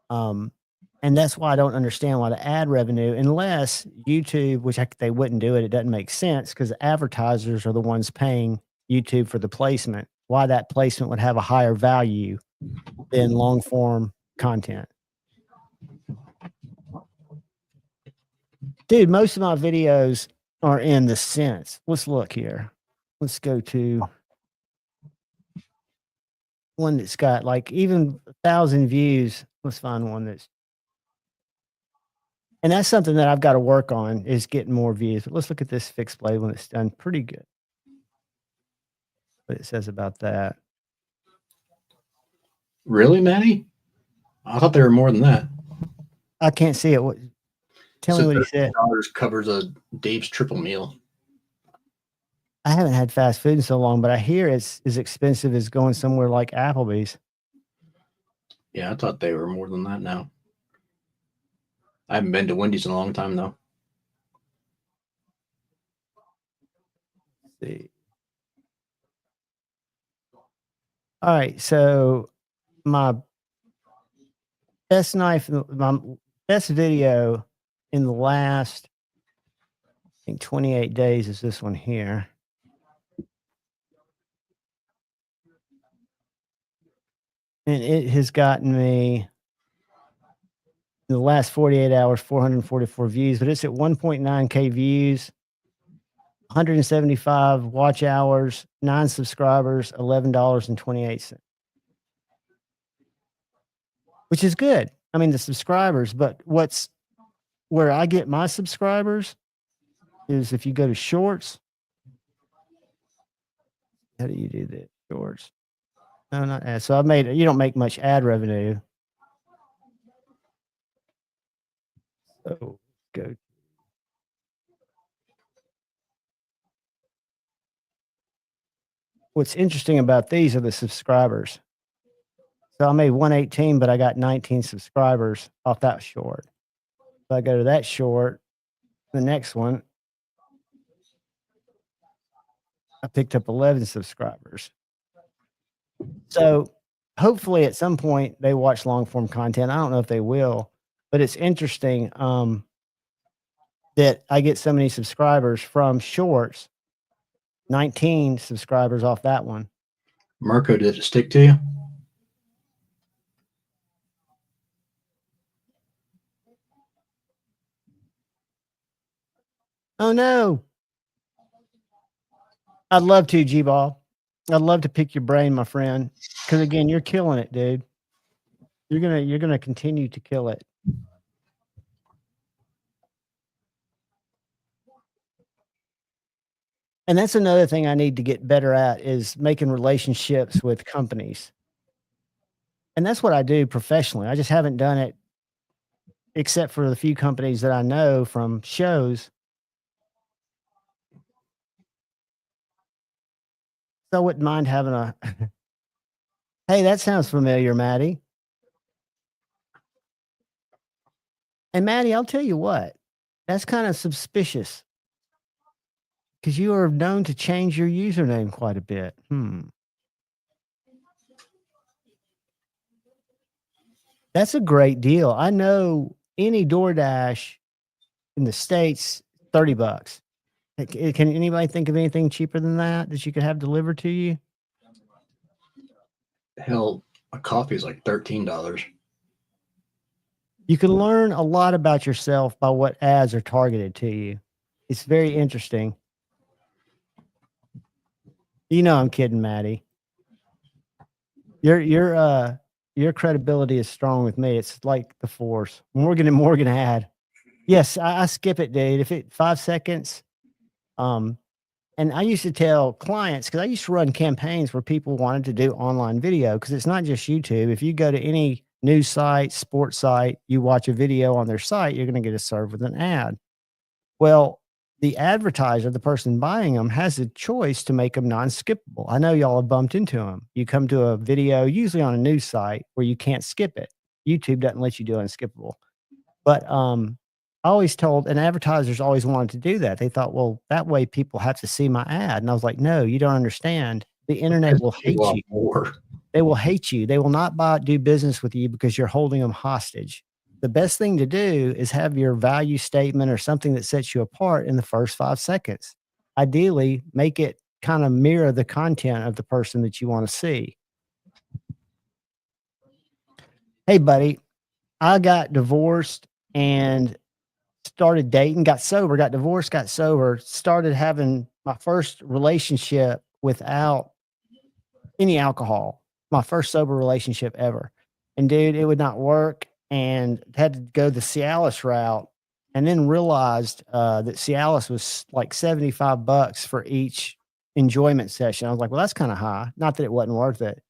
And that's why I don't understand why the ad revenue, unless YouTube, which they wouldn't do it, it doesn't make sense because the advertisers are the ones paying YouTube for the placement. Why that placement would have a higher value than long form content. Dude, most of my videos are in the cents. Let's look here. Let's go to one that's got like even 1,000 views. Let's find one that's, and that's something that I've got to work on, is getting more views. But let's look at this fixed blade one that's done pretty good. What it says about that. Really, Matty? I thought there were more than that. I can't see it. Tell me what he said. $13 covers a Dave's triple meal. I haven't had fast food in so long, but I hear it's as expensive as going somewhere like Applebee's. Yeah, I thought they were more than that now. I haven't been to Wendy's in a long time, though. Let's see. All right, so my best my best video in the last, I think, 28 days is this one here. And it has gotten me In the last 48 hours, 444 views, but it's at 1.9K views, 175 watch hours, 9 subscribers, $11.28, which is good. I mean, the subscribers, but where I get my subscribers is if you go to shorts. How do you do that? Shorts. No, not ads. So you don't make much ad revenue. So go. What's interesting about these are the subscribers. So I made 118, but I got 19 subscribers off that short. So I go to that short, the next one, I picked up 11 subscribers. So hopefully at some point they watch long form content. I don't know if they will, but it's interesting that I get so many subscribers from shorts, 19 subscribers off that one. Marco, did it stick to you? Oh no. I'd love to, G-Ball. I'd love to pick your brain, my friend. Because again, you're killing it, dude. You're gonna continue to kill it. And that's another thing I need to get better at is making relationships with companies. And that's what I do professionally. I just haven't done it except for the few companies that I know from shows. So I wouldn't mind having a hey, that sounds familiar, Maddie. And Maddie, I'll tell you what, that's kind of suspicious. Because you are known to change your username quite a bit. That's a great deal. I know any DoorDash in the States, $30. Can anybody think of anything cheaper than that you could have delivered to you? Hell, a coffee is like $13. You can learn a lot about yourself by what ads are targeted to you. It's very interesting. You know I'm kidding, Maddie. Your credibility is strong with me. It's like the Force. Morgan and Morgan ad. Yes, I skip it, dude. If it 5 seconds. And I used to tell clients, because I used to run campaigns where people wanted to do online video, because it's not just YouTube. If you go to any news site, sports site, you watch a video on their site, you're going to get it served with an ad. Well, the advertiser, the person buying them, has a choice to make them non-skippable. I know y'all have bumped into them. You come to a video, usually on a news site, where you can't skip it. YouTube doesn't let you do unskippable. But I always told, and advertisers always wanted to do that. They thought, well, that way people have to see my ad. And I was like, no, you don't understand. The internet will hate you. They will hate you. They will not do business with you because you're holding them hostage. The best thing to do is have your value statement or something that sets you apart in the first 5 seconds. Ideally, make it kind of mirror the content of the person that you want to see. Hey, buddy, I got divorced and started dating, got sober, got divorced, got sober, started having my first relationship without any alcohol, my first sober relationship ever. And dude, it would not work, and had to go the Cialis route, and then realized that Cialis was like $75 for each enjoyment session. I was like, well, that's kind of high. Not that it wasn't worth it,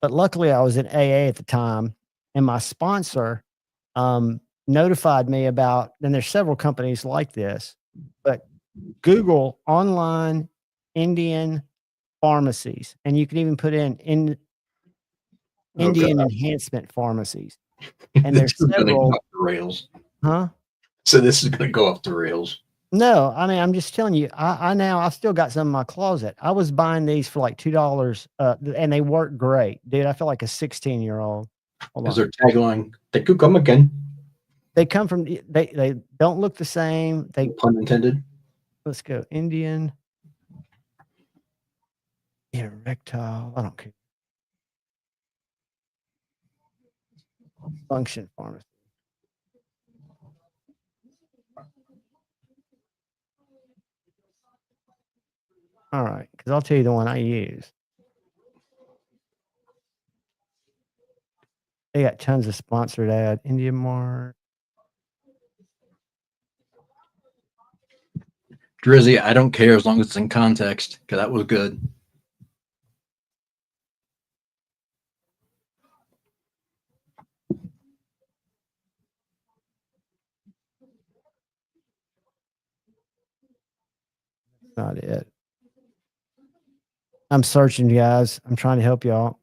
but luckily I was in AA at the time, and my sponsor notified me about, and there's several companies like this, but Google online Indian pharmacies, and you can even put in Indian enhancement pharmacies. And there's several. Go off the rails. Huh? So this is going to go off the rails. No, I mean, I'm just telling you, I've still got some in my closet. I was buying these for like $2, and they work great, dude. I feel like a 16-year-old. Is their tagline, "They could come again"? They come from, they don't look the same. They, pun intended. let's go Indian erectile. I don't care. Function pharmacy. All right, because I'll tell you the one I use. They got tons of sponsored ad. India Mart. Drizzy, I don't care as long as it's in context, because that was good. Not it. I'm searching, guys. I'm trying to help y'all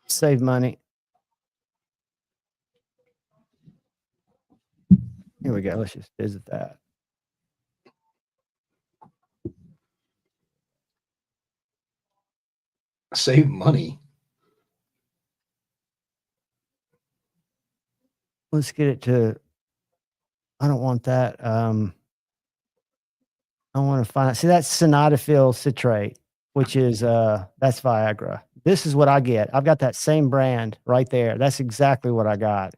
save money. Here we go. Let's just visit that. Save money. Let's get it to. I don't want that. I want to find. See, that's sildenafil citrate, which is that's Viagra. This is what I get. I've got that same brand right there. That's exactly what I got.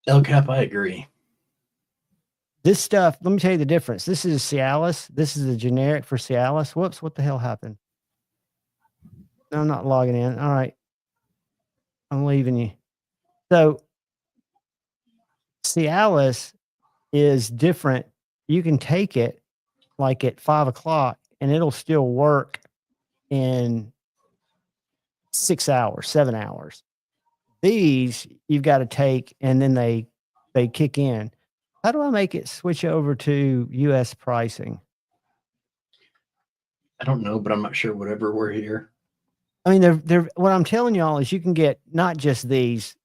El Cap, I agree. This stuff, let me tell you the difference. This is Cialis. This is a generic for Cialis. Whoops, what the hell happened? No, I'm not logging in. All right. I'm leaving you. So Cialis is different. You can take it like at 5 o'clock and it'll still work in 6 hours, 7 hours. These you've got to take and then they kick in. How do I make it switch over to US pricing? I don't know, but I'm not sure whatever we're here. I mean, they're what I'm telling y'all is you can get not just these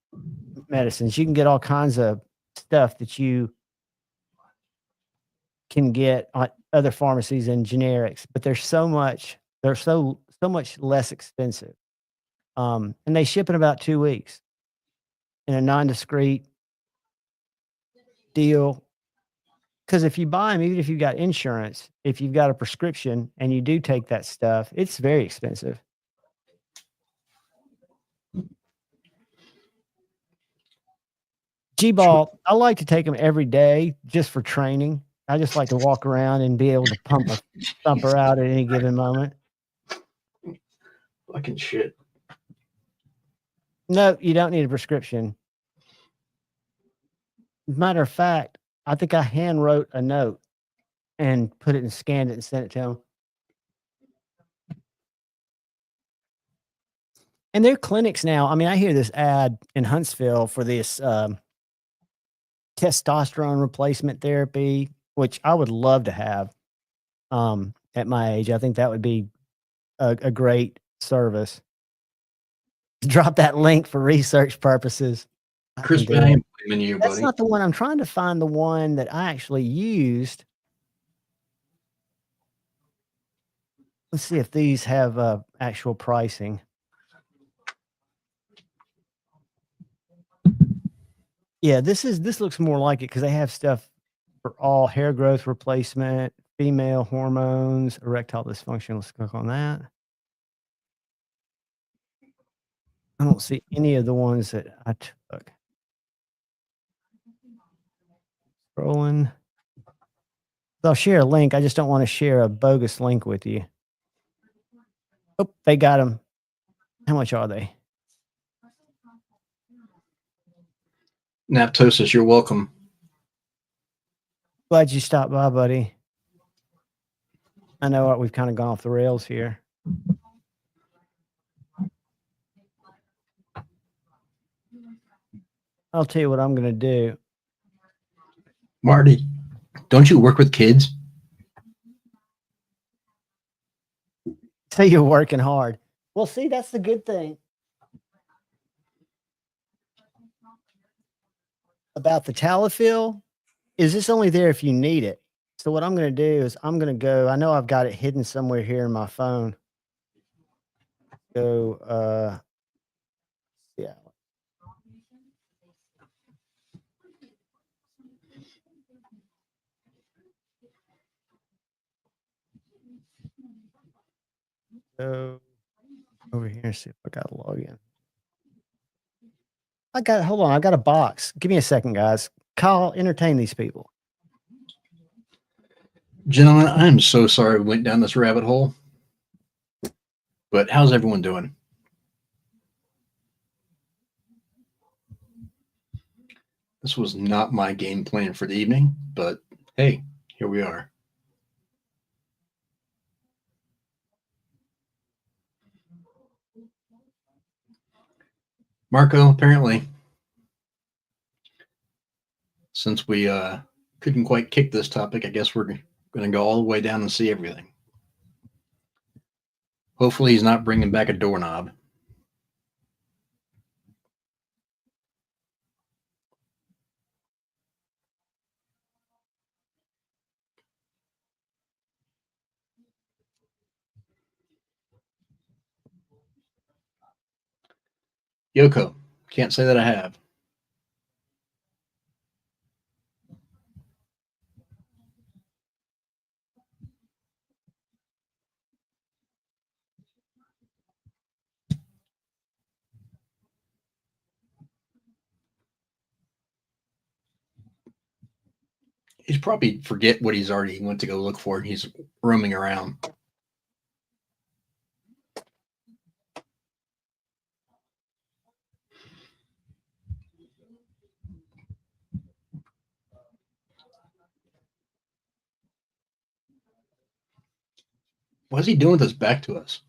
medicines, you can get all kinds of stuff that you can get on other pharmacies and generics, but they're so much less expensive. And they ship in about 2 weeks in a non-discrete deal. Because if you buy them, even if you've got insurance, if you've got a prescription and you do take that stuff, it's very expensive. G-Ball, I like to take them every day just for training. I just like to walk around and be able to pump a thumper out at any given moment. Fucking shit. No, you don't need a prescription. As a matter of fact, I think I hand wrote a note and put it and scanned it and sent it to him. And there are clinics now. I mean, I hear this ad in Huntsville for this testosterone replacement therapy, which I would love to have at my age. I think that would be a great service. Drop that link for research purposes. Chris, I am blaming you, That's buddy. not the one. I'm trying to find the one that I actually used. Let's see if these have actual pricing. Yeah, this looks more like it because they have stuff for all hair growth replacement, female hormones, erectile dysfunction. Let's click on that. I don't see any of the ones that I took. Scrolling. So I'll share a link. I just don't want to share a bogus link with you. Oh, they got them. How much are they? Naptosis, you're welcome. Glad you stopped by, buddy. I know what we've kind of gone off the rails here. I'll tell you what I'm going to do. Marty, don't you work with kids? So you're working hard. Well, see, that's the good thing about the Talafil is it's only there if you need it. So what I'm going to do is I'm going to go. I know I've got it hidden somewhere here in my phone. Go, yeah. Go over here and see if I got to log in. Hold on. I got a box. Give me a second, guys. Kyle, entertain these people. Gentlemen, I am so sorry we went down this rabbit hole. But how's everyone doing? This was not my game plan for the evening, but hey, here we are. Marco, apparently, since we couldn't quite kick this topic, I guess we're going to go all the way down and see everything. Hopefully, he's not bringing back a doorknob. Yoko, can't say that I have. He's probably forget what he's already went to go look for, and he's roaming around. What's he doing with his back to us?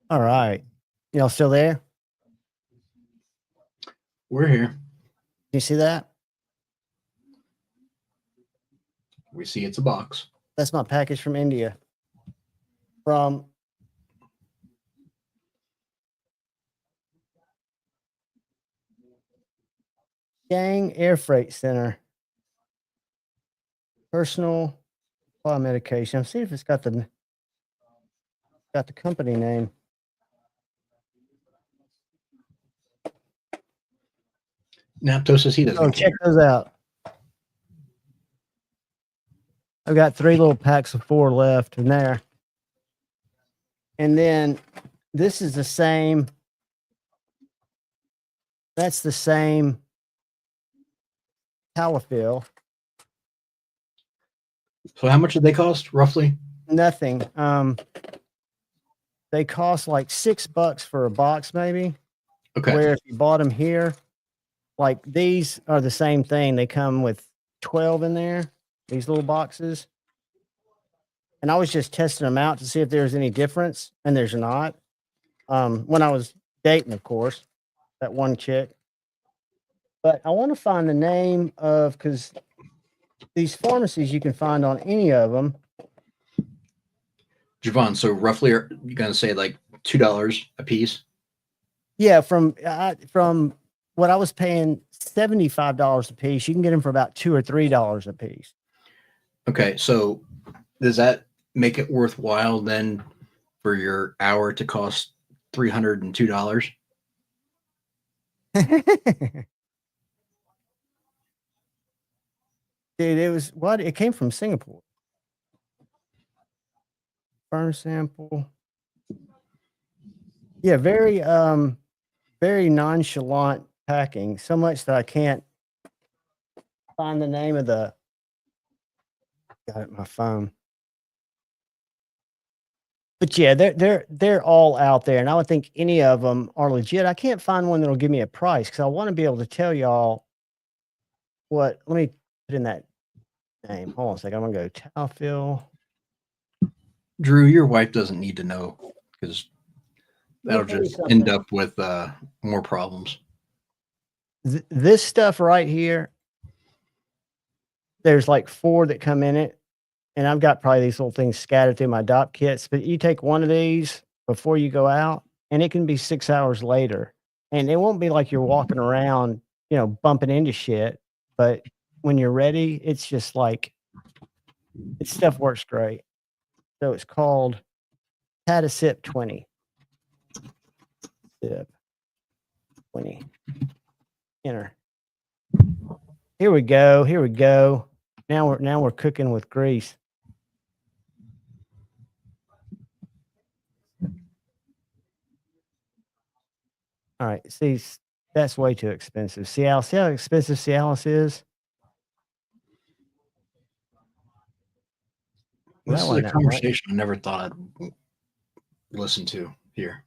All right. Y'all still there? We're here. You see that? We see it's a box. That's my package from India. From Yang Air Freight Center. Personal supply medication. I'm seeing if it's got the company name. Napto says he doesn't Oh, care. check those out. I've got 3 little packs of 4 left in there. And then this is the same. That's the same Calafil. So how much did they cost, roughly? Nothing. They cost like $6 for a box, maybe. Okay. Where if you bought them here, like these are the same thing. They come with 12 in there, these little boxes. And I was just testing them out to see if there's any difference, and there's not. When I was dating, of course, that one chick. But I want to find the name of, because these pharmacies you can find on any of them. Javon, so roughly, are you going to say like $2 a piece? Yeah, from what I was paying $75 a piece, you can get them for about $2 or $3 a piece. Okay, so does that make it worthwhile then for your hour to cost $302? Dude, it was what? It came from Singapore. Burn sample. Yeah, very nonchalant packing. So much that I can't find the name of the. Got it on my phone. But yeah, they're all out there, and I would think any of them are legit. I can't find one that'll give me a price because I want to be able to tell y'all what. Let me put in that name. Hold on a second. I'm gonna go Talfil. Drew, your wife doesn't need to know because that'll just end up with more problems. This stuff right here, there's like 4 that come in it, and I've got probably these little things scattered through my DOP kits. But you take one of these before you go out, and it can be 6 hours later, and it won't be like you're walking around, bumping into shit. But when you're ready, it's just like this stuff works great. So it's called Tadasip 20. Sip 20. Enter. Here we go. Now we're cooking with grease. All right. See, that's way too expensive. Cialis. See how expensive Cialis is? This That is a wasn't that much. conversation I never thought I'd listen to here.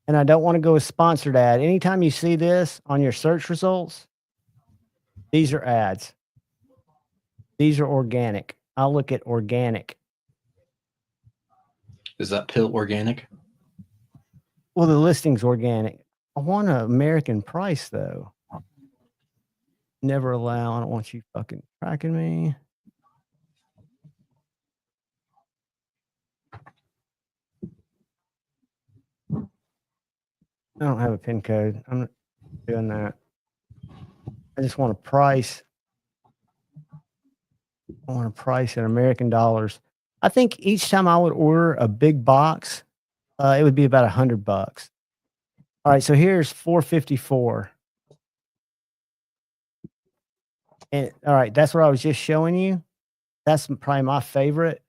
And I don't want to go with sponsored ad. Anytime you see this on your search results, these are ads. These are organic. I'll look at organic. Is that pill organic? Well, the listing's organic. I want an American price, though. Never allow. I don't want you fucking tracking me. I don't have a PIN code. I'm not doing that. I just want a price. I want a price in American dollars. I think each time I would order a big box, it would be about $100. All right, so here's 454. And all right, that's what I was just showing you. That's probably my favorite.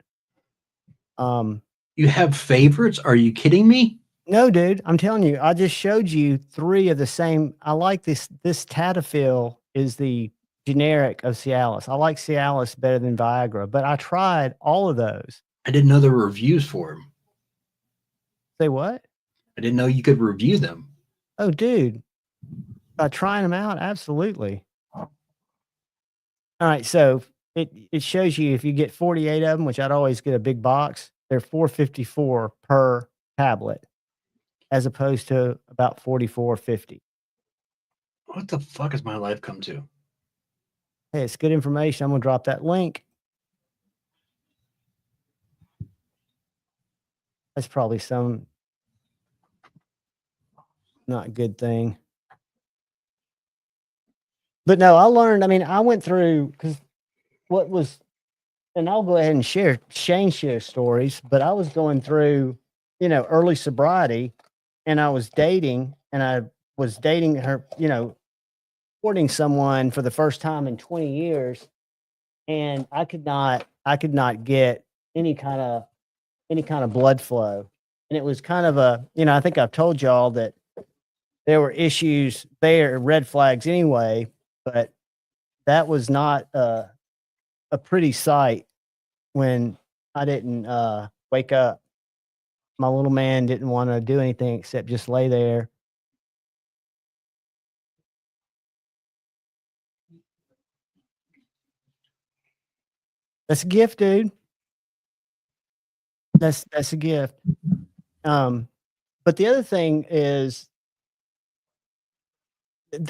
You have favorites? Are you kidding me? No, dude, I'm telling you, I just showed you 3 of the same. I like this. This Tadafil is the generic of Cialis. I like Cialis better than Viagra, but I tried all of those. I didn't know there were reviews for them. Say what? I didn't know you could review them. Oh, dude, by trying them out, absolutely. All right, so it shows you if you get 48 of them, which I'd always get a big box, they're $4.54 per tablet, as opposed to about $44.50. What the fuck has my life come to? Hey, it's good information. I'm gonna drop that link. That's probably some not good thing. But no, I learned, I mean, I went through, because what was, and I'll go ahead and share, Shane shares stories, but I was going through, early sobriety, and I was dating, and I was dating her, courting someone for the first time in 20 years, and I could not get any kind of blood flow. And it was kind of a, I think I've told y'all that there were issues there, red flags anyway, but that was not a pretty sight when I didn't wake up. My little man didn't want to do anything except just lay there. That's a gift, dude. That's a gift. But the other thing is,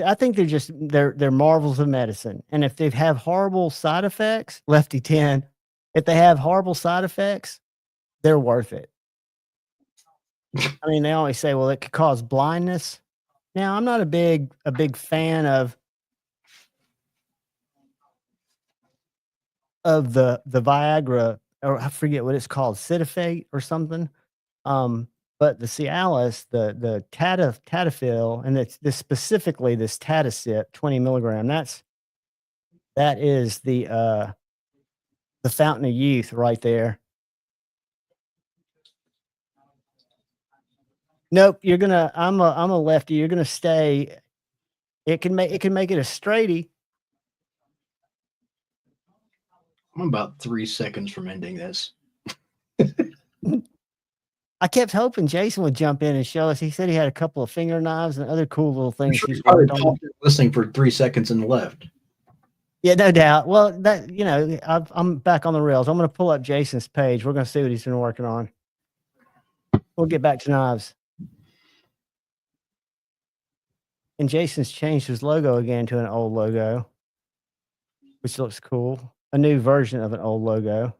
I think they're marvels of medicine. And if they have horrible side effects, Lefty 10, if they have horrible side effects, they're worth it. I mean, they always say, well, it could cause blindness. Now, I'm not a big fan of the Viagra, or I forget what it's called, Citifate or something. But the Cialis, the Tadafil, and it's this specifically this Tadasip 20 milligram. That is the fountain of youth right there. Nope, I'm a lefty. You're gonna stay. It can make it a straighty. I'm about 3 seconds from ending this. I kept hoping Jason would jump in and show us. He said he had a couple of finger knives and other cool little things Sure, he's probably worked on. listening for 3 seconds and left. Yeah, no doubt. Well, that I'm back on the rails. I'm going to pull up Jason's page. We're going to see what he's been working on. We'll get back to knives. And Jason's changed his logo again to an old logo, which looks cool. A new version of an old logo.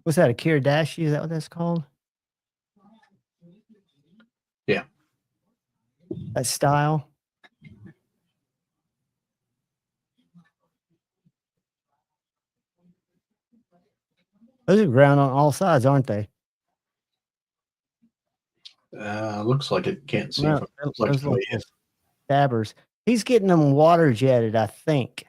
What's that, a Kirdashi? Is that what that's called? Yeah. That style? Those are ground on all sides, aren't they? Looks like it. Can't see No, from like those somebody little stabbers. He's getting them water jetted, I think.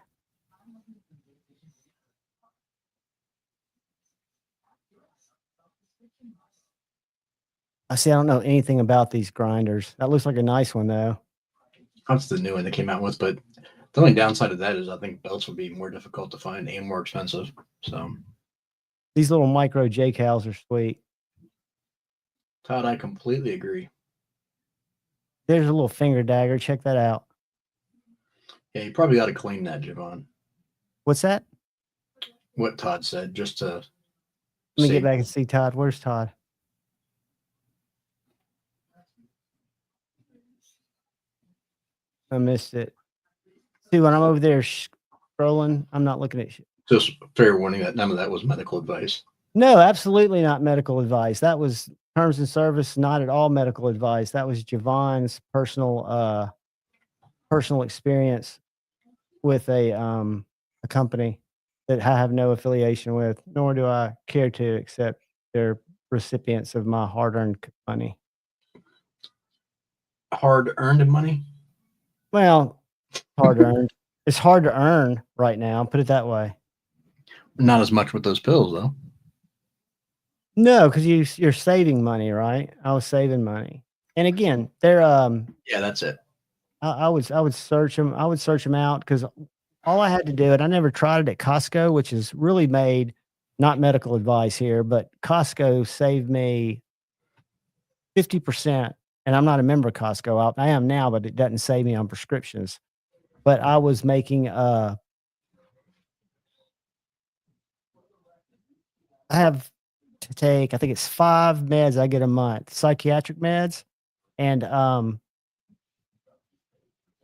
I see. I don't know anything about these grinders. That looks like a nice one, though. That's the new one they came out with, but the only downside of that is I think belts would be more difficult to find and more expensive. So, These little micro J cals are sweet. Todd, I completely agree. There's a little finger dagger. Check that out. Yeah, you probably ought to clean that, Javon. What's that? What Todd said, just to Let me see. get back and see Todd. Where's Todd? I missed it. See, when I'm over there scrolling, I'm not looking at shit. Just fair warning that none of that was medical advice. No, absolutely not medical advice. That was terms and service, not at all medical advice. That was Javon's personal experience with a company that I have no affiliation with, nor do I care to accept they're recipients of my hard-earned money. Hard-earned money? Well, hard-earned. It's hard to earn right now, put it that way. Not as much with those pills, though. No, because you're saving money, right? I was saving money. And again, they're Yeah, that's it. I would search them. I would search them out because all I had to do, and I never tried it at Costco, which is really made, not medical advice here, but Costco saved me 50%. And I'm not a member of Costco. I am now, but it doesn't save me on prescriptions. But I was making I have to take, I think it's 5 meds I get a month, psychiatric meds. And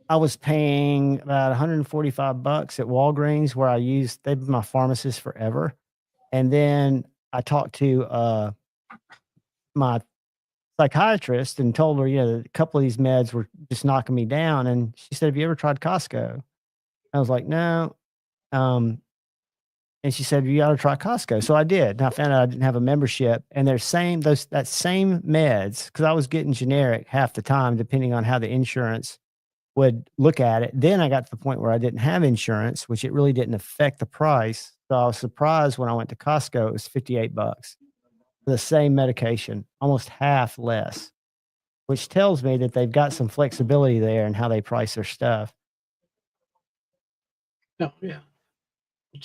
I was paying about $145 at Walgreens, where they've been my pharmacist forever. And then I talked to my psychiatrist and told her, a couple of these meds were just knocking me down. And she said, "Have you ever tried Costco?" I was like, "No." And she said, "You got to try Costco." So I did. And I found out I didn't have a membership. And that same meds, because I was getting generic half the time, depending on how the insurance would look at it. Then I got to the point where I didn't have insurance, which it really didn't affect the price. So I was surprised when I went to Costco, it was $58 for the same medication, almost half less, which tells me that they've got some flexibility there in how they price their stuff. No, yeah.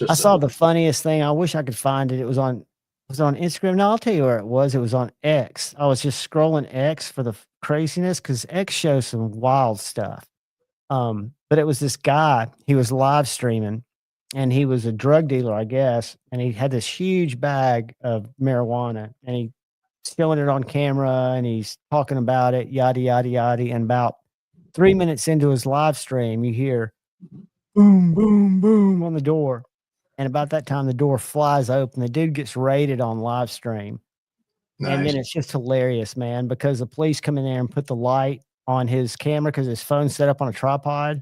I saw the funniest thing. I wish I could find it. It was on Instagram. No, I'll tell you where it was. It was on X. I was just scrolling X for the craziness because X shows some wild stuff. But it was this guy, he was live streaming and he was a drug dealer, I guess. And he had this huge bag of marijuana and he's showing it on camera and he's talking about it, yada, yada, yada. And about 3 minutes into his live stream, you hear boom, boom, boom on the door. And about that time, the door flies open. The dude gets raided on live stream. Nice. And then it's just hilarious, man, because the police come in there and put the light on his camera because his phone's set up on a tripod.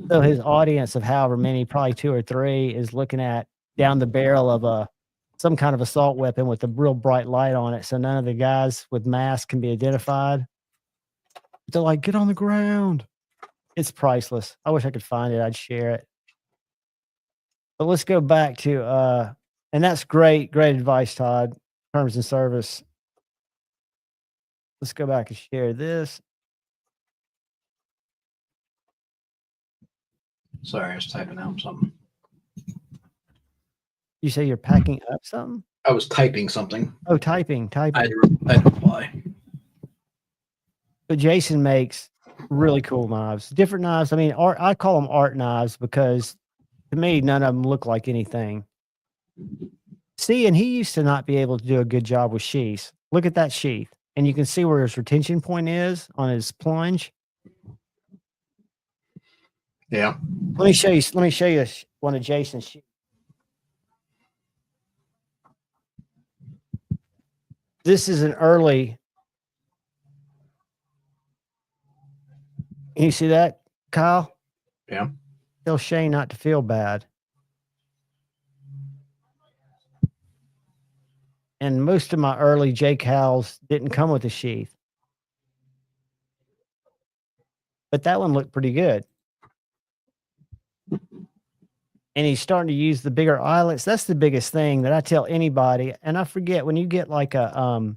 So his audience of however many, probably 2 or 3, is looking at down the barrel of some kind of assault weapon with a real bright light on it. So none of the guys with masks can be identified. They're like, "Get on the ground." It's priceless. I wish I could find it. I'd share it. But let's go back to and that's great advice, Todd. Terms and service. Let's go back and share this. Sorry, I was typing out something. You say you're packing up something? I was typing something. Oh, typing. I had to reply. But Jason makes really cool knives. Different knives. I mean, I call them art knives because to me, none of them look like anything. See, and he used to not be able to do a good job with sheaths. Look at that sheath. And you can see where his retention point is on his plunge. Yeah. Let me show you one of Jason's sheaths. This is an early. You see that, Kyle? Yeah. Tell Shane not to feel bad. and most of my early J cows didn't come with a sheath. But that one looked pretty good. And he's starting to use the bigger eyelets. That's the biggest thing that I tell anybody. And I forget, when you get like a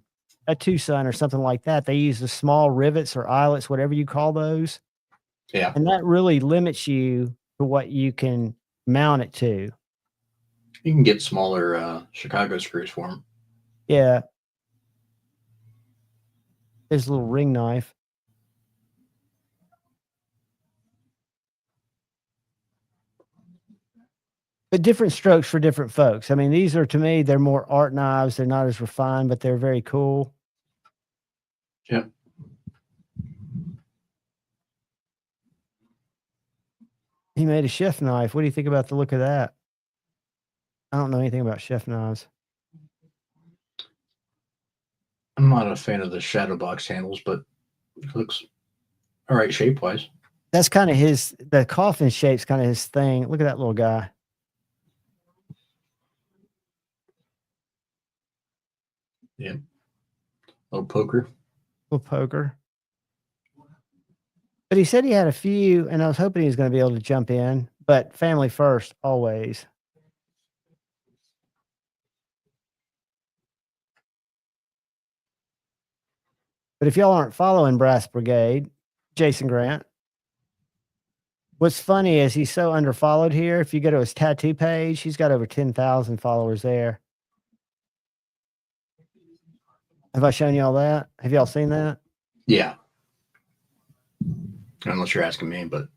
Tucson or something like that, they use the small rivets or eyelets, whatever you call those. Yeah. And that really limits you to what you can mount it to. You can get smaller Chicago screws for them. Yeah. There's a little ring knife. But different strokes for different folks. I mean, these are, to me, they're more art knives. They're not as refined, but they're very cool. Yep. He made a chef knife. What do you think about the look of that? I don't know anything about chef knives. I'm not a fan of the shadow box handles, but it looks all right shape wise. That's kind of the coffin shape's kind of his thing. Look at that little guy. Yeah. Little poker. Little poker. But he said he had a few, and I was hoping he was going to be able to jump in, but family first, always. But if y'all aren't following Brass Brigade, Jason Grant, what's funny is he's so underfollowed here. If you go to his tattoo page, he's got over 10,000 followers there. Have I shown y'all that? Have y'all seen that? Yeah. Unless you're asking me, but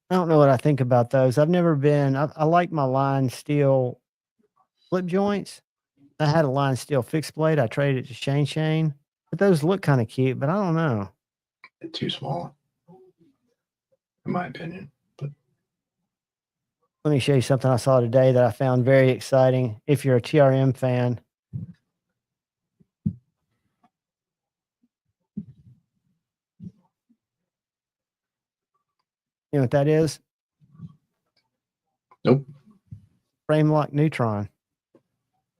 I don't know what I think about those. I've never been, I like my line steel flip joints. I had a line steel fixed blade. I traded it to Shane, but those look kind of cute, but I don't know. too small, in my opinion. But Let me show you something I saw today that I found very exciting. If you're a TRM fan, you know what that is? nope. Frame lock neutron.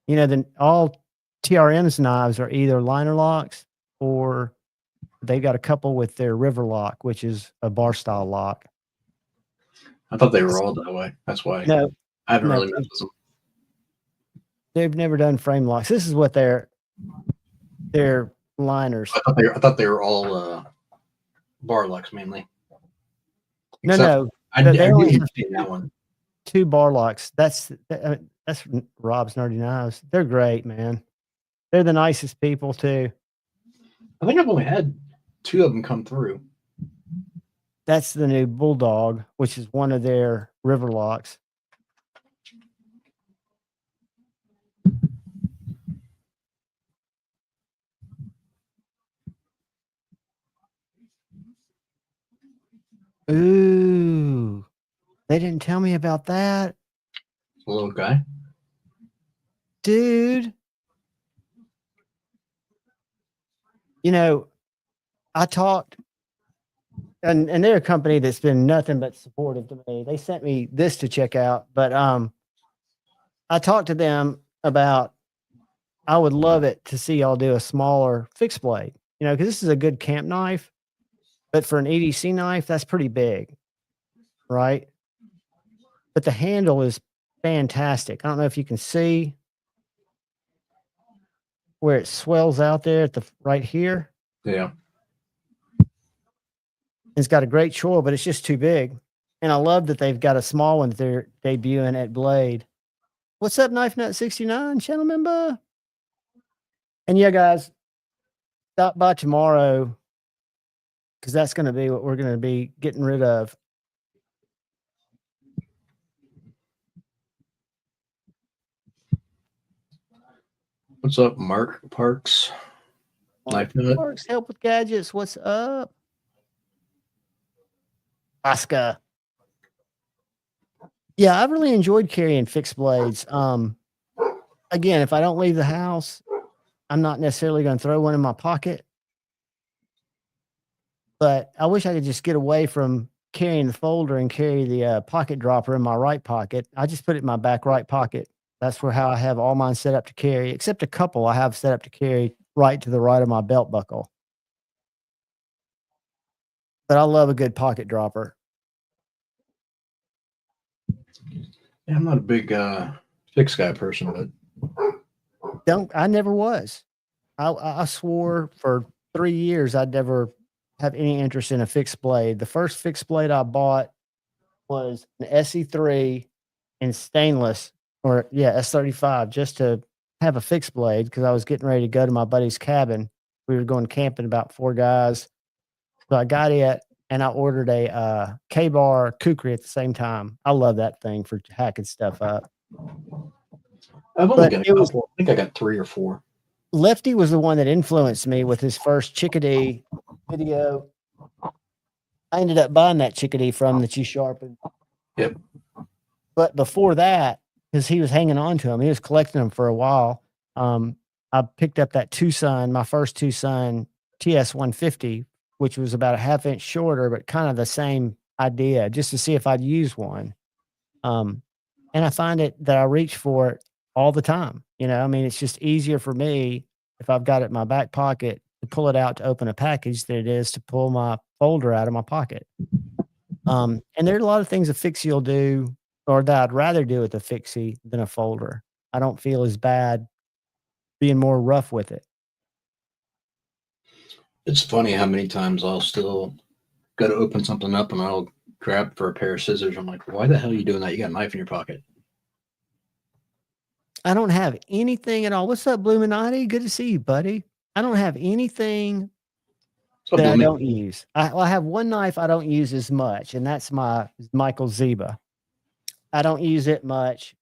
You know, all TRM's knives are either liner locks or they got a couple with their river lock, which is a bar style lock. I thought they were all that way. That's why No, I haven't no, really messed with them. they've never done frame locks. This is what they're liners. I thought they were all bar locks mainly. No. I They only didn't have see that one. 2 bar locks. That's Rob's Nerdy Knives. They're great, man. They're the nicest people too. I think I've only had 2 of them come through. That's the new Bulldog, which is one of their river locks. Ooh, they didn't tell me about that. The little guy. Dude. You know, I talked, and they're a company that's been nothing but supportive to me. They sent me this to check out, but I talked to them about, I would love it to see y'all do a smaller fixed blade, you know, because this is a good camp knife, but for an EDC knife, that's pretty big, right? But the handle is fantastic. I don't know if you can see where it swells out there at the right here. Yeah. It's got a great choil, but it's just too big. And I love that they've got a small one that they're debuting at Blade. What's up, Knife Nut 69, channel member? And yeah, guys, stop by tomorrow because that's going to be what we're going to be getting rid of. What's up, Mark Parks? Knife Nut. Parks, help with gadgets. What's up? Oscar. Yeah, I've really enjoyed carrying fixed blades. Again, if I don't leave the house, I'm not necessarily going to throw one in my pocket. But I wish I could just get away from carrying the folder and carry the pocket dropper in my right pocket. I just put it in my back right pocket. That's where how I have all mine set up to carry, except a couple I have set up to carry right to the right of my belt buckle. But I love a good pocket dropper. Yeah, I'm not a big fixed guy person, but I never was. I swore for 3 years I'd never have any interest in a fixed blade. The first fixed blade I bought was an SE3 in stainless, or yeah, S35, just to have a fixed blade because I was getting ready to go to my buddy's cabin. We were going camping, about 4 guys. So I got it and I ordered a K-bar kukri at the same time. I love that thing for hacking stuff up. I've only But got a it was couple. I think I got 3 or 4. Lefty was the one that influenced me with his first chickadee video. I ended up buying that chickadee from that you sharpened. Yep. But before that, because he was hanging on to them, he was collecting them for a while. I picked up that Tucson, my first Tucson TS 150, which was about a 1/2 inch shorter, but kind of the same idea, just to see if I'd use one. And I find it that I reach for it all the time. You know, I mean, it's just easier for me if I've got it in my back pocket to pull it out to open a package than it is to pull my folder out of my pocket. And there are a lot of things a fixie will do, or that I'd rather do with a fixie than a folder. I don't feel as bad being more rough with it. It's funny how many times I'll still go to open something up and I'll grab for a pair of scissors. I'm like, why the hell are you doing that? You got a knife in your pocket. I don't have anything at all. What's up, Bluminati? Good to see you, buddy. I don't have anything So that I don't use. I have one knife I don't use as much, and that's my Michael Zeba. I don't use it much.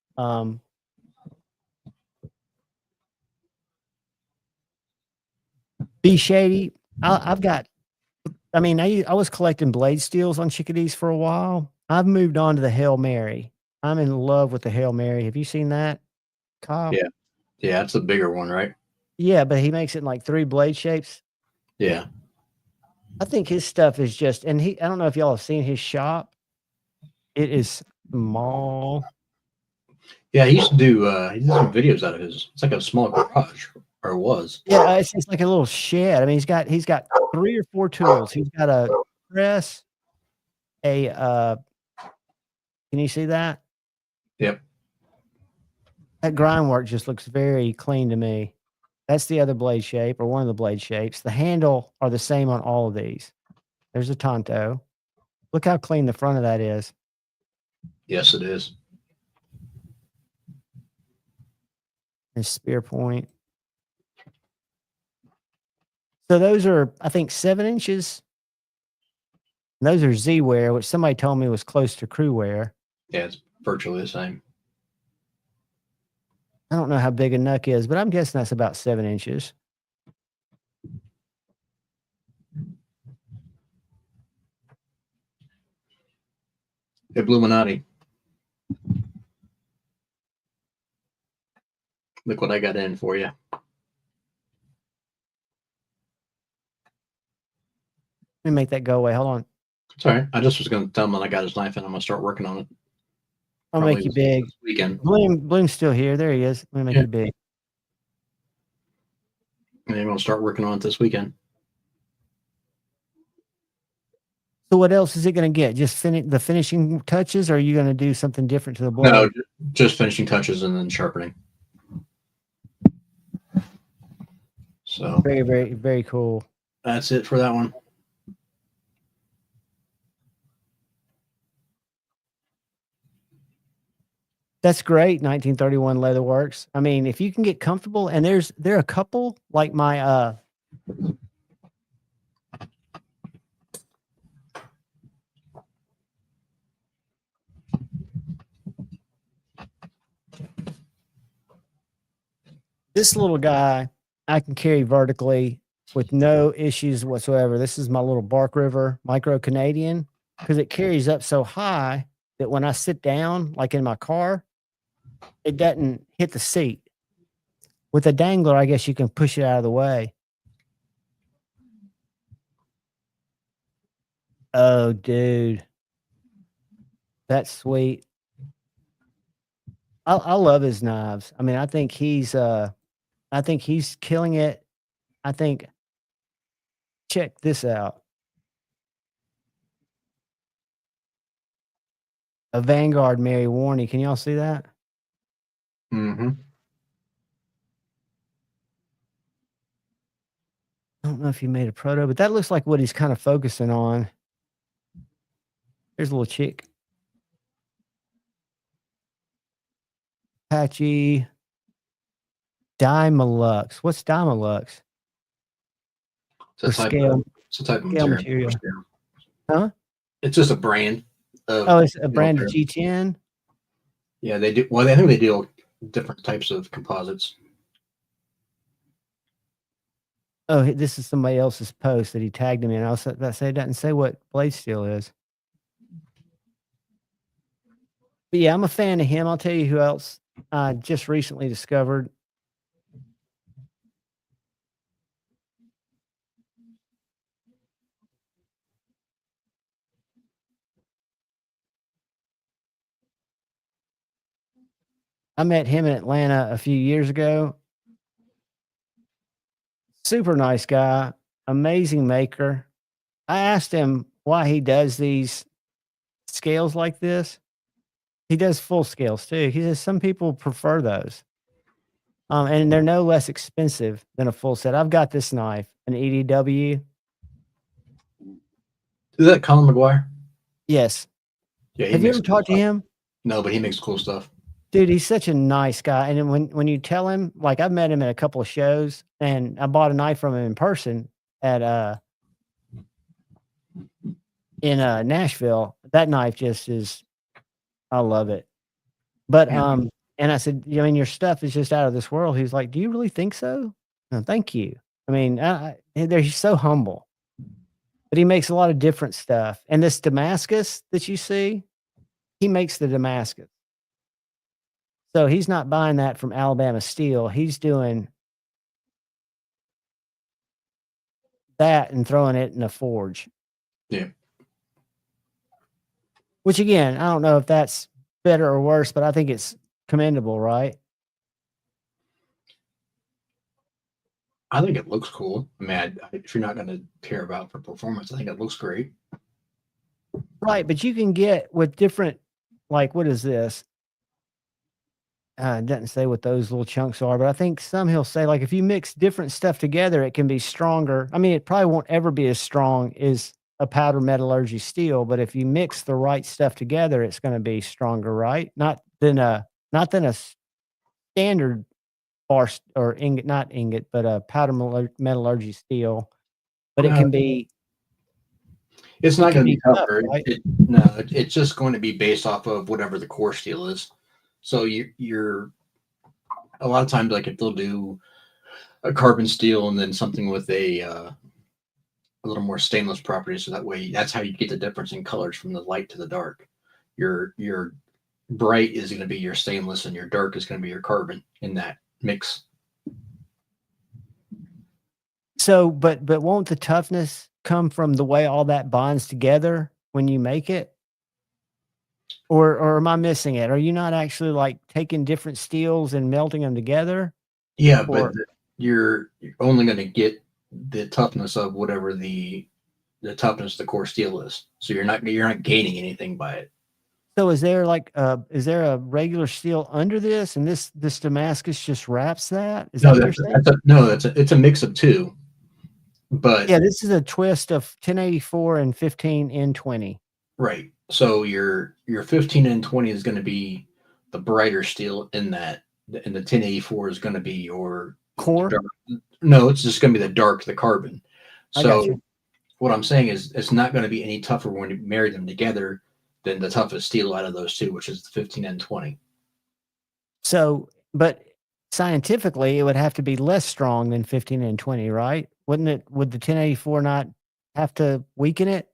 Be shady. I've got. I mean, I was collecting blade steels on chickadees for a while. I've moved on to the Hail Mary. I'm in love with the Hail Mary. Have you seen that, Kyle? Yeah. Yeah, it's a bigger one, right? Yeah, but he makes it in like 3 blade shapes. Yeah. I think his stuff is just, and I don't know if y'all have seen his shop. It is small. Yeah, he used to do he did some videos out of his. It's like a small garage, or it was. Yeah, it's like a little shed. I mean, he's got 3 or 4 tools. He's got a press, can you see that? Yep. That grind work just looks very clean to me. That's the other blade shape, or one of the blade shapes. The handle are the same on all of these. There's a Tonto. Look how clean the front of that is. Yes, it is. His spear point. So those are, I think, 7 inches. And those are Z wear, which somebody told me was close to crew wear. Yeah, it's virtually the same. I don't know how big a knuck is, but I'm guessing that's about 7 inches. Illuminati. Look what I got in for you. Let me make that go away. Hold on. Sorry, I just was going to tell him that I got his knife and I'm going to start working on it. I'll Probably make you big. this weekend. Bloom's still here. There he is. Let me make you big. And I'm going to start working on it this weekend. So what else is it going to get? Just the finishing touches, or are you going to do something different to the blade? No, just finishing touches and then sharpening. So Very, very, very cool. That's it for that one. That's great. 1931 Leatherworks. I mean, if you can get comfortable, and there are a couple like my this little guy I can carry vertically with no issues whatsoever. This is my little Bark River Micro Canadian, because it carries up so high that when I sit down, like in my car, it doesn't hit the seat. With a dangler, I guess you can push it out of the way. Oh, dude. That's sweet. I love his knives. I mean, I think he's killing it. I think check this out. A Vanguard Mary Warney. Can y'all see that? Mm-hmm. I don't know if he made a proto, but that looks like what he's kind of focusing on. Here's a little chick. Apache Dymalux. What's Dymalux? It's a type scale. of it's a type of Scale material. material. Huh? It's just a brand of Oh, it's a brand of material. G10. Yeah, they do. Well, I think they do different types of composites. Oh, this is somebody else's post that he tagged him in. I was about to say it doesn't say what blade steel is. But yeah, I'm a fan of him. I'll tell you who else I just recently discovered. I met him in Atlanta a few years ago. Super nice guy, amazing maker. I asked him why he does these scales like this. He does full scales too. He says some people prefer those. And they're no less expensive than a full set. I've got this knife, an EDW. Is that Colin McGuire? Yes. Yeah, he Have you makes ever cool talked to stuff. him? No, but he makes cool stuff. Dude, he's such a nice guy. And then when you tell him, like I've met him at a couple of shows and I bought a knife from him in person at in Nashville. That knife just is, I love it. But Yeah. and I said, I mean, your stuff is just out of this world. He's like, do you really think so? No, thank you. I mean, he's so humble. But he makes a lot of different stuff. And this Damascus that you see, he makes the Damascus. So he's not buying that from Alabama Steel. He's doing that and throwing it in a forge. Yeah. Which again, I don't know if that's better or worse, but I think it's commendable, right? I think it looks cool. I mean, if you're not going to care about for performance, I think it looks great. Right, but you can get with different, like what is this? It doesn't say what those little chunks are, but I think some he'll say like if you mix different stuff together, it can be stronger. I mean, it probably won't ever be as strong as a powder metallurgy steel, but if you mix the right stuff together, it's going to be stronger, right? Not than a standard bar or ingot, not ingot, but a powder metallurgy steel. But it can be. It's not going to be tough, tougher. right? It's just going to be based off of whatever the core steel is. So you're a lot of times like if they'll do a carbon steel and then something with a little more stainless property, so that way that's how you get the difference in colors from the light to the dark. Your bright is going to be your stainless and your dark is going to be your carbon in that mix. So, but won't the toughness come from the way all that bonds together when you make it? Or am I missing it? Are you not actually like taking different steels and melting them together? Yeah, but you're only going to get the toughness of whatever the toughness of the core steel is. So you're not gaining anything by it. So is there like is there a regular steel under this, and this Damascus just wraps that? Is that what you're saying? It's a mix of two. But yeah, this is a twist of 1084 and 15N20. Right. So your 15N20 is going to be the brighter steel in that, and the 1084 is going to be your core. No, it's just going to be the carbon. So what I'm saying is it's not going to be any tougher when you marry them together than the toughest steel out of those two, which is the 15N20. So, but scientifically, it would have to be less strong than 15N20, right? Wouldn't it? Would the 1084 not have to weaken it?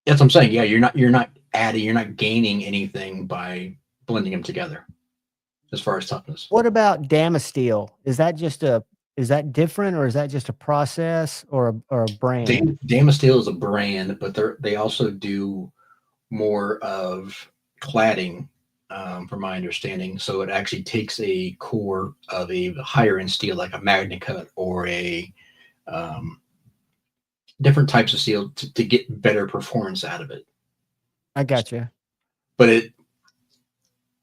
That's what I'm saying. Yeah, you're not gaining anything by blending them together as far as toughness. What about Damasteel? Is that different, or is that just a process or a brand? Damasteel is a brand, but they also do more of cladding from my understanding. So it actually takes a core of a higher end steel, like a magnet cut or a um, different types of steel to get better performance out of it. I got you. But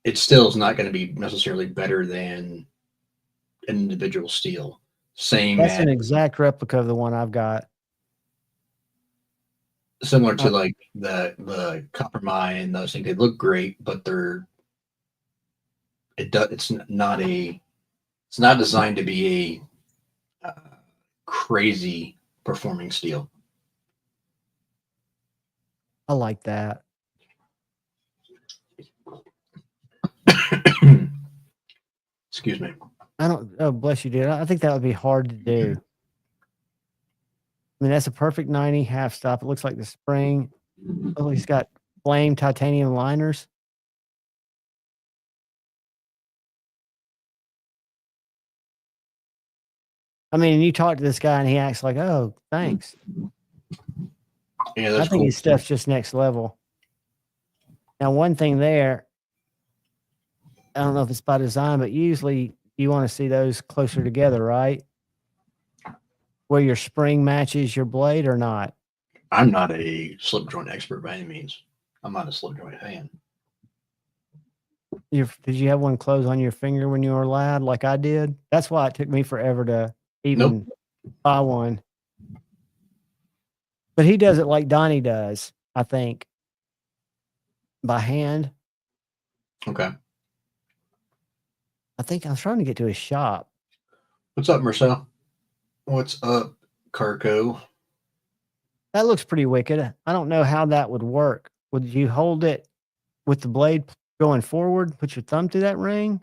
it still is not going to be necessarily better than an individual steel. Same That's as an exact replica of the one I've got. similar to like the copper mine and those things. They look great, but it's not designed to be a crazy performing steel. I like that. Excuse me. I don't. Oh, bless you, dude. I think that would be hard to do. I mean, that's a perfect 90 half stop. It looks like the spring. Oh, he's got flame titanium liners. I mean, you talk to this guy and he acts like, "Oh, thanks." Yeah, I that's think cool. his stuff's just next level. Now, one thing there, I don't know if it's by design, but usually you want to see those closer together, right? Where your spring matches your blade or not. I'm not a slip joint expert by any means. I'm not a slip joint fan. Did you have one close on your finger when you were a lad, like I did? That's why it took me forever to even buy one. But he does it like Donnie does, I think, by hand. Okay. I think I was trying to get to his shop. What's up, Marcel? What's up, Carco? That looks pretty wicked. I don't know how that would work. Would you hold it with the blade going forward, put your thumb through that ring?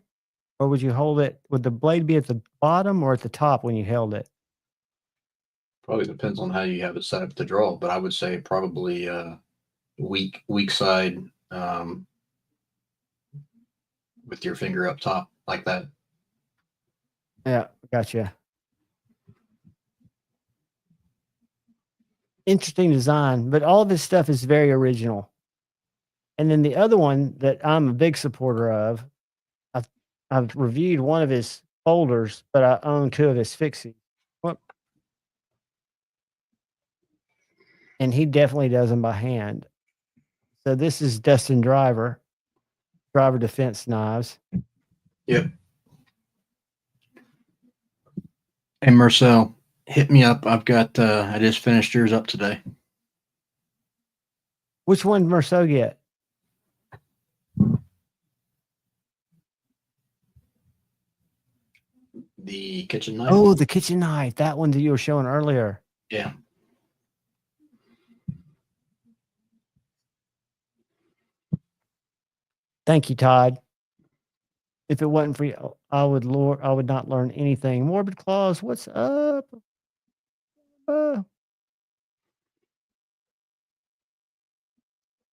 Or would you hold it, would the blade be at the bottom or at the top when you held it? Probably depends on how you have it set up to draw, but I would say probably weak side with your finger up top like that. Yeah, gotcha. Interesting design, but all of his stuff is very original. And then the other one that I'm a big supporter of, I've reviewed one of his folders, but I own two of his fixies. And he definitely does them by hand. So this is Dustin Driver Defense Knives. Yep. Hey, Marcel, hit me up. I've got, I just finished yours up today. Which one did Marceau get? The kitchen knife. Oh, the kitchen knife. That one that you were showing earlier. Yeah. Thank you, Todd. If it wasn't for you, I would not learn anything. Morbid Claws, what's up?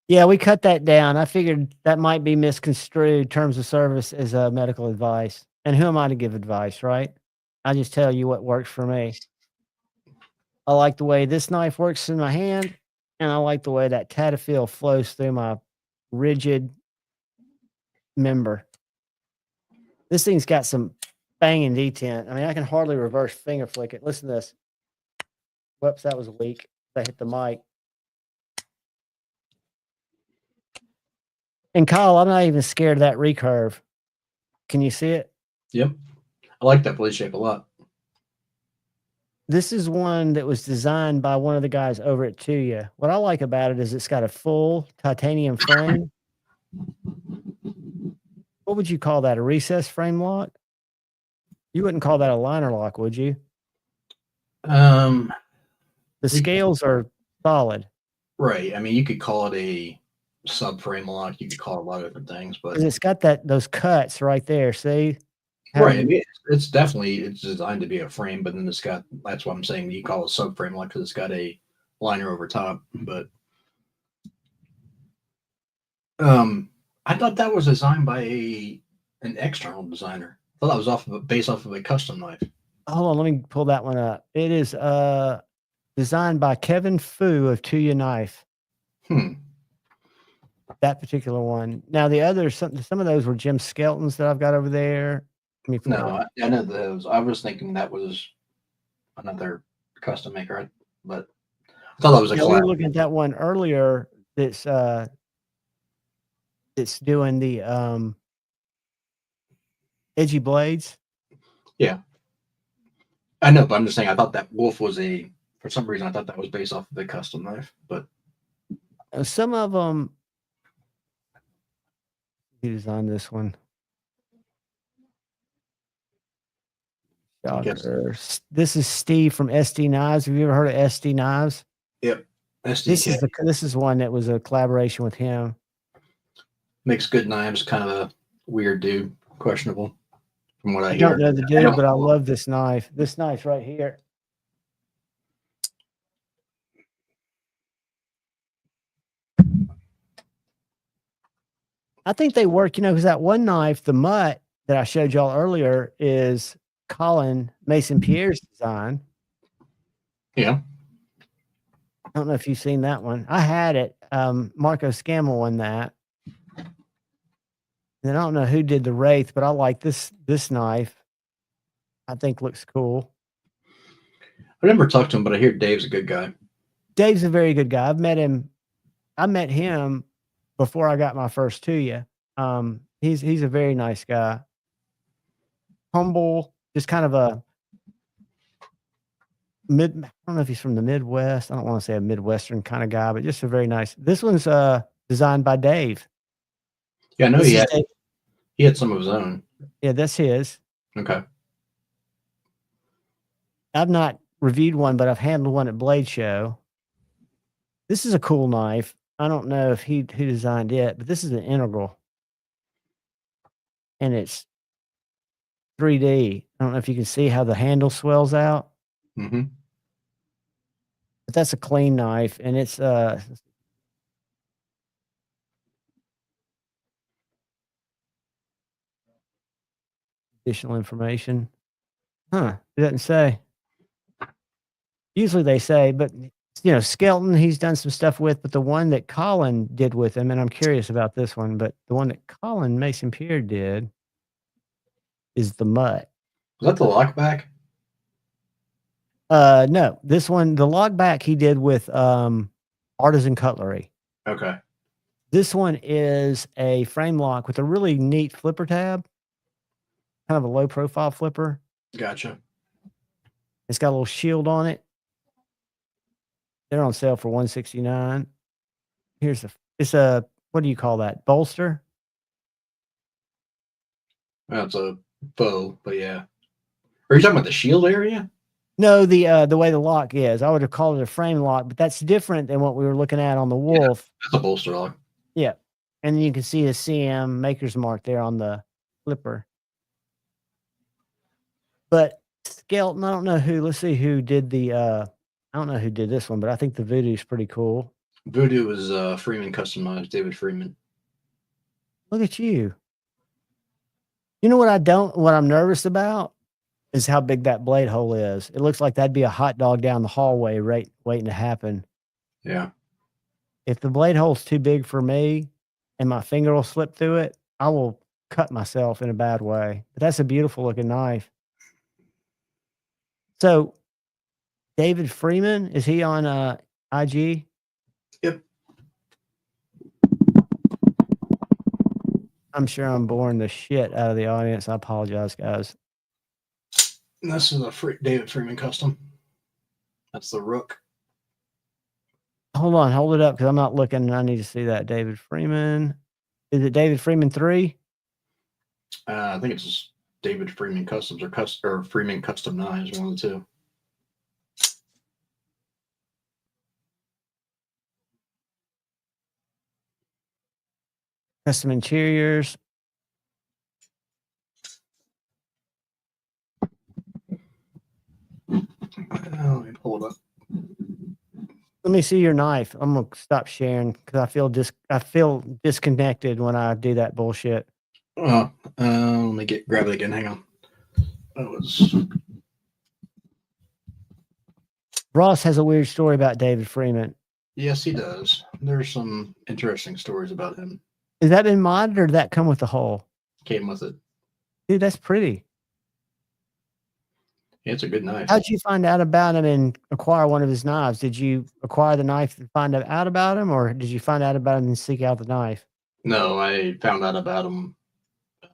Yeah, we cut that down. I figured that might be misconstrued terms of service as medical advice. And who am I to give advice, right? I just tell you what works for me. I like the way this knife works in my hand, and I like the way that Tatafil flows through my rigid member. This thing's got some banging detent. I mean, I can hardly reverse finger flick it. Listen to this. Whoops, that was weak. I hit the mic. And Kyle, I'm not even scared of that recurve. Can you see it? Yep. I like that blade shape a lot. This is one that was designed by one of the guys over at Tuya. What I like about it is it's got a full titanium frame. What would you call that? A recess frame lock? You wouldn't call that a liner lock, would you? The scales are solid. Right. I mean, you could call it a subframe lock. You could call it a lot of different things, but it's got those cuts right there. See? Right. I mean, it's designed to be a frame, but then that's what I'm saying. You call it subframe lock because it's got a liner over top. But I thought that was designed by an external designer. I thought that was based off of a custom knife. Hold on, let me pull that one up. It is designed by Kevin Fu of Tuya Knife. I That particular one. Now the others, some of those were Jim Skelton's that I've got over there. Let me pull No, up. I know those. I was thinking that was another custom maker, but I thought that was a Yeah, we were collab. looking at that one earlier. That's doing the edgy blades. Yeah, I know, but I'm just saying. I thought that wolf was for some reason, I thought that was based off of the custom knife, but Some of them. He designed this one. I guess. Shocker. This is Steve from SD Knives. Have you ever heard of SD Knives? Yep. SDK This is one that was a collaboration with him. makes good knives. Kind of a weird dude, questionable from what I I hear. don't know the dude, but I love this knife. This knife right here. I think they work, because that one knife, the mutt that I showed y'all earlier, is Colin Mason Pierre's design. Yeah. I don't know if you've seen that one. I had it. Marco Scammell won that. And I don't know who did the Wraith, but I like this knife. I think looks cool. I never talked to him, but I hear Dave's a good guy. Dave's a very good guy. I've met him. I met him before I got my first to you. He's a very nice guy. Humble, just kind of a I don't know if he's from the Midwest. I don't want to say a Midwestern kind of guy, but just a very nice. This one's designed by Dave. Yeah, I know he had some of his own. Yeah, that's his. Okay. I've not reviewed one, but I've handled one at Blade Show. This is a cool knife. I don't know if who designed it, but this is an integral. And it's 3D. I don't know if you can see how the handle swells out. Mm-hmm. But that's a clean knife, and it's additional information. It doesn't say. Usually they say, but Skelton, he's done some stuff with, but the one that Colin did with him, and I'm curious about this one, but the one that Colin Mason Pierre did is the mutt. Was that the lockback? No, this one, the logback he did with Artisan Cutlery. Okay. This one is a frame lock with a really neat flipper tab, kind of a low profile flipper. Gotcha. It's got a little shield on it. They're on sale for $169. It's a what do you call that? Bolster? That's a bow, but yeah. Are you talking about the shield area? No, the way the lock is. I would have called it a frame lock, but that's different than what we were looking at on the Wolf. Yeah, that's a bolster lock. Yeah. And then you can see a CM maker's mark there on the flipper. But Skelton, I don't know who. Let's see who did the I don't know who did this one, but I think the Voodoo's pretty cool. Voodoo is Freeman customized, David Freeman. Look at you. You know what I'm nervous about is how big that blade hole is. It looks like that'd be a hot dog down the hallway, right, waiting to happen. Yeah. If the blade hole's too big for me and my finger will slip through it, I will cut myself in a bad way. But that's a beautiful looking knife. So David Freeman, is he on IG? Yep. I'm sure I'm boring the shit out of the audience. I apologize, guys. And this is a David Freeman custom. That's the Rook. Hold on, hold it up because I'm not looking. I need to see that. David Freeman. Is it David Freeman 3? I think it's just David Freeman Customs or Freeman Custom Knives, one of the two. Custom interiors. Let me pull it up. Let me see your knife. I'm gonna stop sharing because I feel disconnected when I do that bullshit. Let me grab it again. Hang on. Ross has a weird story about David Freeman. Yes, he does. There's some interesting stories about him. Has that been modded or did that come with the hole? Came with it. Dude, that's pretty. Yeah, it's a good knife. How'd you find out about him and acquire one of his knives? Did you acquire the knife and find out about him, or did you find out about him and seek out the knife? No, I found out about him,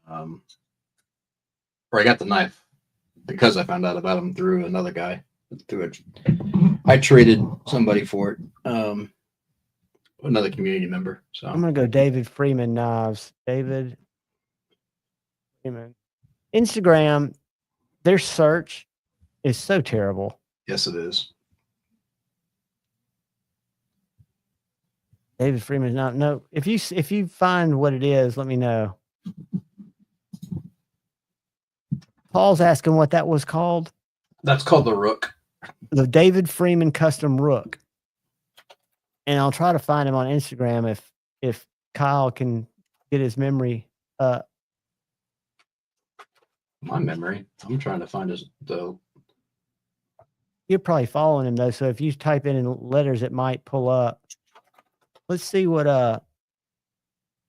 or I got the knife because I found out about him through another guy. I traded somebody for it, another community member. So I'm gonna go David Freeman knives. David Freeman. Instagram, their search is so terrible. yes, it is. David Freeman's not. No, if you find what it is, let me know. Paul's asking what that was called. That's called the Rook. The David Freeman custom Rook. And I'll try to find him on Instagram if Kyle can get his memory up. My memory. I'm trying to find his though. You're probably following him though, so if you type in letters, it might pull up. Let's see what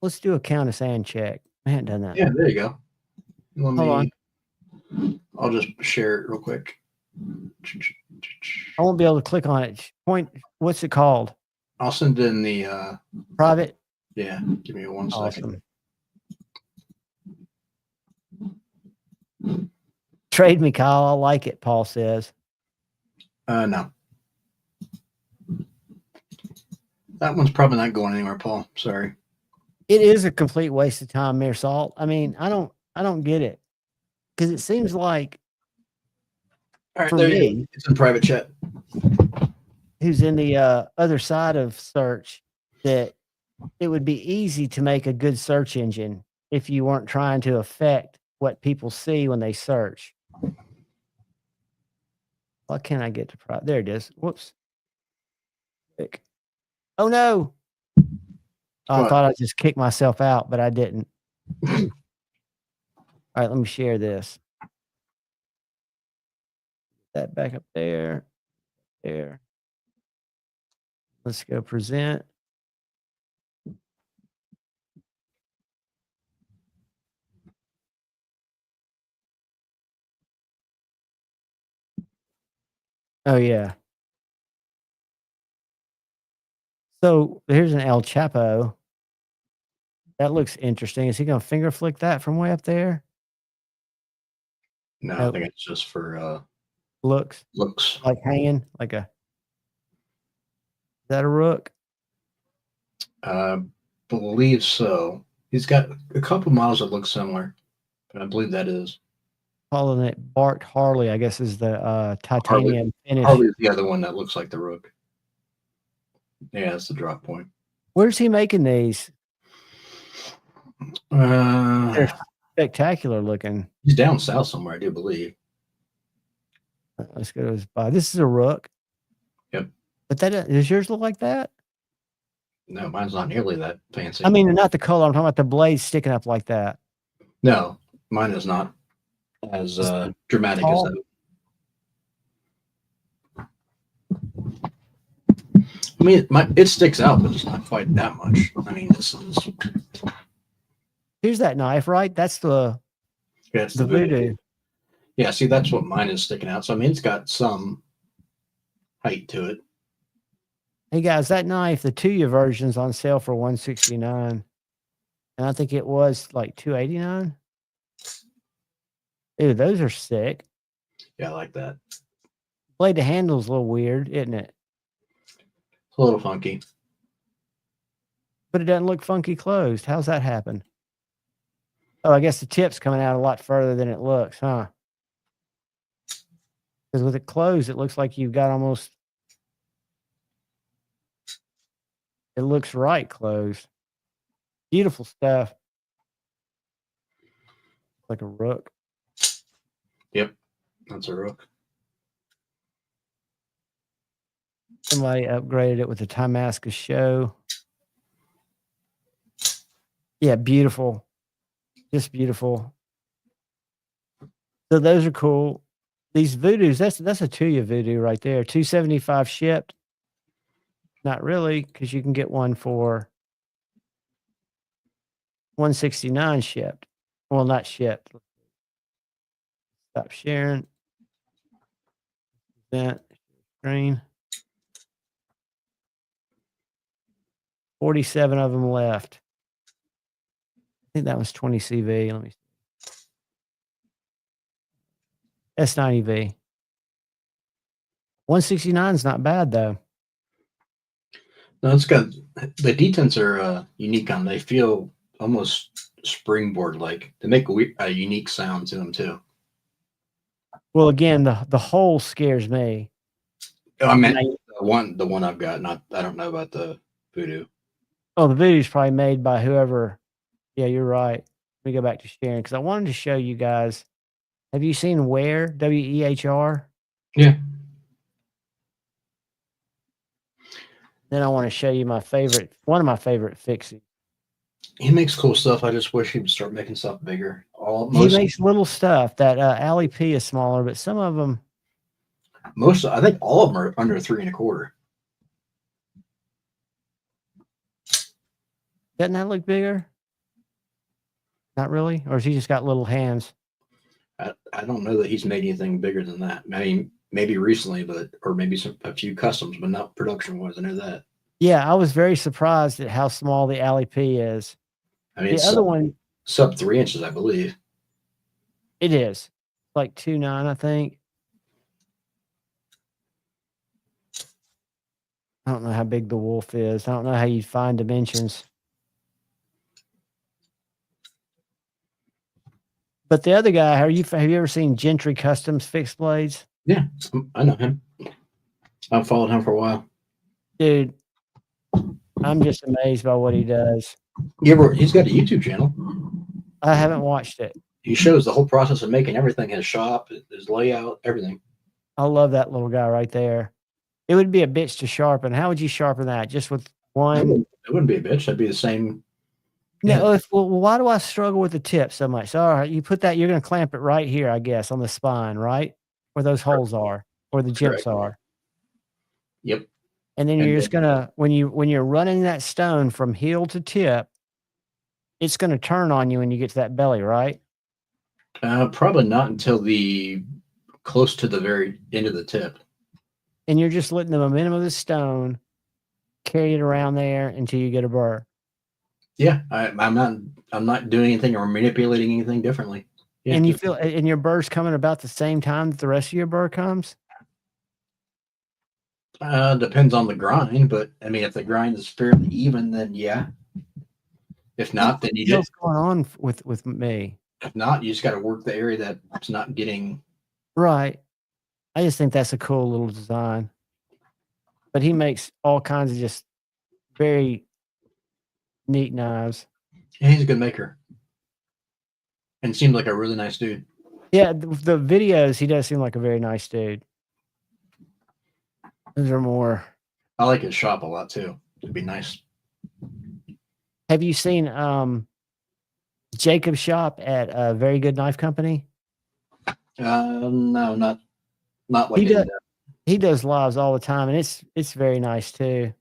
let's do a count of sand check. I hadn't done that. Yeah, there you go. Hold on. I'll just share it real quick. I won't be able to click on it. What's it called? I'll send in the Private? yeah, give me 1 second. Awesome. Trade me, Kyle. I like it, Paul says. No. That one's probably not going anywhere, Paul. Sorry. It is a complete waste of time, Mayor Salt. I mean, I don't get it. Because it seems like All right, for there me, you go. It's in private chat. who's in the other side of search, that it would be easy to make a good search engine if you weren't trying to affect what people see when they search. Why can't I get to private? There it is. Whoops. Click. Oh no. I What? thought I just kicked myself out, but I didn't. All right, let me share this. That back up there. There. Let's go present. Oh yeah. So here's an El Chapo. That looks interesting. Is he gonna finger flick that from way up there? No, Nope. I think it's just for Looks looks. like hanging, like a. Is that a rook? Believe so. He's got a couple models that look similar, but I believe that is. Calling it Bart Harley, I guess, is the titanium finish. Harley's the other one that looks like the Rook. Yeah, that's the drop point. Where's he making these? They're spectacular looking. He's down south somewhere, I do believe. Let's go to his buy. This is a rook. Yep. But that does yours look like that? No, mine's not nearly that fancy. I mean, not the color. I'm talking about the blade sticking up like that. No, mine is not as dramatic as that. I mean, it sticks out, but it's not quite that much. I mean, this is. Here's that knife, right? That's the voodoo. Yeah, see, that's what mine is sticking out. So I mean, it's got some height to it. Hey guys, that knife, the Tuya version's on sale for $169, and I think it was like $289. Ew, those are sick. Yeah, I like that. Blade to handle's a little weird, isn't it? It's a little funky. But it doesn't look funky closed. How's that happen? Oh, I guess the tip's coming out a lot further than it looks, huh? Because with it closed, it looks like you've got almost. It looks right closed. Beautiful stuff. Like a rook. Yep, that's a Rook. Somebody upgraded it with the Timascus show. Yeah, beautiful. Just beautiful. So those are cool. These voodoos, that's a Tuya voodoo right there. $275 shipped. Not really, because you can get one for $169 shipped. Well, not shipped. Stop sharing. That screen. 47 of them left. I think that was 20 CV. Let me see. S90V. 169 is not bad though. No, it's got the detents are unique on. They feel almost springboard like. They make a unique sound to them too. Well, again, the hole scares me. Oh, I meant the one I've got. Not I don't know about the Voodoo. Oh, the video's probably made by whoever. Yeah, you're right. Let me go back to sharing because I wanted to show you guys. Have you seen Wehr? WEHR? Yeah. Then I want to show you one of my favorite fixes. He makes cool stuff. I just wish he would start making stuff bigger. He makes little stuff. That Alley P is smaller, but some of them. I think all of them are under 3 1/4. Doesn't that look bigger? Not really? Or has he just got little hands? I don't know that he's made anything bigger than that. I mean, maybe recently, or maybe a few customs, but not production wise. I know that. Yeah, I was very surprised at how small the Alley P is. I mean, The it's other one, sub 3 inches, I believe. it is like 2.9, I think. I don't know how big the wolf is. I don't know how you find dimensions. But the other guy, have you ever seen Gentry Customs Fixed Blades? Yeah, I know him. I've followed him for a while. Dude, I'm just amazed by what he does. He's got a YouTube channel. I haven't watched it. He shows the whole process of making everything, his shop, his layout, everything. I love that little guy right there. It would be a bitch to sharpen. How would you sharpen that? Just with one? It wouldn't be a bitch. That'd be the same. No, well, why do I struggle with the tip so much? So, all right, you put that, you're going to clamp it right here, I guess, on the spine, right? Where those holes are, where the jips are. Yep. And then you're just going to, when you're running that stone from heel to tip, it's going to turn on you when you get to that belly, right? Probably not until close to the very end of the tip. And you're just letting the momentum of the stone carry it around there until you get a burr. Yeah, I'm not doing anything or manipulating anything differently. Yeah, and you feel, and your burr's coming about the same time that the rest of your burr comes? Depends on the grind, but I mean, if the grind is fairly even, then yeah. If not, then you just what's going on with me. If not, you just got to work the area that's not getting right. I just think that's a cool little design. But he makes all kinds of just very neat knives. Yeah, he's a good maker. And seems like a really nice dude. Yeah, the videos, he does seem like a very nice dude. Those are more. I like his shop a lot too. It'd be nice. Have you seen Jacob's shop at a Very Good Knife Company? No, not like he does lives all the time, and it's very nice too.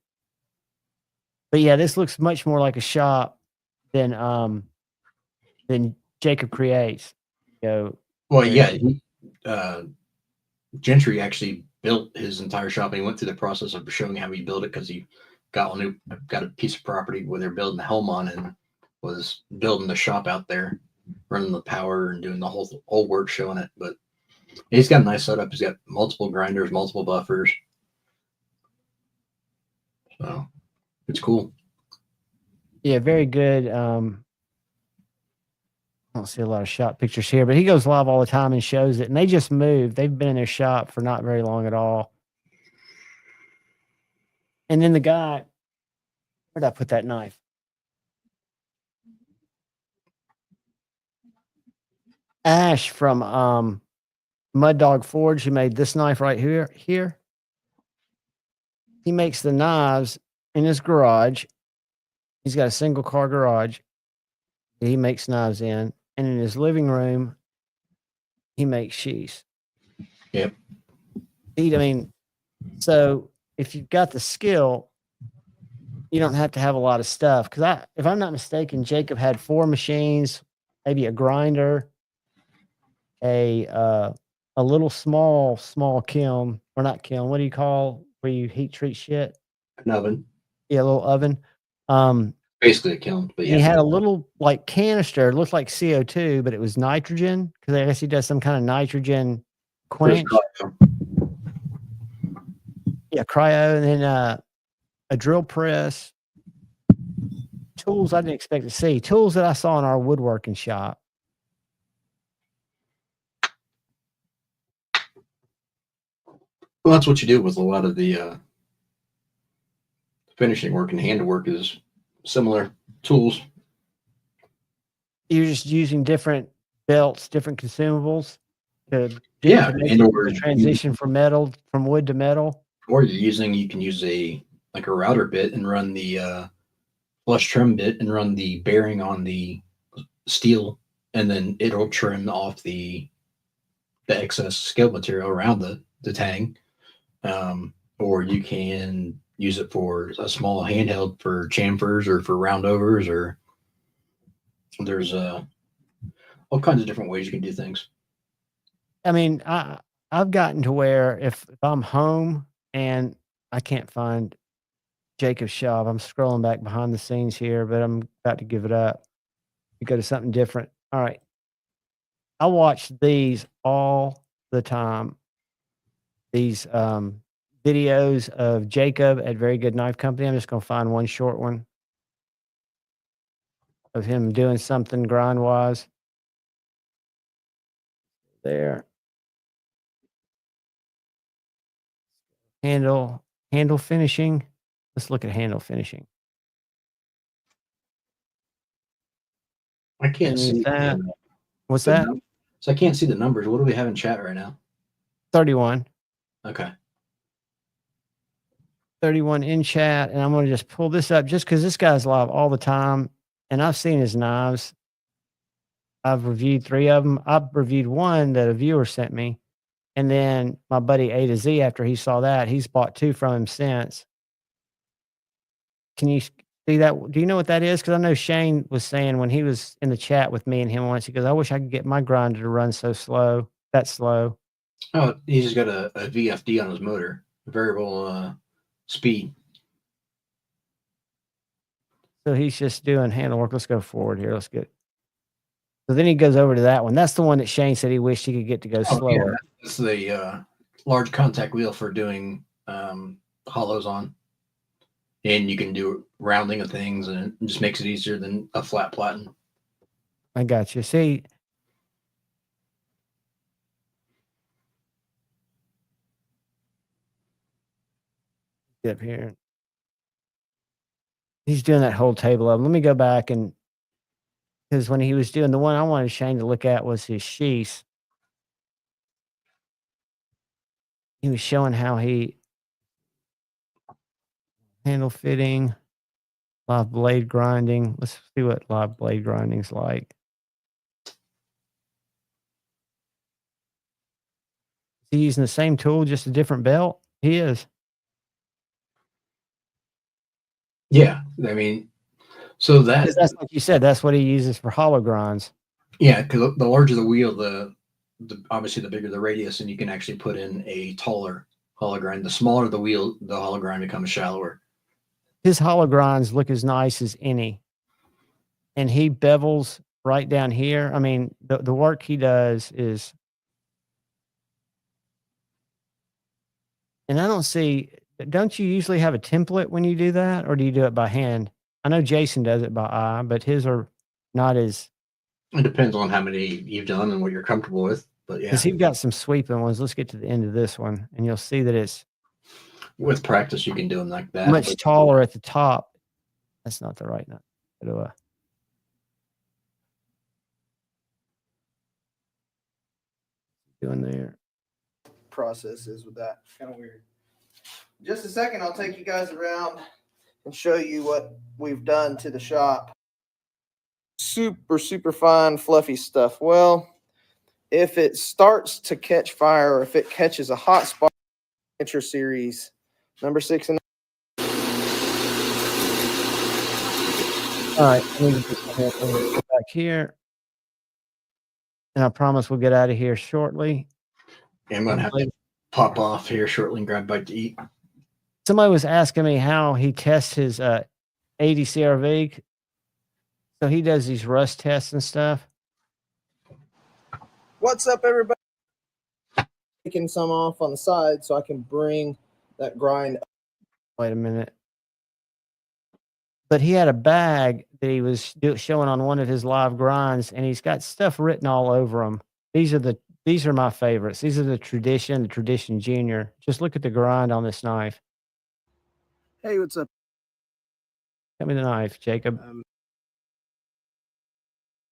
But yeah, this looks much more like a shop than Jacob creates. Well, yeah, Gentry actually built his entire shop, and he went through the process of showing how he built it because he got a piece of property where they're building the helm on, and was building the shop out there, running the power and doing the whole work, showing it. But he's got a nice setup. He's got multiple grinders, multiple buffers, so it's cool. Yeah, very good. I don't see a lot of shop pictures here, but he goes live all the time and shows it. And they just moved. They've been in their shop for not very long at all. And then the guy, where'd I put that knife? Ash from Mud Dog Forge, who made this knife right here. He makes the knives in his garage. He's got a single car garage that he makes knives in. And in his living room, he makes sheaths. Yep. I mean, so if you've got the skill, you don't have to have a lot of stuff. Because if I'm not mistaken, Jacob had 4 machines, maybe a grinder, a little small kiln, or not kiln. What do you call where you heat treat shit? An oven, Yeah, a little oven. Um, basically a kiln, but and he yeah. had a little like canister. It looked like CO2, but it was nitrogen because I guess he does some kind of nitrogen quench. Yeah, cryo, and then a drill press. Tools I didn't expect to see. Tools that I saw in our woodworking shop. Well, that's what you do with a lot of the finishing work and handwork is similar tools. You're just using different belts, different consumables to Yeah, make and the transition from wood to metal. Or you can use a router bit and run the flush trim bit and run the bearing on the steel, and then it'll trim off the excess scale material around the tang. Or you can use it for a small handheld for chamfers or for roundovers, or there's all kinds of different ways you can do things. I mean, I've gotten to where if I'm home and I can't find Jacob's shop, I'm scrolling back behind the scenes here, but I'm about to give it up. You go to something different. All right. I watch these all the time. These videos of Jacob at Very Good Knife Company. I'm just going to find one short one of him doing something grind wise. There. Handle finishing. Let's look at handle finishing. I can't see that. What's the that? So I can't see the numbers. What do we have in chat right now? 31. Okay. 31 in chat, and I'm going to just pull this up just because this guy's live all the time, and I've seen his knives. I've reviewed 3 of them. I've reviewed one that a viewer sent me, and then my buddy A to Z, after he saw that, he's bought 2 from him since. Can you see that? Do you know what that is? Because I know Shane was saying when he was in the chat with me and him once, he goes, I wish I could get my grinder to run that slow. Oh, he's just got a VFD on his motor, variable speed. So he's just doing handle work. Let's go forward here. Let's get. So then he goes over to that one. That's the one that Shane said he wished he could get to go slower. Yeah, that's the large contact wheel for doing hollows on. And you can do rounding of things, and it just makes it easier than a flat platen. I got you. See, get up here. He's doing that whole table of them. Let me go back and because when he was doing the one I wanted Shane to look at was his sheaths. He was showing how he handle fitting, live blade grinding. Let's see what live blade grinding's like. Is he using the same tool, just a different belt? He is. Yeah, I mean, so that's like you said. That's what he uses for hollow grinds. Yeah, because the larger the wheel, the obviously the bigger the radius, and you can actually put in a taller hollow grind. The smaller the wheel, the hollow grind becomes shallower. His hollow grinds look as nice as any, and he bevels right down here. I mean, the work he does is, and I don't see. Don't you usually have a template when you do that, or do you do it by hand? I know Jason does it by eye, but his are not as. It depends on how many you've done and what you're comfortable with, but yeah. Because he's got some sweeping ones. Let's get to the end of this one, and you'll see that it's with practice you can do them like that. Much taller at the top. That's not the right nut. Doing there. Process is with that. Kind of weird. Just a second, I'll take you guys around and show you what we've done to the shop. Super, super fine, fluffy stuff. Well, if it starts to catch fire or if it catches a hot spot, Adventure Series number 6 and All right, let me go back here. And I promise we'll get out of here shortly. I'm going to have to pop off here shortly and grab a bite to eat. Somebody was asking me how he tests his 80 CRV. So he does these rust tests and stuff. What's up, everybody? Taking some off on the side so I can bring that grind. Wait a minute. But he had a bag that he was showing on one of his live grinds, and he's got stuff written all over them. These are my favorites. These are the Tradition Junior. Just look at the grind on this knife. Hey, what's up? Give me the knife, Jacob.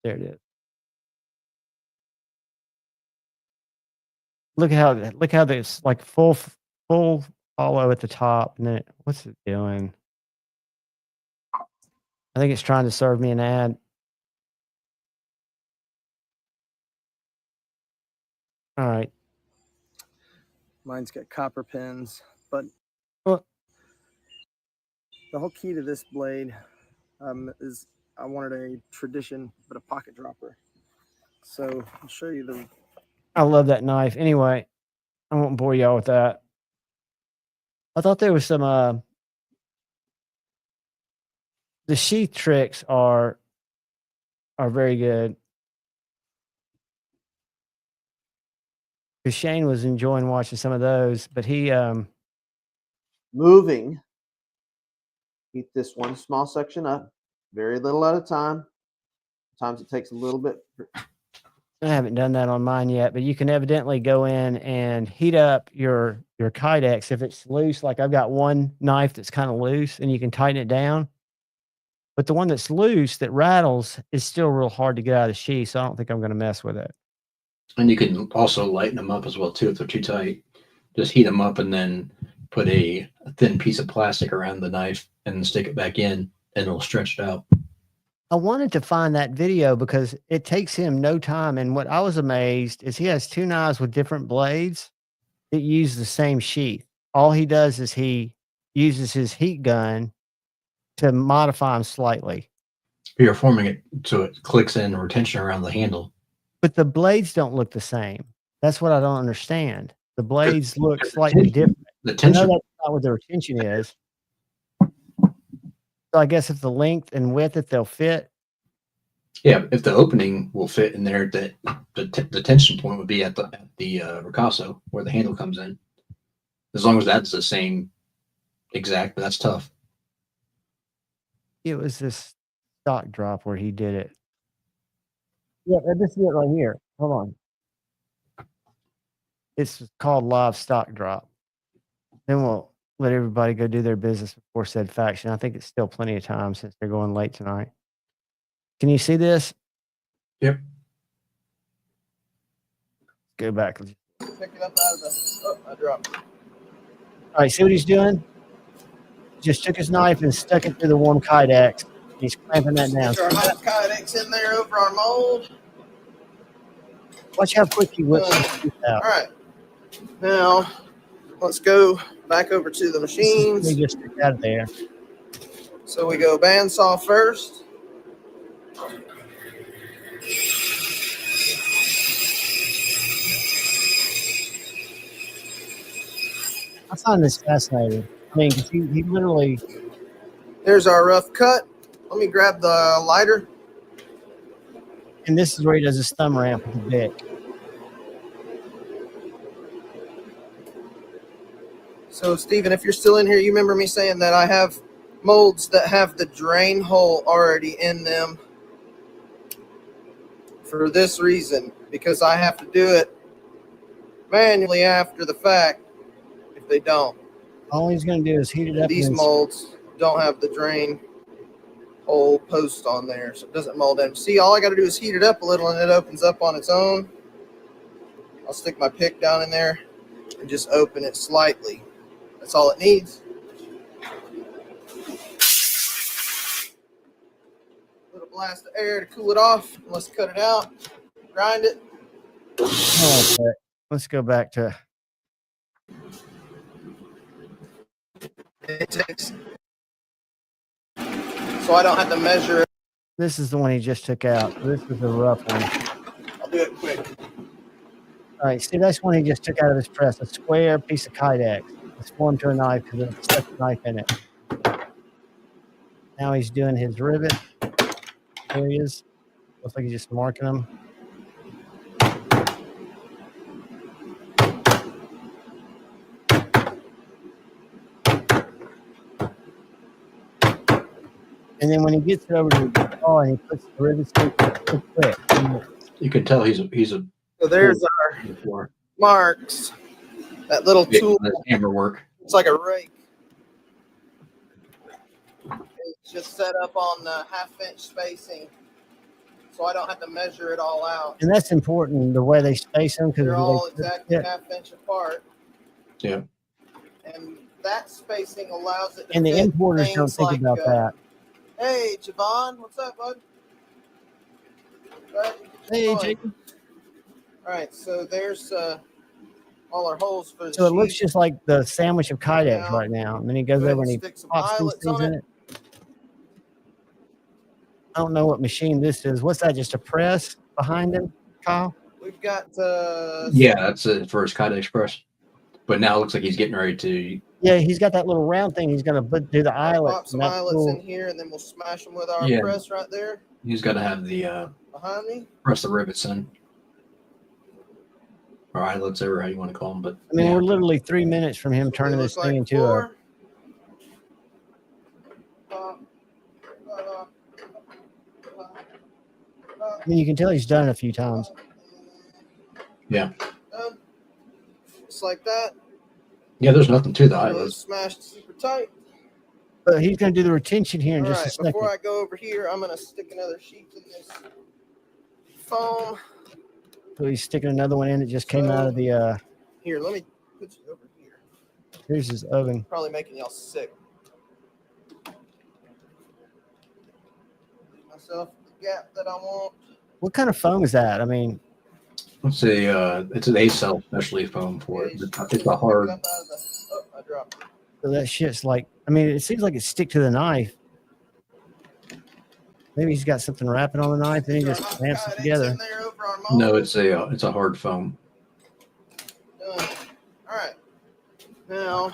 There it is. Look how there's like full hollow at the top, and then what's it doing? I think it's trying to serve me an ad. All right. Mine's got copper pins, but Well, the whole key to this blade is I wanted a Tradition, but a pocket dropper. So I'll show you the. I love that knife. Anyway, I won't bore y'all with that. I thought there was some the sheath tricks are very good. Because Shane was enjoying watching some of those, but he moving. Heat this one small section up, very little at a time. Sometimes it takes a little bit. I haven't done that on mine yet, but you can evidently go in and heat up your Kydex if it's loose. Like I've got one knife that's kind of loose, and you can tighten it down. But the one that's loose that rattles is still real hard to get out of the sheath, so I don't think I'm going to mess with it. And you can also lighten them up as well too if they're too tight. Just heat them up and then put a thin piece of plastic around the knife and stick it back in, and it'll stretch it out. I wanted to find that video because it takes him no time. And what I was amazed is he has two knives with different blades that use the same sheath. All he does is he uses his heat gun to modify them slightly. You're forming it so it clicks in retention around the handle. But the blades don't look the same. That's what I don't understand. The blades look slightly different. The I tension. know that's not what the retention is. So I guess if the length and width, if they'll fit. Yeah, if the opening will fit in there, that the tension point would be at the ricasso where the handle comes in. As long as that's the same exact, but that's tough. It was this stock drop where he did it. Yeah, this is it right here. Hold on. It's called live stock drop. Then we'll let everybody go do their business before said faction. I think it's still plenty of time since they're going late tonight. Can you see this? Yep. Go back. Pick it up out of the. Oh, I dropped it. All right, see what he's doing? Just took his knife and stuck it through the warm Kydex. He's clamping that down. Our hot Kydex in there over our mold. Watch how quick he whips it out. All right. Now, let's go back over to the machines. We just took out of there. So we go bandsaw first. I find this fascinating. I mean, 'cause he literally. There's our rough cut. Let me grab the lighter. And this is where he does his thumb ramp with the bit. So, Steven, if you're still in here, you remember me saying that I have molds that have the drain hole already in them for this reason, because I have to do it manually after the fact if they don't. All he's going to do is heat it up. These molds don't have the drain hole post on there, so it doesn't mold in. See, all I got to do is heat it up a little and it opens up on its own. I'll stick my pick down in there and just open it slightly. That's all it needs. Little blast of air to cool it off. Let's cut it out. Grind it. Okay. Let's go back to. It takes, so I don't have to measure it. This is the one he just took out. This is a rough one. I'll do it quick. All right, see, that's one he just took out of his press. A square piece of Kydex. It's formed to a knife because it stuck a knife in it. Now he's doing his rivet. There he is. Looks like he's just marking them. And then when he gets it over to the guitar and he puts the rivets in, it's quick. You can tell he's a So there's our before. marks. That little Yeah, tool. that's hammer work. It's like a rake. It's just set up on the 1/2-inch spacing, so I don't have to measure it all out. And that's important, the way they space them, because They're all exactly 1/2 inch apart. Yeah. And that spacing allows it to And the fit importers don't things think like, about that. Hey, Javon, what's up, bud? Glad you could Hey, join. Jacob. All right, so there's all our holes for the So it looks sheet. just like the sandwich of Kydex Now, right now. And then he goes Go ahead over and he and stick some pops these eyelets things on in it. it. I don't know what machine this is. What's that? Just a press behind him, Kyle? We've got Yeah, that's it for his Kydex press. But now it looks like he's getting ready to. Yeah, he's got that little round thing. He's gonna do the eyelets. pop some and that's eyelets cool. in here, and then we'll smash them with our Yeah. press right there He's got to have the behind me. press the rivets in. Or eyelets, or how you want to call them. But I mean, yeah. we're literally 3 minutes from him That's what turning they this look thing like into a. before. I mean, you can tell he's done it a few times. Yeah. Done. Just like that. Yeah, there's nothing to the Really eyelets. smashed super tight. But he's gonna do the retention here in All just right, a second. before I go over here, I'm gonna stick another sheet in this foam. So he's sticking another one in that just came out of the. Here, let me put you over here. Here's his oven. Probably making y'all sick. Myself the gap that I want. What kind of foam is that? I mean, Let's say it's an A-cell specialty foam for it. It's a hard. Oh, I dropped it. so that shit's like. I mean, it seems like it stick to the knife. Maybe he's got something wrapping on the knife, and he just clamps it together. No, it's a hard foam. All right. Now,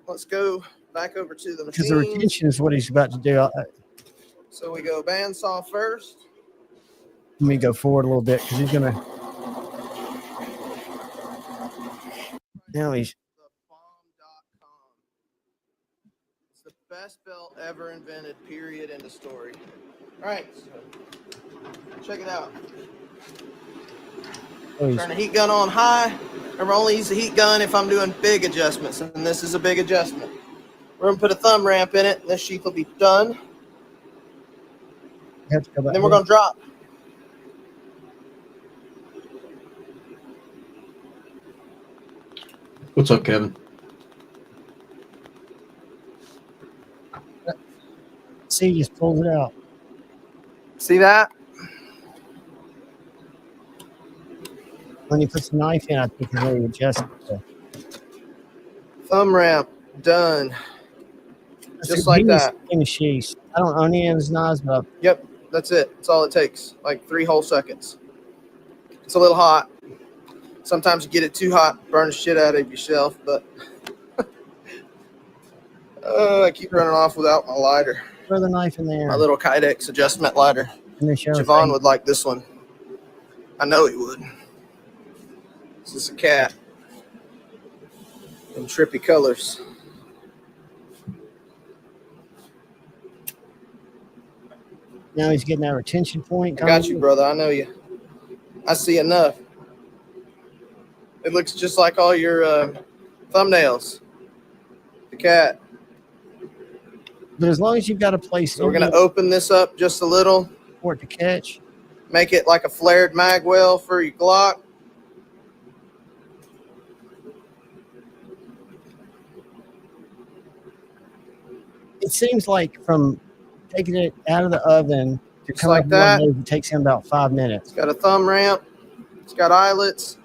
let's go back over to the Because the machine. retention is what he's about to do. So we go bandsaw first. Let me go forward a little bit because he's gonna. Now he's. Thebomb.com. It's the best belt ever invented, period, end of story. All right, so check it out. Oh, he's Turn the heat gun on high. Remember, only use the heat gun if I'm doing big adjustments, and this is a big adjustment. We're gonna put a thumb ramp in it, and this sheath will be done. have to go back And then we're there. gonna drop. What's up, Kevin? See, he just pulls it out. See that? When he puts the knife in, I think he's really adjusted. Thumb ramp done. That's Just a like genius that. game of sheaths. I don't own any of his knives, but Yep, that's it. That's all it takes. Like 3 whole seconds. It's a little hot. Sometimes you get it too hot, burn the shit out of yourself, but I keep running off without my lighter. throw the knife in there. My little Kydex adjustment lighter. And then show us how Javon you- would like this one. I know he would. This is a cat in trippy colors. Now he's getting that retention point. I got you, brother. I know you. I see enough. It looks just like all your thumbnails. The cat. But as long as you've got a place So we're going to open this up just a little. for it to catch, Make it like a flared mag well for your Glock. it seems like from taking it out of the oven to Just come like up that. one it takes him about 5 minutes. It's got a thumb ramp. It's got eyelets.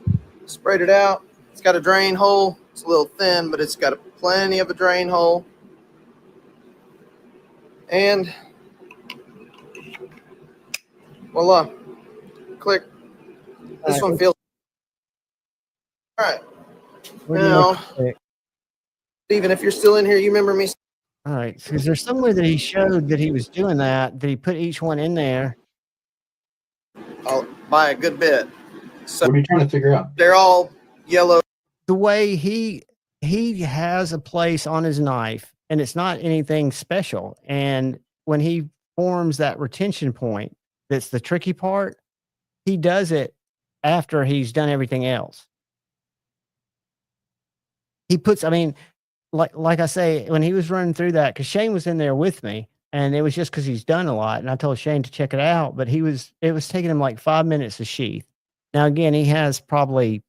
Sprayed it out. It's got a drain hole. It's a little thin, but it's got plenty of a drain hole. And Well, click. This one feels. All right. Where do you Now, want to click? Steven, if you're still in here, you remember me. All right, because there's somewhere that he showed that he was doing that he put each one in there. By a good bit. So What are you trying to figure out? they're all yellow. The way he has a place on his knife, and it's not anything special. And when he forms that retention point, that's the tricky part. He does it after he's done everything else. He puts, I mean, like I say, when he was running through that, because Shane was in there with me, and it was just because he's done a lot, and I told Shane to check it out, but it was taking him like 5 minutes to sheath. Now again, he has probably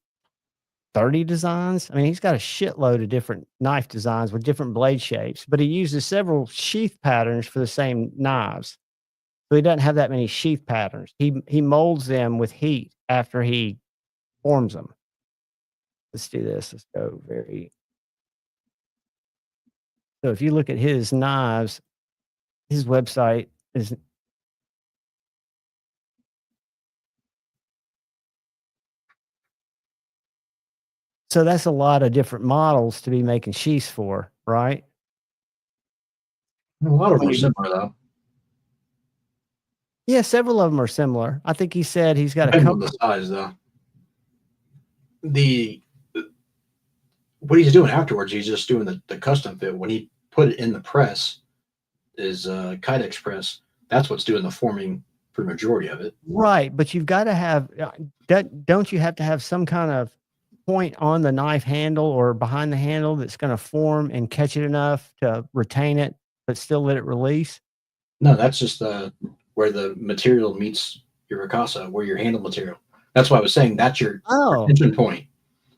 30 designs. I mean, he's got a shitload of different knife designs with different blade shapes, but he uses several sheath patterns for the same knives. So he doesn't have that many sheath patterns. He molds them with heat after he forms them. Let's do this. Let's go very. So if you look at his knives, his website is. So that's a lot of different models to be making sheaths for, right? A lot of them are similar, though. Yeah, several of them are similar. I think he said he's got a Depends on couple. the size, though. What he's doing afterwards, he's just doing the custom fit. When he put it in the press, is Kydex press. That's what's doing the forming for the majority of it. Right, but you've got to have that. Don't you have to have some kind of point on the knife handle or behind the handle that's going to form and catch it enough to retain it, but still let it release? No, that's just where the material meets your ricasa, where your handle material. That's why I was saying that's your retention point.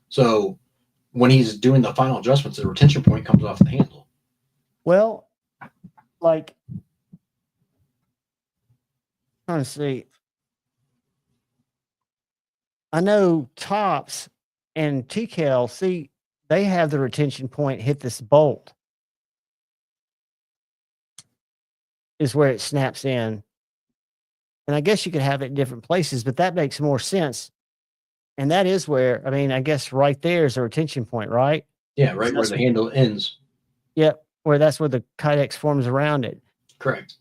So when he's doing the final adjustments, the retention point comes off the handle. Well, like, trying to see. I know Tops and TKL, see, they have the retention point hit this bolt. Is where it snaps in. And I guess you could have it in different places, but that makes more sense. And that is where, I mean, I guess right there is a retention point, right? Yeah, right where the handle ends. Yep, where that's where the Kydex forms around it. Correct.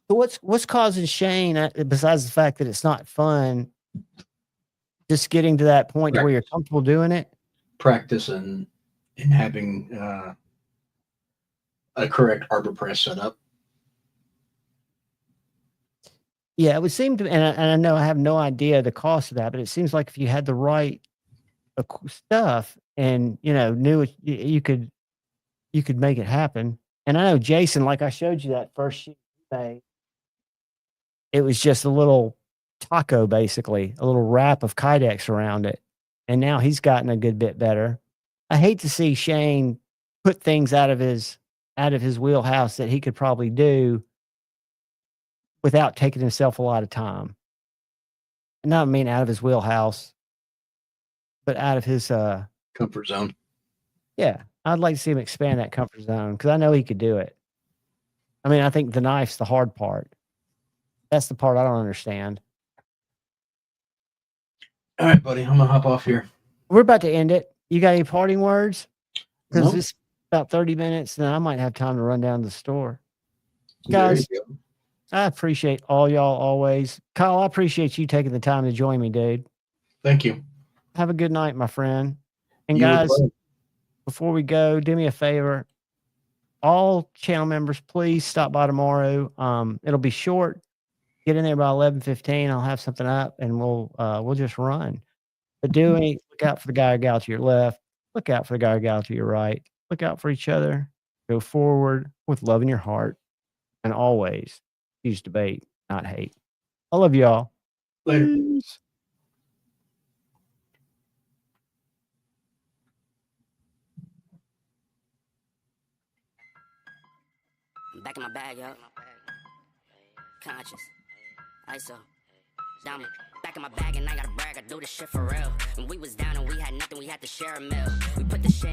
So what's causing Shane, besides the fact that it's not fun, just getting to that point where you're comfortable doing it? Practice and having a correct arbor press set up. Yeah, it would seem to, and I know I have no idea the cost of that, but it seems like if you had the right stuff and knew it, you could make it happen. And I know Jason, like I showed you that first sheet thing, it was just a little taco, basically a little wrap of Kydex around it, and now he's gotten a good bit better. I hate to see Shane put things out of his wheelhouse that he could probably do without taking himself a lot of time. And not mean out of his wheelhouse, but out of his comfort zone. Yeah, I'd like to see him expand that comfort zone because I know he could do it. I mean, I think the knife's the hard part. That's the part I don't understand. All right, buddy, I'm gonna hop off here. We're about to end it. You got any parting words? Because Nope. it's about 30 minutes, and I might have time to run down to the store. There Guys, you go. I appreciate all y'all always. Kyle, I appreciate you taking the time to join me, dude. Thank you. Have a good night, my friend. And You as guys, well. before we go, do me a favor. All channel members, please stop by tomorrow. It'll be short. Get in there by 11:15. I'll have something up, and we'll just run. But look out for the guy or gal to your left. Look out for the guy or gal to your right. Look out for each other. Go forward with love in your heart, and always use debate, not hate. I love y'all. Later. Peace. Back in my bag, yo. Conscious. ISO. Diamond. Back in my bag and I gotta brag. I do this shit for real. When we was down and we had nothing, we had to share a meal. We put the shit